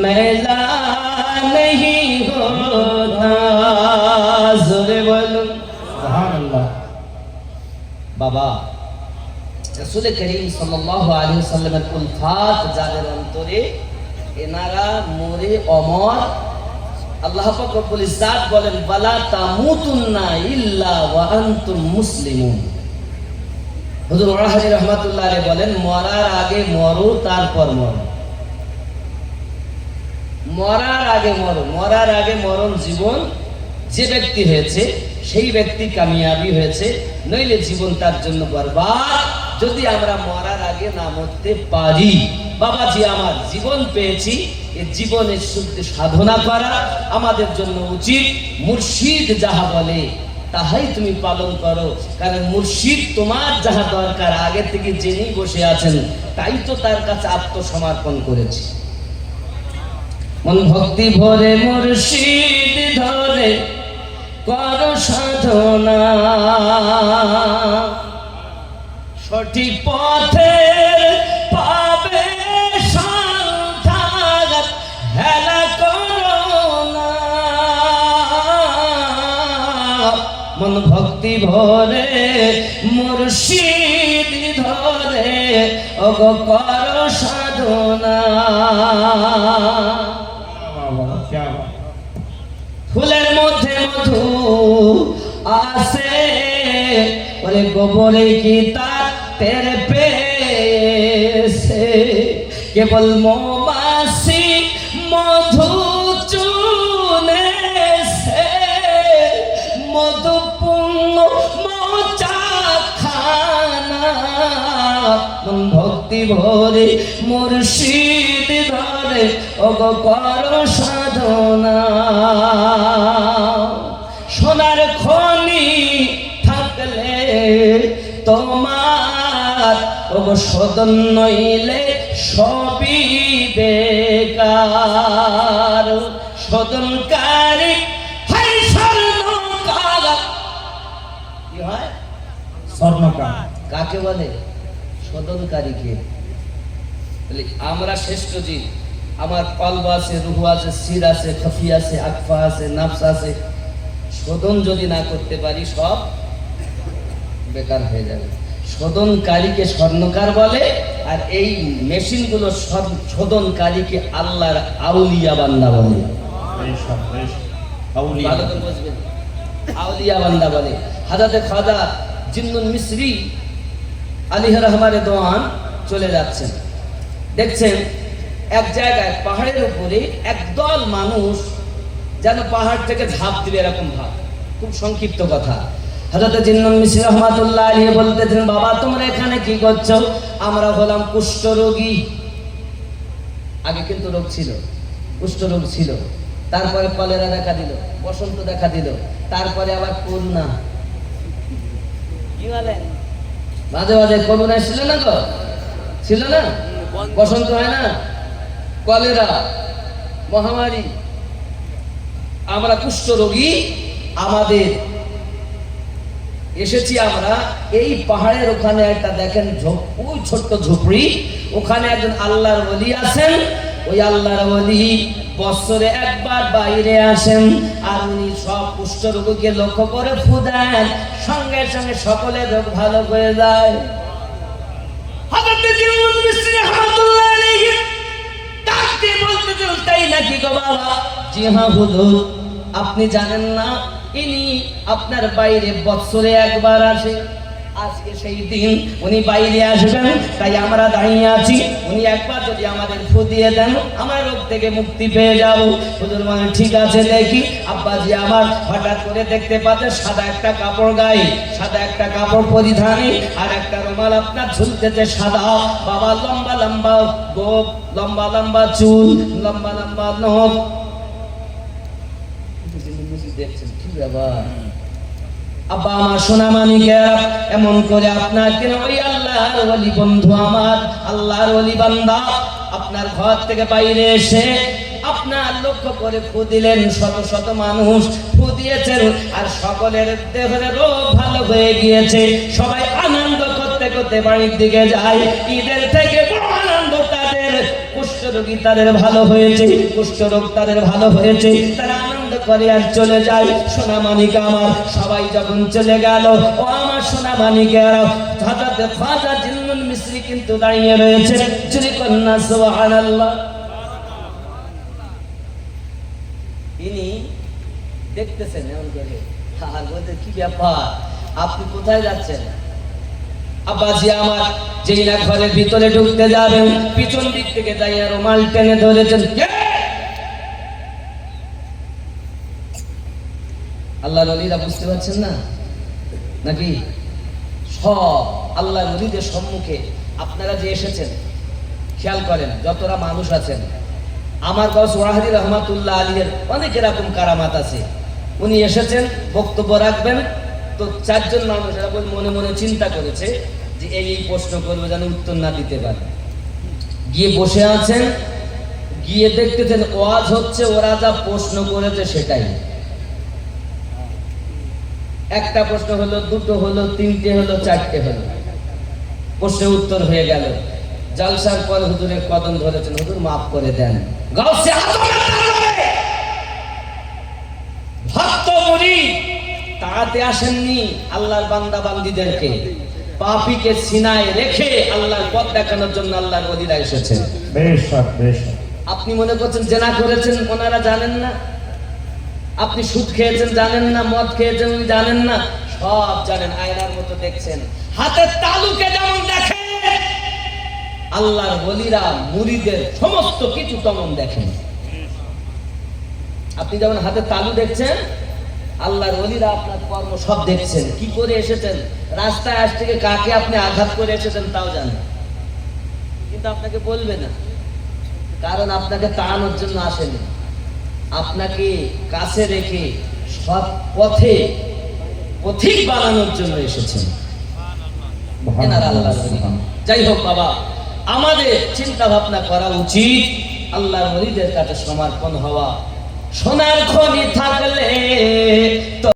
मैला नहीं होता। जोरे बोलो सुभान अल्लाह। বাবা, রাসূল করিম সাল্লাল্লাহু আলাইহি ওয়াসাল্লামের উলফাত যাদের অন্তরে, এনারা মরে অমর। আল্লাহ পাক রব্বুল ইজ্জাত বলেন, ওয়ালা তামুতুন্না ইল্লা ওয়া আনতুম মুসলিমুন। হুজুর ওয়াহাবি রাহমাতুল্লাহ আলাইহি বলেন, মরার আগে মরো, তারপর মরো। মরার আগে মরো, মরার আগে মরণ জীবন যে ব্যক্তি হয়েছে সেই ব্যক্তি কামিয়াবি হয়েছে, নইলে জীবন তার জন্য বরবাদ। যদি আমরা মরার আগে না মরতে পারি, বাবাজি আমার জীবন পেয়েছি, এই জীবনের শুদ্ধ সাধনা করা আমাদের জন্য উচিত। মুর্শিদ যাহা বলে তাহাই তুমি পালন করো, কারণ মুর্শিদ তোমার যাহা দরকার আগে থেকে জেনেই বসে আছেন, তাই তো তার কাছে আত্মসমর্পণ করেছি। মন ভক্তি ভরে মুর্শিদ ধরে কর সাধনা, সঠিক পথে পাবে সন্ধান, হেলা করো না। মন ভক্তি ভরে মুর্শিদ ধরে ওগো কর সাধনা। क्या बात। ফুলের মধ্যে মধু আসে, ওরে গোবরে কি তার তেরে পেছে, কেবল মৌমাছি মধু চুনেছে, মধু পূর্ণ মৌচা খানা। মন ভক্তি ভরে মুর্শিদ ধরে ওগো করো সাধনা। সোনার খনি থাকলে তোমার ওগো শোধন নইলে সবই বেকার। শোধনকারী হাই স্বর্ণকার, কি হয় স্বর্ণকার কাকে বলে? শোধনকারীকে। আমরা শ্রেষ্ঠ জীব, আমার কলব আছে, রূহ আছে, সির আছে, খফি আছে, আকফা আছে, নাফস আছে। শোধন যদি না করতে পারি সব বেকার হয়ে যাবে। শোধনকারীকে স্বর্ণকার বলে, আর এই মেশিনগুলো শোধনকারীকে আল্লাহর আউলিয়া বান্দা বলে। ভালো করে বুঝবেন, আউলিয়া বান্দা বলে। হাজরতে খাজা জিন্নুল মিসরি আলিহ রহমানে দোয়ান চলে যাচ্ছেন, দেখছেন এক জায়গায় পাহাড়ের উপরে একদল মানুষ যেন পাহাড় থেকে ঝাঁপ দিবে এরকম ভাব। খুব সংক্ষিপ্ত কথা। হযরত জিন্নুল মিসরি রাহমাতুল্লাহ আলাইহি বলতেছেন, বাবা তোমরা এখানে কি করছো? আমরা হলাম কুষ্ঠ রোগী। আগে কিন্তু রোগ ছিল, কুষ্ঠ রোগ ছিল, তারপরে কলেরা দেখা দিল, বসন্ত দেখা দিল, তারপরে আবার করোনা। কি বলেন? মাঝে মাঝে করোনা ছিল না তো? ছিল না? বসন্ত হয় না, কলেরা, মহামারী। আমরা কুষ্ঠ রোগী, আমাদের এসেছি আমরা এই পাহাড়ের ওখানে একটা দেখেন ওই ছোট্ট ঝুপড়ি, ওখানে একজন আল্লাহর ওলি আছেন। ওই আল্লাহর ওলি বছরে একবার বাইরে আসেন, আর উনি সব কুষ্ঠ রোগীকে লক্ষ্য করে ফু দেন, সঙ্গে সঙ্গে সকলের রোগ ভালো হয়ে যায়। হযরত জিন্নুল মিসরি রাহমাতুল্লাহ আলাইহি ডাকতে বলতেছেন, তাই নাকি গো বাবা? জি হ্যাঁ হুজুর, আপনি জানেন না ইনি আপনার বাইরে বছরে একবার আসে। আজকে সেই দিন উনি বাইরে আসবেন, তাই আমরা দাঁড়িয়ে আছি। উনি একবার যদি আমাদের ফু দিয়ে দেন, আমরা রোগ থেকে মুক্তি পেয়ে যাব। হুজুর মানে ঠিক আছে দেখি। আব্বাজি আমার হঠাৎ করে দেখতে পাচ্ছে সাদা একটা কাপড় গায়ে, সাদা একটা কাপড় পরিধানে, আর একটা রুমাল আপনার ঝুলতেছে সাদা। বাবা লম্বা লম্বা গোপ, লম্বা লম্বা চুল, লম্বা লম্বা নখ। দেখছেন কি ব্যাপার? আব্বা আমার সোনা মানিকেরা, এমন করে আপনাকে ওই আল্লাহর ওলি বন্ধু আমার, আল্লাহর ওলি বান্দা আপনার ঘর থেকে বাইরে এসে আপনার লক্ষ্য করে ফু দিলেন। শত শত মানুষ ফু দিয়েছেন, আর সকলের দেহের রোগ ভালো হয়ে গিয়েছে। সবাই আনন্দ করতে করতে বাড়ির দিকে যায়। ঈদের থেকে বড় আনন্দ তাদের, কুষ্ঠরোগী তাদের ভালো হয়েছে, কুষ্ঠরোগ তাদের ভালো হয়েছে, তারা আনন্দ করে আর চলে যায়। সোনা মানিক আমার, সবাই যখন চলে গেল, ও আমার সোনা মানিকেরা, হযরত খাজা জিন্নুল মিসরি কিন্তু দাঁড়িয়ে রয়েছে। চুরি কন্যা সুবহানাল্লাহ। ইনি দেখতেছেন এমন করে, আর বলতে কি ব্যাপার, আপনি কোথায় যাচ্ছেন? আব্বাজি আমার যেই না ঘরের ভিতরে ঢুকতে যাবেন, পিছন দিক থেকে যাইয়া রুমাল টেনে ধরেছেন। আল্লাহর ওলিরা বুঝতে পারছেন না নাকি? সব আল্লাহর ওলিদের সম্মুখে আপনারা যে এসেছেন, খেয়াল করেন যতটা মানুষ আছেন। আমার গাউস ওয়াহাদি রহমাতুল্লাহ আলীর অনেক এরকম কারামাত আছে। উনি এসেছেন বক্তব্য রাখবেন, তো চারজন মানুষ এরকম মনে মনে চিন্তা করেছে যে এই প্রশ্ন করবে, যেন উত্তর না দিতে পারে। গিয়ে বসে আছেন, গিয়ে দেখতেছেন ওয়াজ হচ্ছে, ওরা যা প্রশ্ন করেছে সেটাই। একটা প্রশ্ন হলো, দুটো হলো, তিনটে হলো, চারটে হলো, প্রশ্নের উত্তর হয়ে গেল। জালসার পর হুজুরের কদম ধরেছেন, হুজুর মাফ করে দেন। গাউসে আজমের দরবারে ভক্ত মুরিদ তাড়াতে আসেননি আল্লাহর বান্দা বান্দীদেরকে, পাপীকে সিনায় রেখে আল্লাহর পথ দেখানোর জন্য আল্লাহর ওলিরা এসেছেন। বেশক বেশক। আপনি মনে করছেন জেনা করেছেন ওনারা জানেন না? আপনি সুদ খেয়েছেন জানেন না? মদ খেয়েছেন উনি জানেন না? সব জানেন, আয়নার মতো দেখছেন। হাতের তালুকে যেমন দেখে, আল্লাহর ওলিরা মুরিদের সমস্ত কিছু তেমন দেখেন। আপনি যেমন হাতের তালু দেখছেন, আল্লাহর ওলিরা আপনার কর্ম সব দেখছেন। কি করে এসেছেন, রাস্তায় আজ থেকে কাকে আপনি আঘাত করে এসেছেন তাও জানেন, কিন্তু আপনাকে বলবে না, কারণ আপনাকে তাড়ানোর জন্য আসেনি। আপনাকে কাছে রেখে সৎ পথে পথিক বানানোর জন্য এসেছেন। যাই হোক বাবা, আমাদের চিন্তা ভাবনা করা উচিত আল্লাহর ওলিদের কাছে সমর্পণ হওয়া। সোনার খনি থাকলে তো